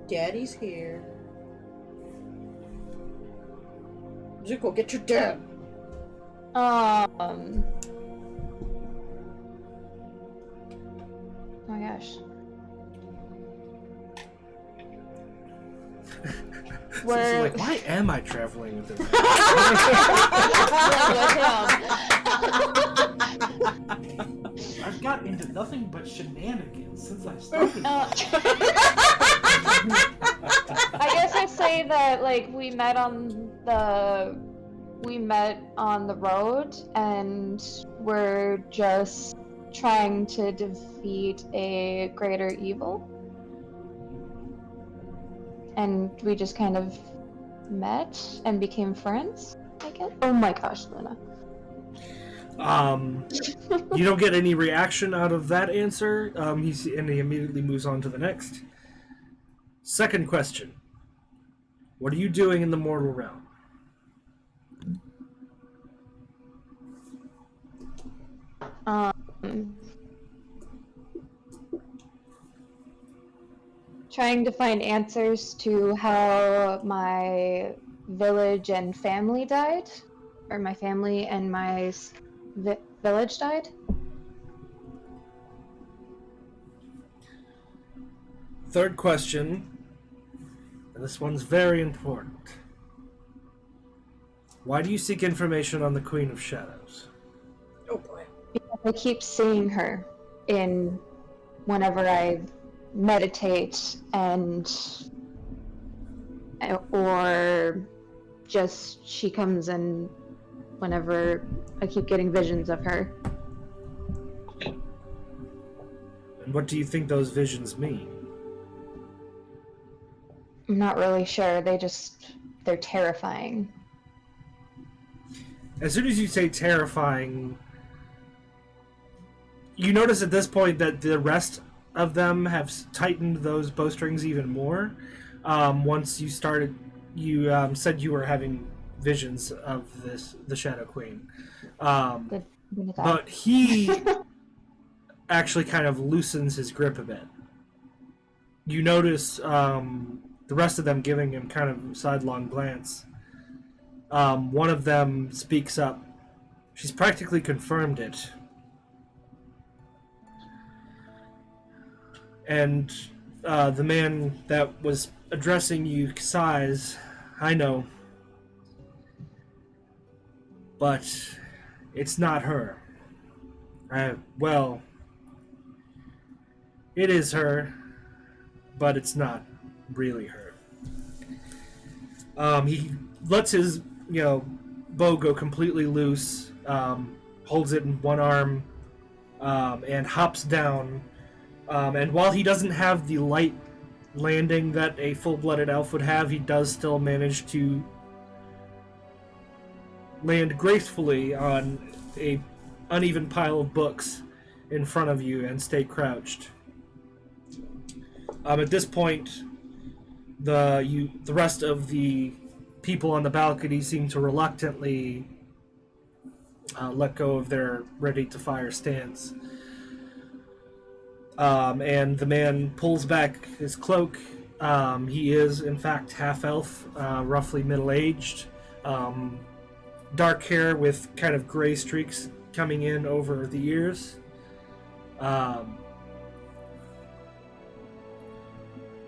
Daddy's here. Zuko, get your dad. Oh my gosh. So We're she's like, why am I traveling with him? I've got into nothing but shenanigans since I started. I guess I'd say that we met on the road, and we're just trying to defeat a greater evil. And we just kind of met and became friends, I guess. Oh my gosh, Luna. You don't get any reaction out of that answer. He immediately moves on to the next. Second question. What are you doing in the mortal realm? Trying to find answers to how my village and family died, or my family and my village died. Third question, and this one's very important. Why do you seek information on the Queen of Shadows? Oh boy. Because I keep seeing her whenever I meditate or just she comes in whenever I keep getting visions of her. And what do you think those visions mean? I'm not really sure. They're terrifying. As soon as you say terrifying, you notice at this point that the rest of them have tightened those bowstrings even more. once you started, you said you were having visions of the Shadow Queen. Good. I'm gonna die. But he actually kind of loosens his grip a bit. You notice the rest of them giving him kind of a sidelong glance. One of them speaks up. She's practically confirmed it. And the man that was addressing you sighs, I know. But it's not her. Well, it is her, but it's not really her. He lets his, bow go completely loose, holds it in one arm, and hops down. And while he doesn't have the light landing that a full-blooded elf would have, he does still manage to land gracefully on a uneven pile of books in front of you and stay crouched. At this point, the rest of the people on the balcony seem to reluctantly let go of their ready-to-fire stance. And the man pulls back his cloak. He is, in fact, half-elf, roughly middle-aged. Dark hair with kind of gray streaks coming in over the ears.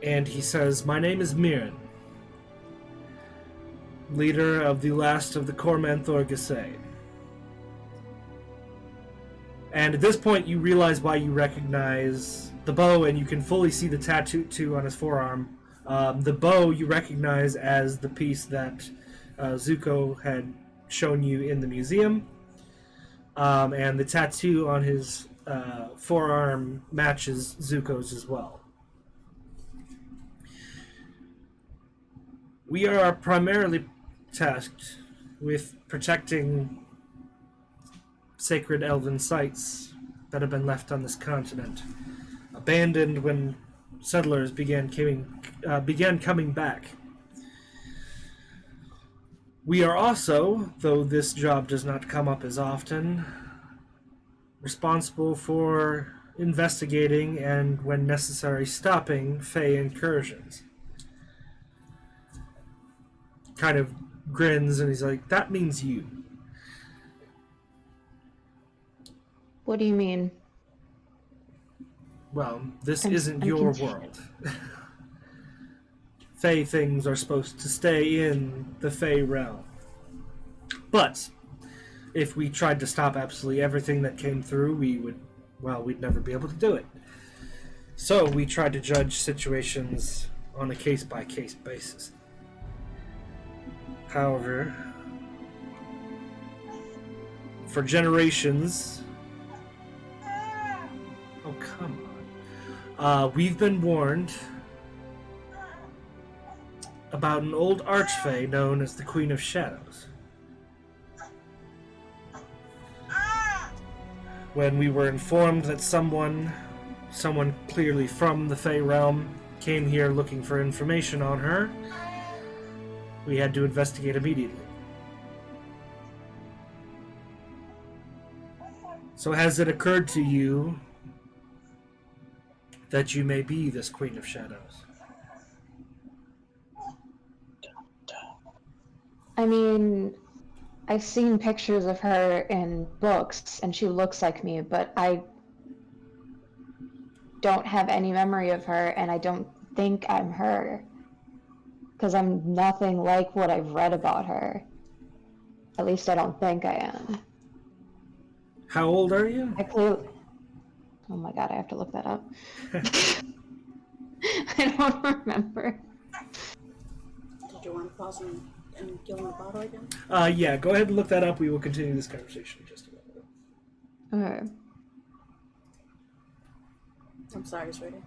And he says, "My name is Mirren, leader of the last of the Cormanthor Gisei." And at this point, you realize why you recognize the bow, and you can fully see the tattoo on his forearm. The bow you recognize as the piece that Zuko had shown you in the museum, and the tattoo on his forearm matches Zuko's as well. We are primarily tasked with protecting sacred elven sites that have been left on this continent, abandoned when settlers began coming back. We are also, though this job does not come up as often, responsible for investigating and, when necessary, stopping Fae incursions. Kind of grins and he's like, "That means you." What do you mean? Well, this I'm isn't your confused. world. Fae things are supposed to stay in the Fae realm. But if we tried to stop absolutely everything that came through, we'd never be able to do it. So we tried to judge situations on a case-by-case basis. However, for generations... Oh, come on. We've been warned about an old Arch-Fae known as the Queen of Shadows. When we were informed that someone clearly from the Fae realm, came here looking for information on her, we had to investigate immediately. So has it occurred to you that you may be this Queen of Shadows? I mean, I've seen pictures of her in books, and she looks like me, but I don't have any memory of her, and I don't think I'm her. Because I'm nothing like what I've read about her. At least I don't think I am. How old are you? I clearly... Oh my god, I have to look that up. I don't remember. Did you want to pause and give him the bottle again? Yeah, go ahead and look that up. We will continue this conversation in just a moment. Okay. I'm sorry, sweetie.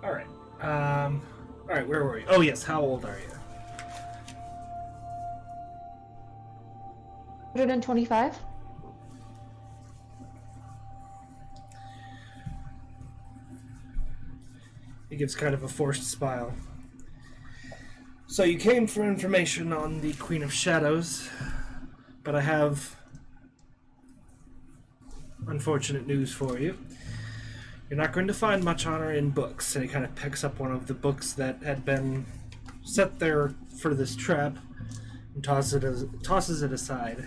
All right. All right. Where were you? Oh yes. How old are you? 125. He gives kind of a forced smile. So you came for information on the Queen of Shadows, but I have unfortunate news for you. You're not going to find much on her in books. And he kind of picks up one of the books that had been set there for this trap and tosses it aside.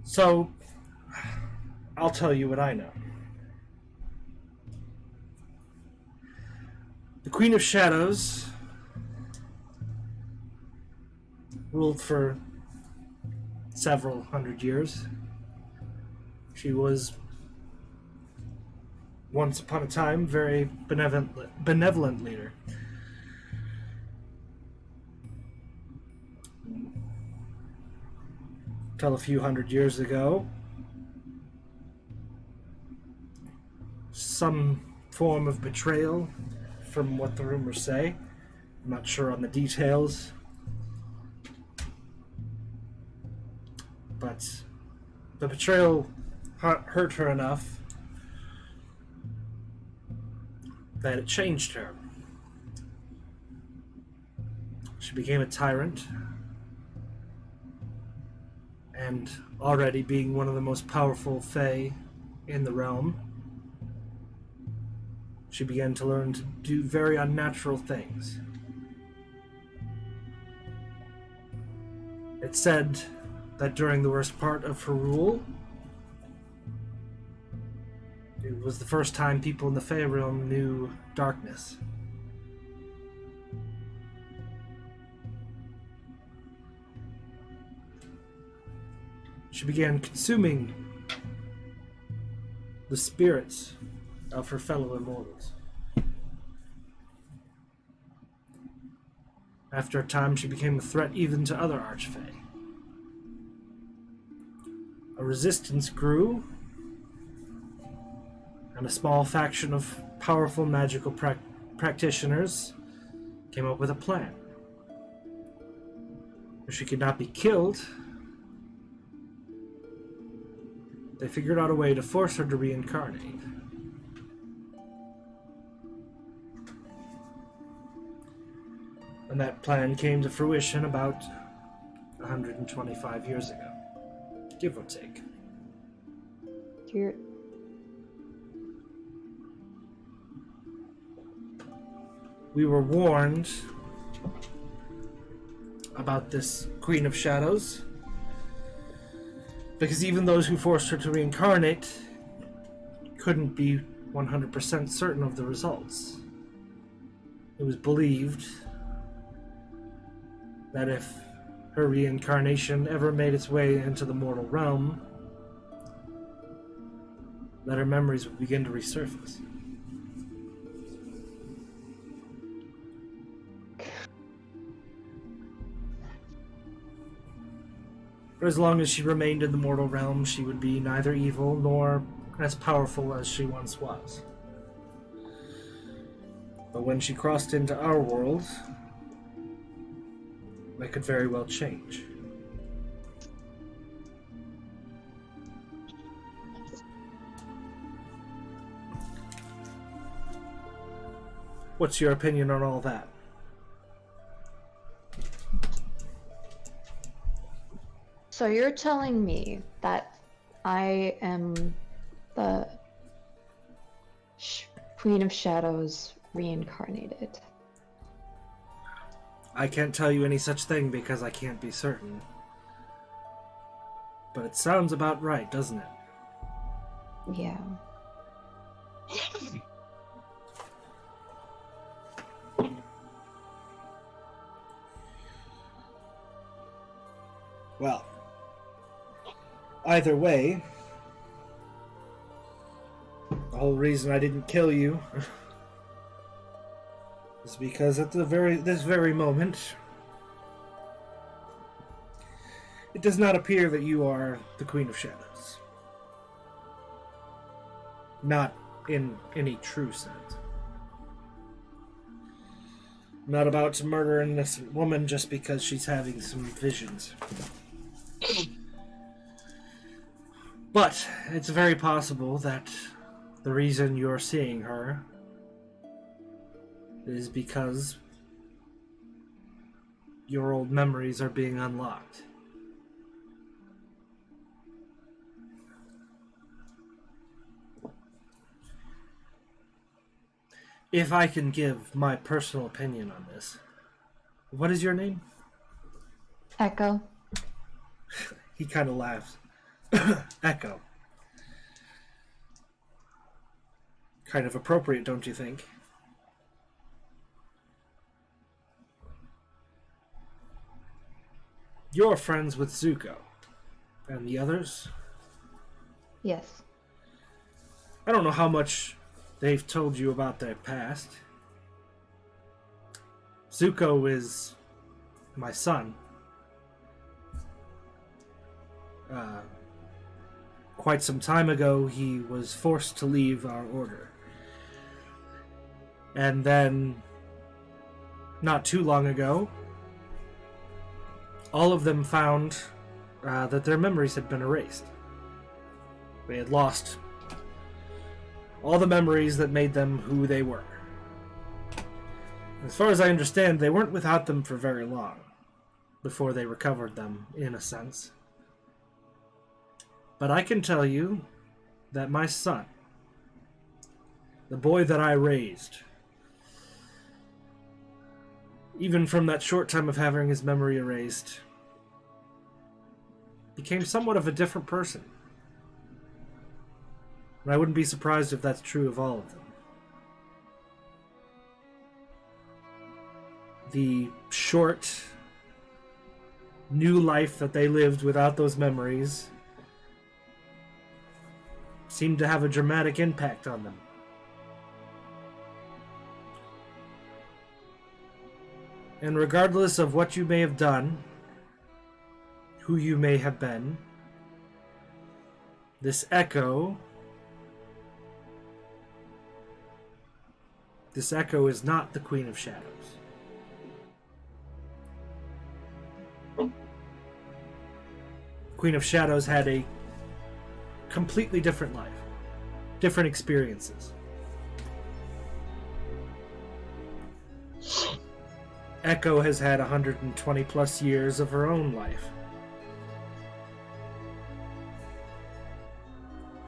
So, I'll tell you what I know. The Queen of Shadows ruled for several hundred years. She was once upon a time very benevolent leader. Till a few hundred years ago, some form of betrayal, from what the rumors say. I'm not sure on the details. But the betrayal hurt her enough that it changed her. She became a tyrant, and already being one of the most powerful Fae in the realm, she began to learn to do very unnatural things. It's said that during the worst part of her rule, it was the first time people in the Fae realm knew darkness. She began consuming the spirits of her fellow immortals. After a time, she became a threat even to other Arch-Fae. A resistance grew, and a small faction of powerful magical practitioners came up with a plan. If she could not be killed, they figured out a way to force her to reincarnate. And that plan came to fruition about 125 years ago, give or take. You're... We were warned about this Queen of Shadows, because even those who forced her to reincarnate couldn't be 100% certain of the results. It was believed that if her reincarnation ever made its way into the mortal realm, that her memories would begin to resurface. For as long as she remained in the mortal realm, she would be neither evil nor as powerful as she once was. But when she crossed into our world, that could very well change. What's your opinion on all that? So you're telling me that I am the Queen of Shadows reincarnated? I can't tell you any such thing because I can't be certain. But it sounds about right, doesn't it? Yeah. Well, either way, the whole reason I didn't kill you is because at this very moment, it does not appear that you are the Queen of Shadows. Not in any true sense. I'm not about to murder an innocent woman just because she's having some visions. But it's very possible that the reason you're seeing her is because your old memories are being unlocked. If I can give my personal opinion on this, what is your name? Echo. He kind of laughs. Echo. Kind of appropriate, don't you think? You're friends with Zuko. And the others? Yes. I don't know how much they've told you about their past. Zuko is my son. Quite some time ago, he was forced to leave our order. And then, not too long ago, all of them found that their memories had been erased. They had lost all the memories that made them who they were. As far as I understand, they weren't without them for very long before they recovered them, in a sense. But I can tell you that my son, the boy that I raised, even from that short time of having his memory erased, became somewhat of a different person. And I wouldn't be surprised if that's true of all of them. The short, new life that they lived without those memories seemed to have a dramatic impact on them. And regardless of what you may have done, who you may have been, this Echo is not the Queen of Shadows. Queen of Shadows had a completely different life, different experiences. Echo has had 120 plus years of her own life.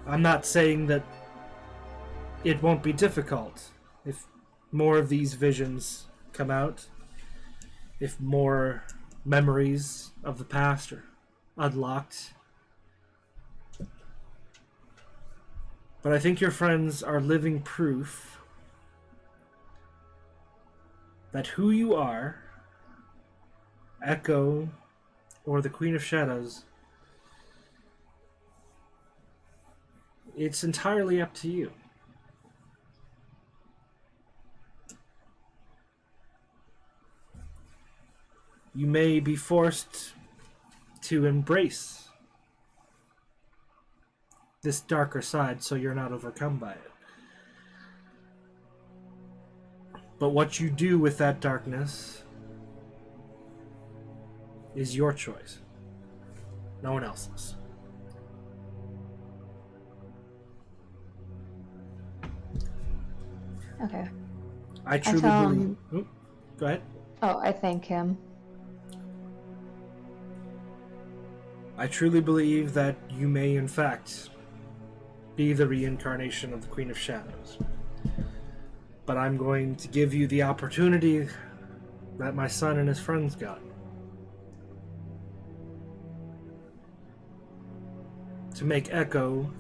I'm not saying that it won't be difficult if more of these visions come out, if more memories of the past are unlocked. But I think your friends are living proof that who you are, Echo or the Queen of Shadows, it's entirely up to you. You may be forced to embrace this darker side so you're not overcome by it. But what you do with that darkness is your choice. No one else's. Okay. I truly tell believe... him- Oop, go ahead. Oh, I thank him. I truly believe that you may, in fact, be the reincarnation of the Queen of Shadows. But I'm going to give you the opportunity that my son and his friends got. To make Echo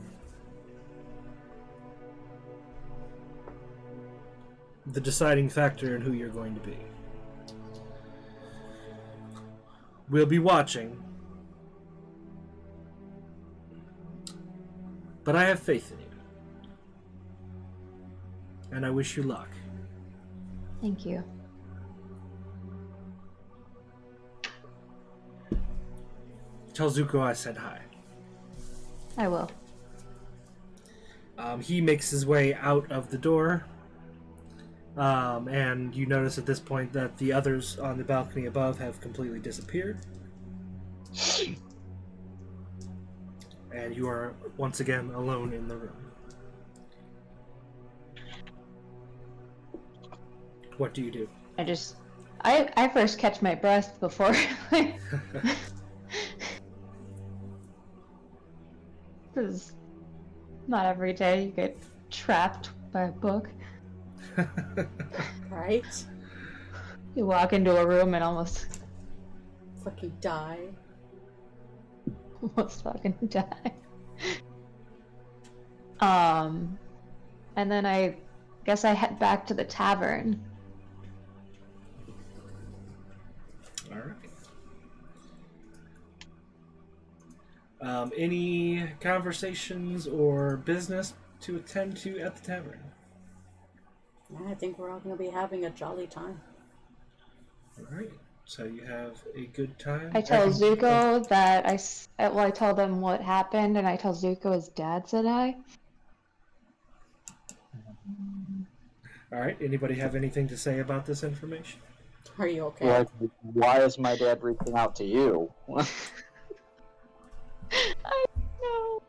the deciding factor in who you're going to be. We'll be watching. But I have faith in you. And I wish you luck. Thank you. Tell Zuko I said hi. I will. He makes his way out of the door And you notice at this point that the others on the balcony above have completely disappeared. And you are once again alone in the room. What do you do? I first catch my breath before. Because not every day you get trapped by a book. Right? You walk into a room and almost Fucking die. fucking die. And then I guess I head back to the tavern. All right. Any conversations or business to attend to at the tavern? I think we're all going to be having a jolly time. All right. So you have a good time. I tell Zuko that I tell them what happened, and I tell Zuko his dad said hi. All right. Anybody have anything to say about this information? Are you okay? Like, why is my dad reaching out to you? I know.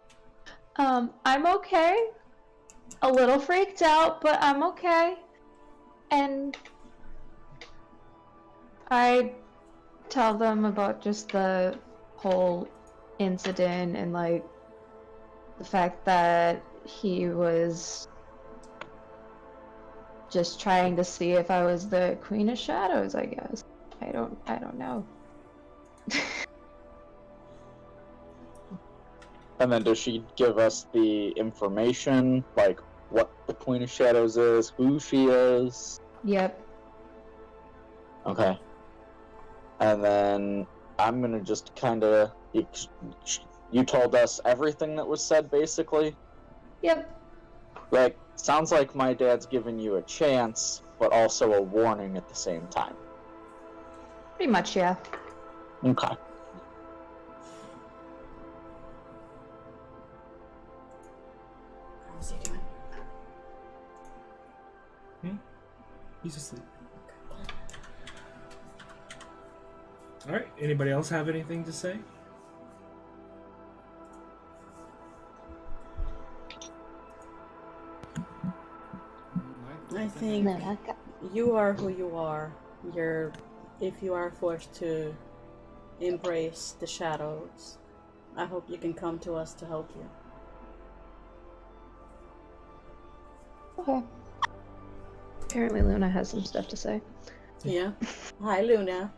I'm okay. A little freaked out, but I'm okay. And I tell them about just the whole incident and like the fact that he was just trying to see if I was the Queen of Shadows, I guess. I don't know. And then does she give us the information, like what the Queen of Shadows is, who she is? Yep. Okay. And then I'm gonna just kind of... You told us everything that was said, basically? Yep. Like, sounds like my dad's giving you a chance, but also a warning at the same time. Pretty much, yeah. Okay. How's he doing? He's asleep. All right. Anybody else have anything to say? I think you are who you are. If you are forced to embrace the shadows, I hope you can come to us to help you. Okay. Apparently Luna has some stuff to say. Yeah. Hi, Luna.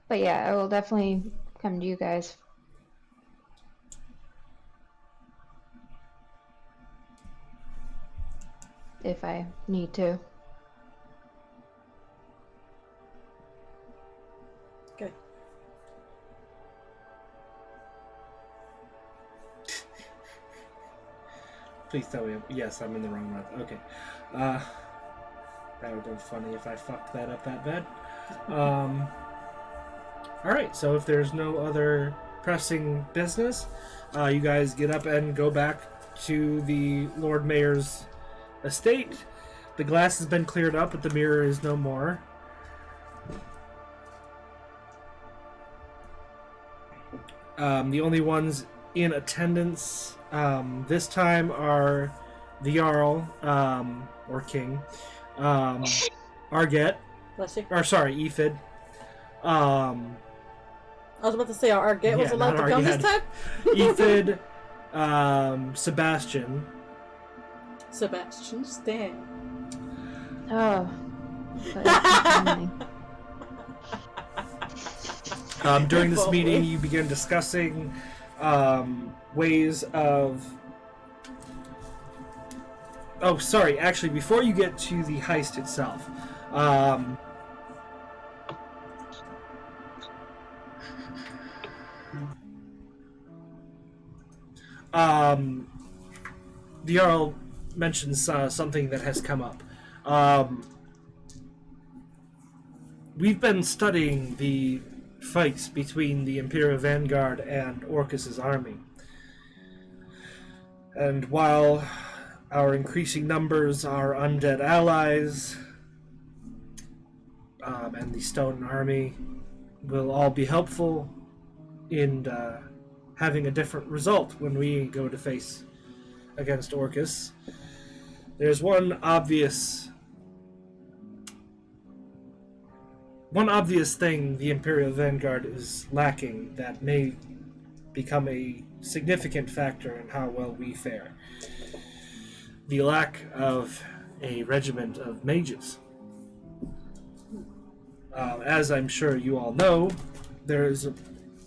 But yeah, I will definitely come to you guys. If I need to. Okay. Please tell me. Yes, I'm in the wrong month. Okay. That would have been funny if I fucked that up that bad. Alright, so if there's no other pressing business, you guys get up and go back to the Lord Mayor's estate. The glass has been cleared up, but the mirror is no more. The only ones in attendance this time are the Jarl, or King, Arget, Bless you. or sorry, Ephid. I was about to say our Arget was Yeah, allowed not to come this Arget. time. Ephid, Sebastian. Sebastian Stan. Oh. But it's funny. During this If meeting, only. you begin discussing ways of... Oh, sorry. Actually, before you get to the heist itself, the Jarl mentions something that has come up. We've been studying the fight between the Imperial Vanguard and Orcus's army. And while our increasing numbers, our undead allies, and the Stone Army will all be helpful in having a different result when we go to face against Orcus, there's one obvious thing the Imperial Vanguard is lacking that may become a significant factor in how well we fare. The lack of a regiment of mages. As I'm sure you all know, there is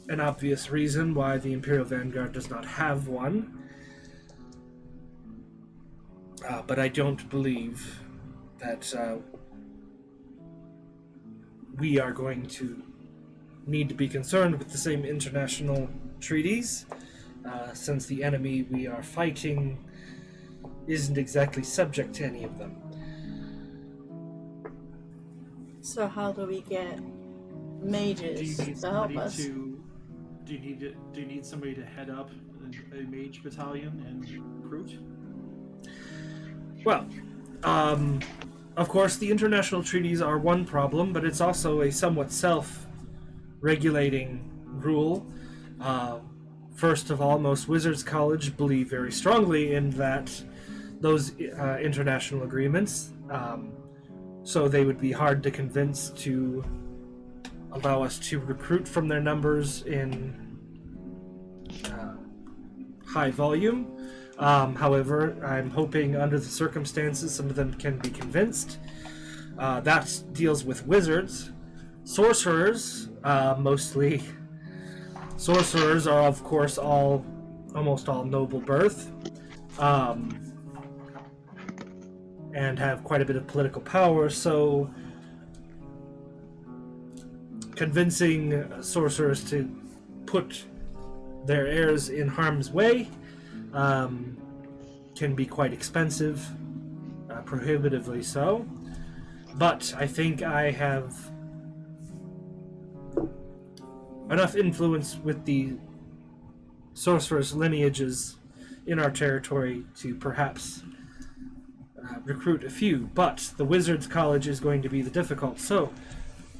an obvious reason why the Imperial Vanguard does not have one. But I don't believe that we are going to need to be concerned with the same international treaties, since the enemy we are fighting isn't exactly subject to any of them. So how do we get mages to help us? Do you need somebody to head up a mage battalion and recruit? Well, of course, the international treaties are one problem, but it's also a somewhat self-regulating rule. First of all, most Wizards College believe very strongly in those international agreements, so they would be hard to convince to allow us to recruit from their numbers in high volume. However, I'm hoping under the circumstances some of them can be convinced. That deals with wizards. Sorcerers, mostly. Sorcerers are, of course, almost all noble birth, and have quite a bit of political power, so convincing sorcerers to put their heirs in harm's way can be quite expensive, prohibitively so. But I think I have enough influence with the sorcerers' lineages in our territory to perhaps recruit a few. But the Wizards College is going to be the difficult, so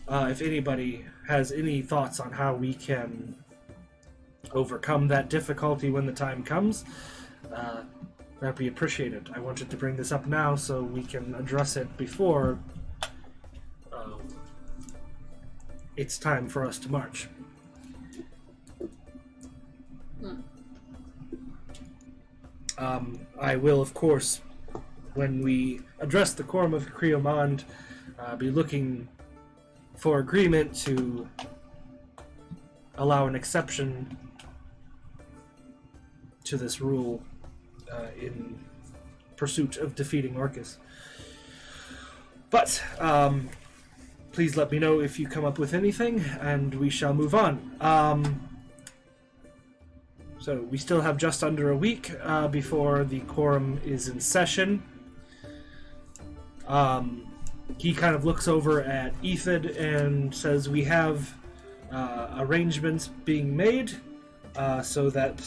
if anybody has any thoughts on how we can overcome that difficulty when the time comes, that'd be appreciated. I wanted to bring this up now so we can address it before it's time for us to march. I will, of course, when we address the Quorum of Creomond, be looking for agreement to allow an exception to this rule in pursuit of defeating Orcus. But please let me know if you come up with anything, and we shall move on. So we still have just under a week before the quorum is in session. He kind of looks over at Ephid and says we have arrangements being made so that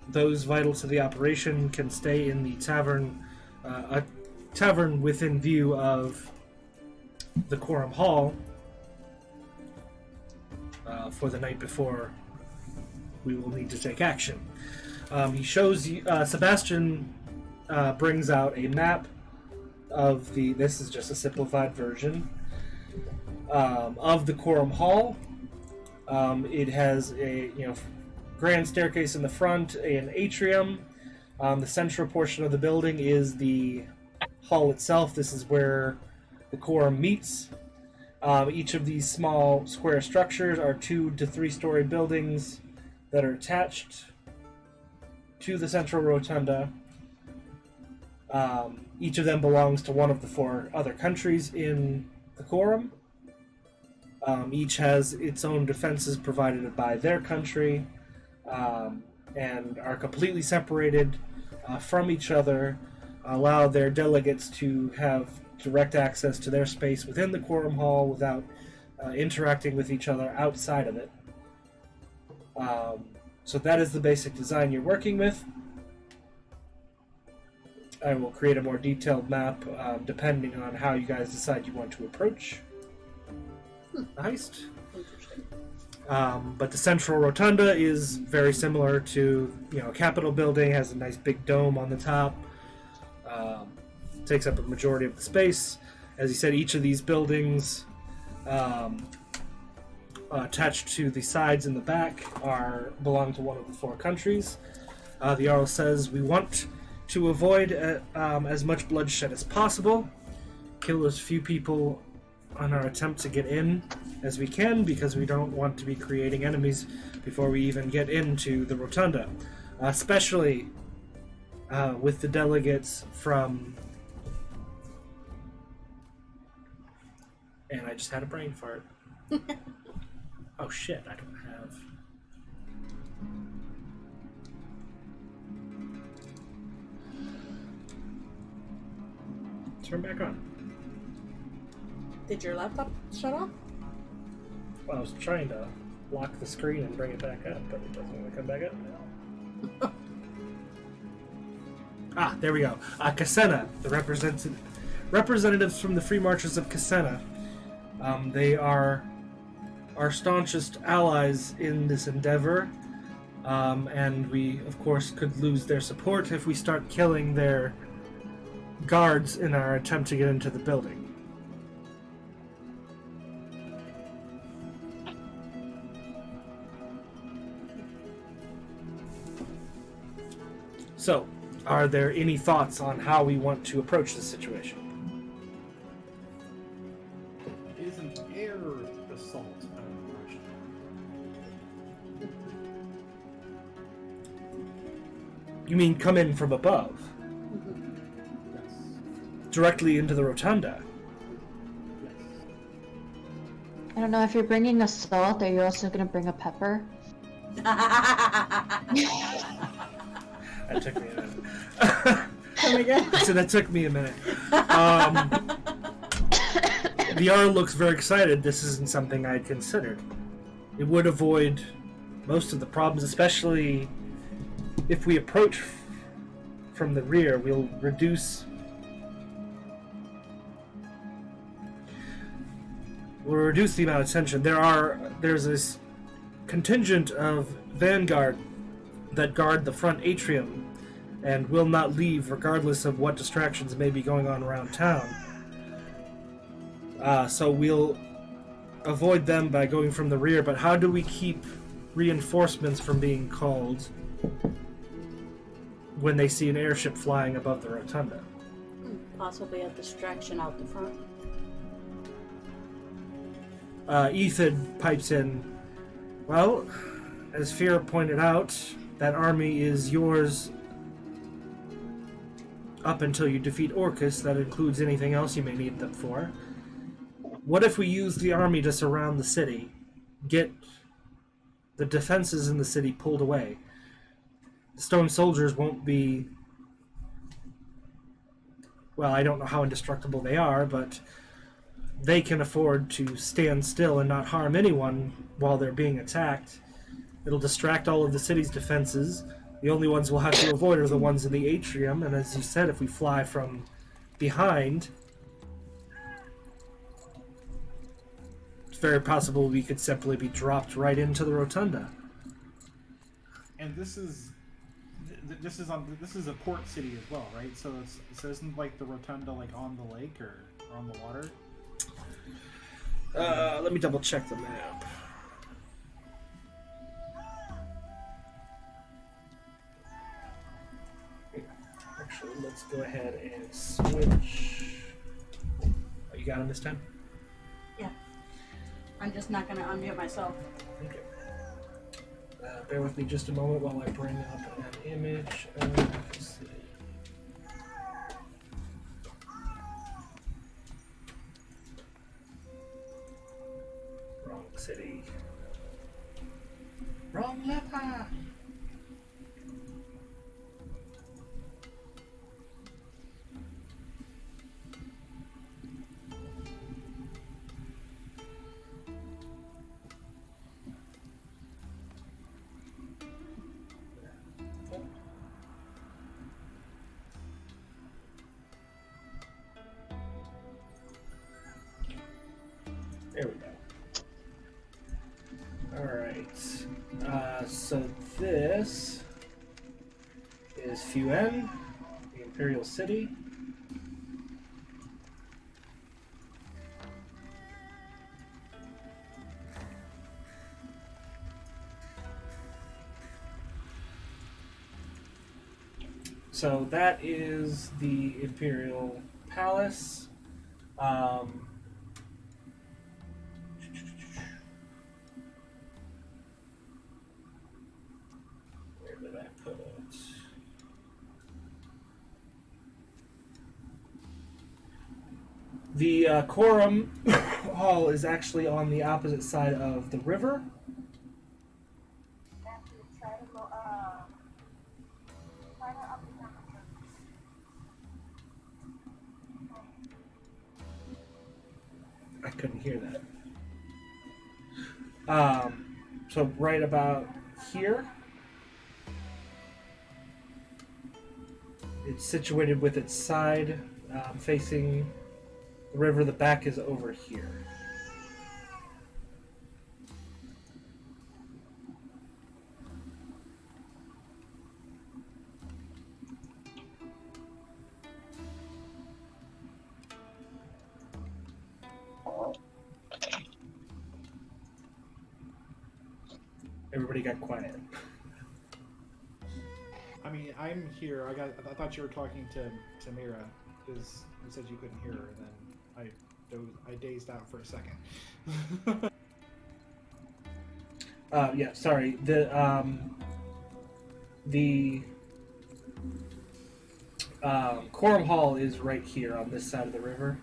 those vital to the operation can stay in the tavern, a tavern within view of the Quorum Hall for the night before we will need to take action. He shows you, Sebastian brings out a map of this is just a simplified version, of the Quorum Hall. It has a, grand staircase in the front, an atrium. The central portion of the building is the hall itself. This is where the quorum meets. Each of these small square structures are 2 to 3 story buildings that are attached to the central rotunda. Each of them belongs to one of the 4 other countries in the quorum. Each has its own defenses provided by their country, and are completely separated from each other, allow their delegates to have direct access to their space within the Quorum Hall without interacting with each other outside of it. So that is the basic design you're working with. I will create a more detailed map depending on how you guys decide you want to approach the heist. Interesting. But the central rotunda is very similar to, a Capitol building. Has a nice big dome on the top. Takes up a majority of the space. As you said, each of these buildings attached to the sides and the back belong to one of the 4 countries. The Jarl says we want to avoid as much bloodshed as possible. Kill as few people on our attempt to get in as we can, because we don't want to be creating enemies before we even get into the rotunda, especially with the delegates from... And I just had a brain fart. Oh shit, I don't have... Turn back on. Did your laptop shut off? Well, I was trying to lock the screen and bring it back up, but it doesn't want to come back up now. There we go. Casenna, the representatives from the Free Marchers of Casenna. They are our staunchest allies in this endeavor, and we, of course, could lose their support if we start killing their guards in our attempt to get into the building. So, are there any thoughts on how we want to approach this situation? Is an air assault an approach? You mean come in from above? Yes. Directly into the rotunda? Yes. I don't know if you're bringing a salt. Are you also gonna bring a pepper? That took me a minute. Come again? So that took me a minute. The Jarl looks very excited. This isn't something I'd considered. It would avoid most of the problems, especially if we approach from the rear. We'll reduce the amount of tension. There's this contingent of vanguard that guard the front atrium and will not leave regardless of what distractions may be going on around town. So we'll avoid them by going from the rear, but how do we keep reinforcements from being called when they see an airship flying above the rotunda? Possibly a distraction out the front. Ethan pipes in, well, as Fear pointed out, that army is yours up until you defeat Orcus. That includes anything else you may need them for. What if we use the army to surround the city, get the defenses in the city pulled away? The stone soldiers won't be... Well, I don't know how indestructible they are, but they can afford to stand still and not harm anyone while they're being attacked. It'll distract all of the city's defenses. The only ones we'll have to avoid are the ones in the atrium, and as you said, if we fly from behind, it's very possible we could simply be dropped right into the rotunda. And this is a port city as well, right? So isn't like the rotunda like on the lake or on the water? Let me double check the map. Actually, let's go ahead and switch. Oh, you got him this time? Yeah. I'm just not gonna unmute myself. Okay. Bear with me just a moment while I bring up an image of the city. Wrong city. Wrong leper! So this is Fuen, the Imperial City. So that is the Imperial Palace. Where did I put it? The Quorum Hall is actually on the opposite side of the river. I couldn't hear that. So right about here. It's situated with its side facing the river. The back is over here. Everybody got quiet. I mean, I'm here. I thought you were talking to Mira, because you said you couldn't hear her, and then I dazed out for a second. Yeah, sorry. The Quorum Hall is right here on this side of the river.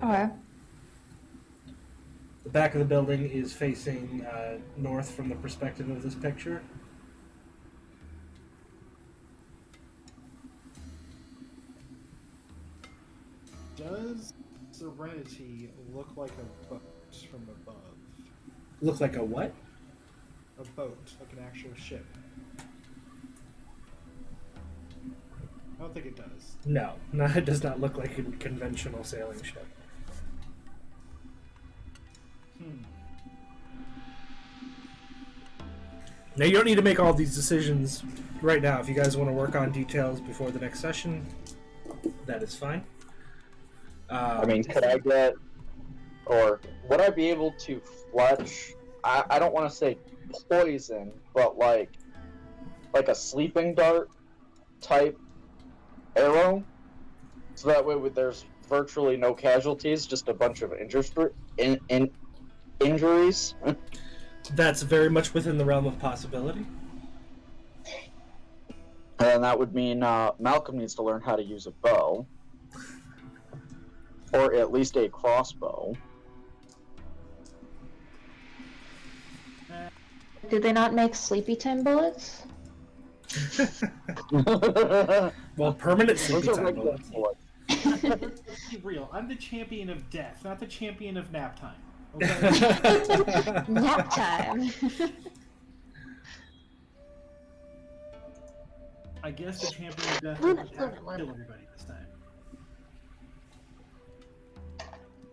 Okay. The back of the building is facing north from the perspective of this picture. Does Serenity look like a boat from above? Look like a what? A boat, like an actual ship. I don't think it does. No, it does not look like a conventional sailing ship. Now, you don't need to make all these decisions right now. If you guys want to work on details before the next session, that is fine. I mean, could I get, or would I be able to fletch, I don't want to say poison, but like a sleeping dart type arrow? So that way there's virtually no casualties, just a bunch of injuries. That's very much within the realm of possibility. And that would mean Malcolm needs to learn how to use a bow. Or at least a crossbow. Did they not make sleepy time bullets? Well, permanent Those sleepy are time regular bullets. bullets. Let's be real. I'm the champion of death, not the champion of nap time. Okay? Nap time. I guess the champion of death will have to kill everybody this time.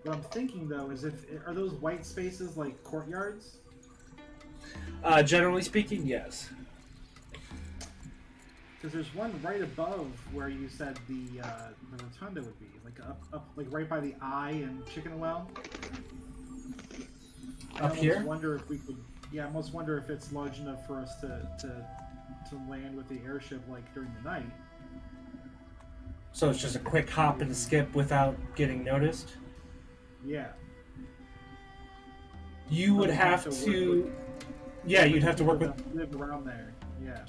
What I'm thinking though is, are those white spaces like courtyards? Generally speaking, yes. Because there's one right above where you said the rotunda would be, like up like right by the eye and Chicken Well. Up here? I wonder if we could. Yeah, I almost wonder if it's large enough for us to land with the airship like during the night. So it's just a quick hop and skip without getting noticed? Yeah. You would have to... Yeah, you'd have to work with... Live around there, yeah.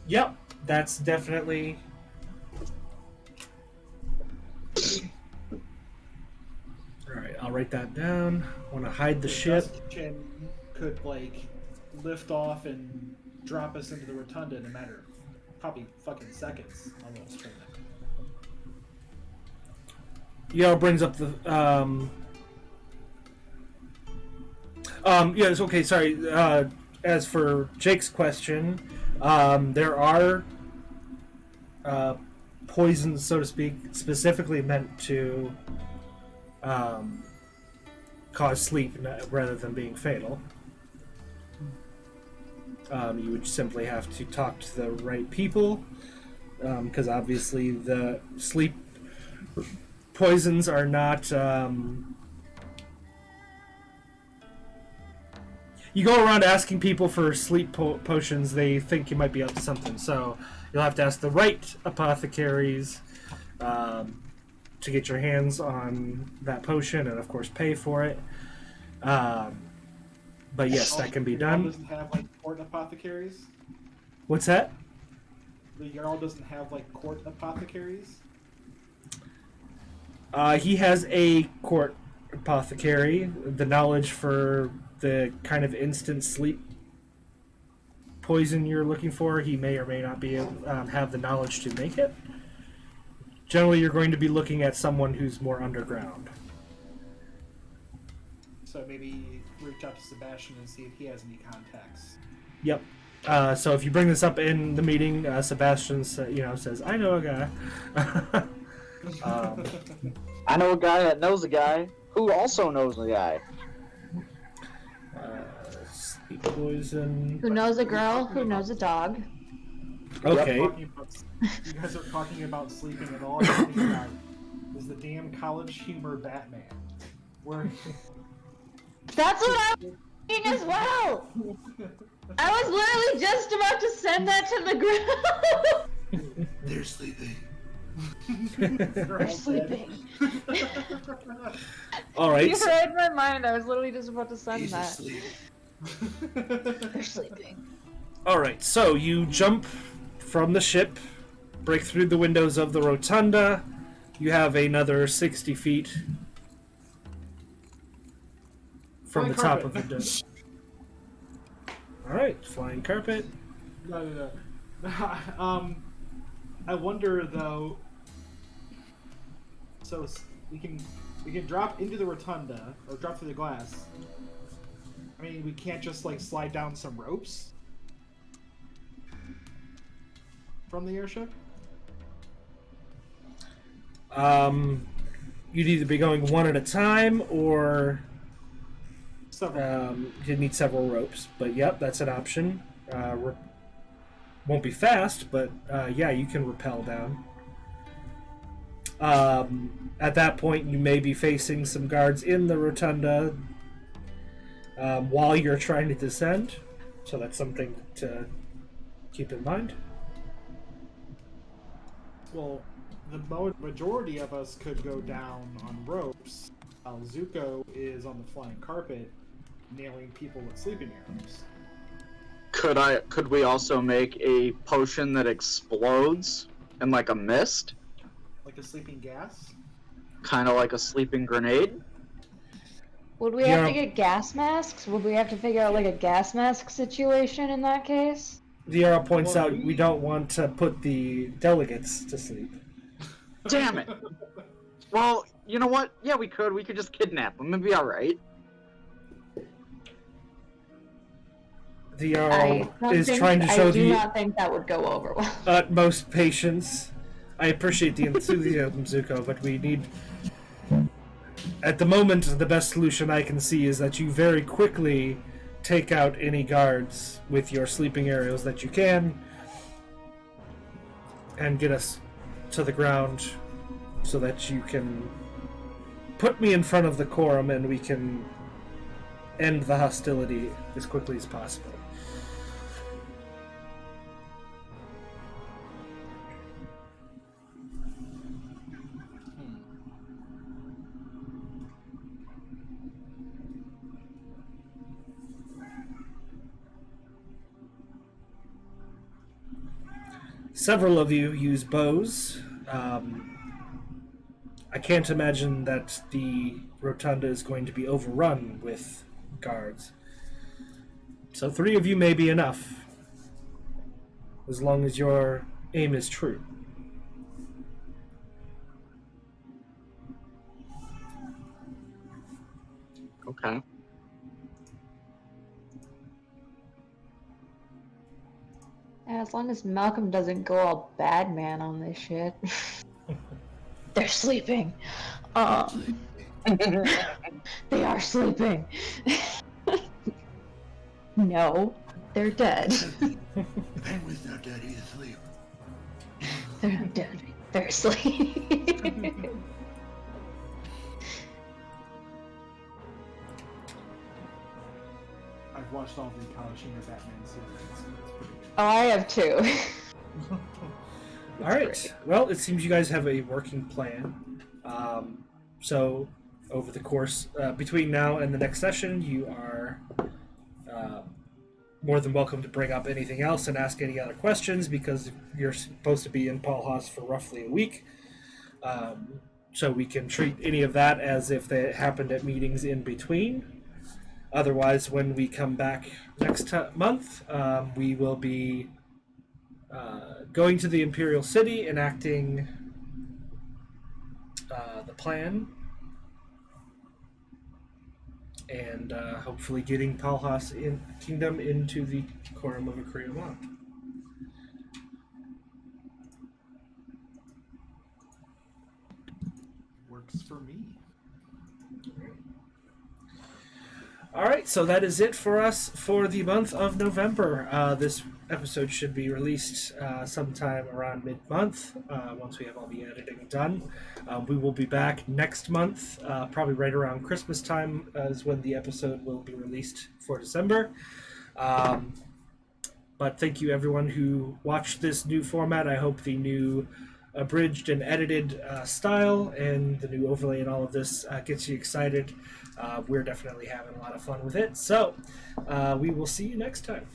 Yep, that's definitely... Alright, I'll write that down. I want to hide the ship. Kitchen could, like, lift off and drop us into the rotunda in a matter of probably fucking seconds, almost. Yarrow brings up the... yes, okay, sorry. As for Jake's question, there are poisons, so to speak, specifically meant to cause sleep rather than being fatal. You would simply have to talk to the right people, because obviously the sleep poisons are not. You go around asking people for sleep potions, they think you might be up to something. So you'll have to ask the right apothecaries to get your hands on that potion, and of course pay for it. But yes, that can be The Jarl done. doesn't have like court apothecaries. What's that? The Jarl doesn't have like court apothecaries. He has a court apothecary. The knowledge for the kind of instant sleep poison you're looking for, he may or may not be have the knowledge to make it. Generally, you're going to be looking at someone who's more underground. So maybe reach out to Sebastian and see if he has any contacts. Yep. So if you bring this up in the meeting, Sebastian says, "I know a guy." I know a guy that knows a guy who also knows a guy. Sleep poison. Who knows a girl? Who knows a dog? Okay. You guys are talking about sleeping and all I'm thinking about is the damn College Humor Batman. Where That's what I was thinking as well. I was literally just about to send that to the group. they're sleeping. They're sleeping. All right. You read my mind. I was literally just about to send that. Asleep. They're sleeping. All right. So you jump from the ship, break through the windows of the rotunda. You have another 60 feet from the top of the dome. All right, flying carpet. No. I wonder though. So we can drop into the rotunda or drop through the glass. I mean, we can't just like slide down some ropes from the airship. You'd either be going one at a time or Several. you'd need several ropes. But yep, that's an option. Won't be fast, but yeah, you can rappel down. At that point, you may be facing some guards in the rotunda while you're trying to descend, so that's something to keep in mind. Well, the majority of us could go down on ropes, while Zuko is on the flying carpet, nailing people with sleeping arrows. Could we also make a potion that explodes in like a mist? Like a sleeping gas? Kind of like a sleeping grenade? Would we have to get gas masks? Would we have to figure out like a gas mask situation in that case? The arrow points out we don't want to put the delegates to sleep. Damn it! Well, you know what? Yeah, we could. We could just kidnap them. It'd be alright. The I arrow don't is think- trying to show I do the not think that would go over well. utmost patience. I appreciate the enthusiasm, Zuko, but we need... At the moment, the best solution I can see is that you very quickly take out any guards with your sleeping arrows that you can and get us to the ground so that you can put me in front of the quorum and we can end the hostility as quickly as possible. Several of you use bows. I can't imagine that the rotunda is going to be overrun with guards. So 3 of you may be enough, as long as your aim is true. Okay. Yeah, as long as Malcolm doesn't go all bad man on this shit. They're sleeping. They are sleeping. No. They're dead. Penguin's not dead, he's asleep. They're not dead. They're asleep. I've watched all the Kalashina Batman series. It's pretty good. Oh, I have two. All right. Well, it seems you guys have a working plan. So, over the course between now and the next session, you are more than welcome to bring up anything else and ask any other questions because you're supposed to be in Palhas for roughly a week. So we can treat any of that as if they happened at meetings in between. Otherwise, when we come back next month, we will be going to the Imperial City, enacting the plan, and hopefully getting Palhas Kingdom into the Quorum of Akriyaman. Works for me. All right, so that is it for us for the month of November. This episode should be released sometime around mid-month once we have all the editing done. We will be back next month, probably right around Christmas time is when the episode will be released for December. But thank you everyone who watched this new format. I hope the new abridged and edited style and the new overlay and all of this gets you excited. We're definitely having a lot of fun with it. So we will see you next time.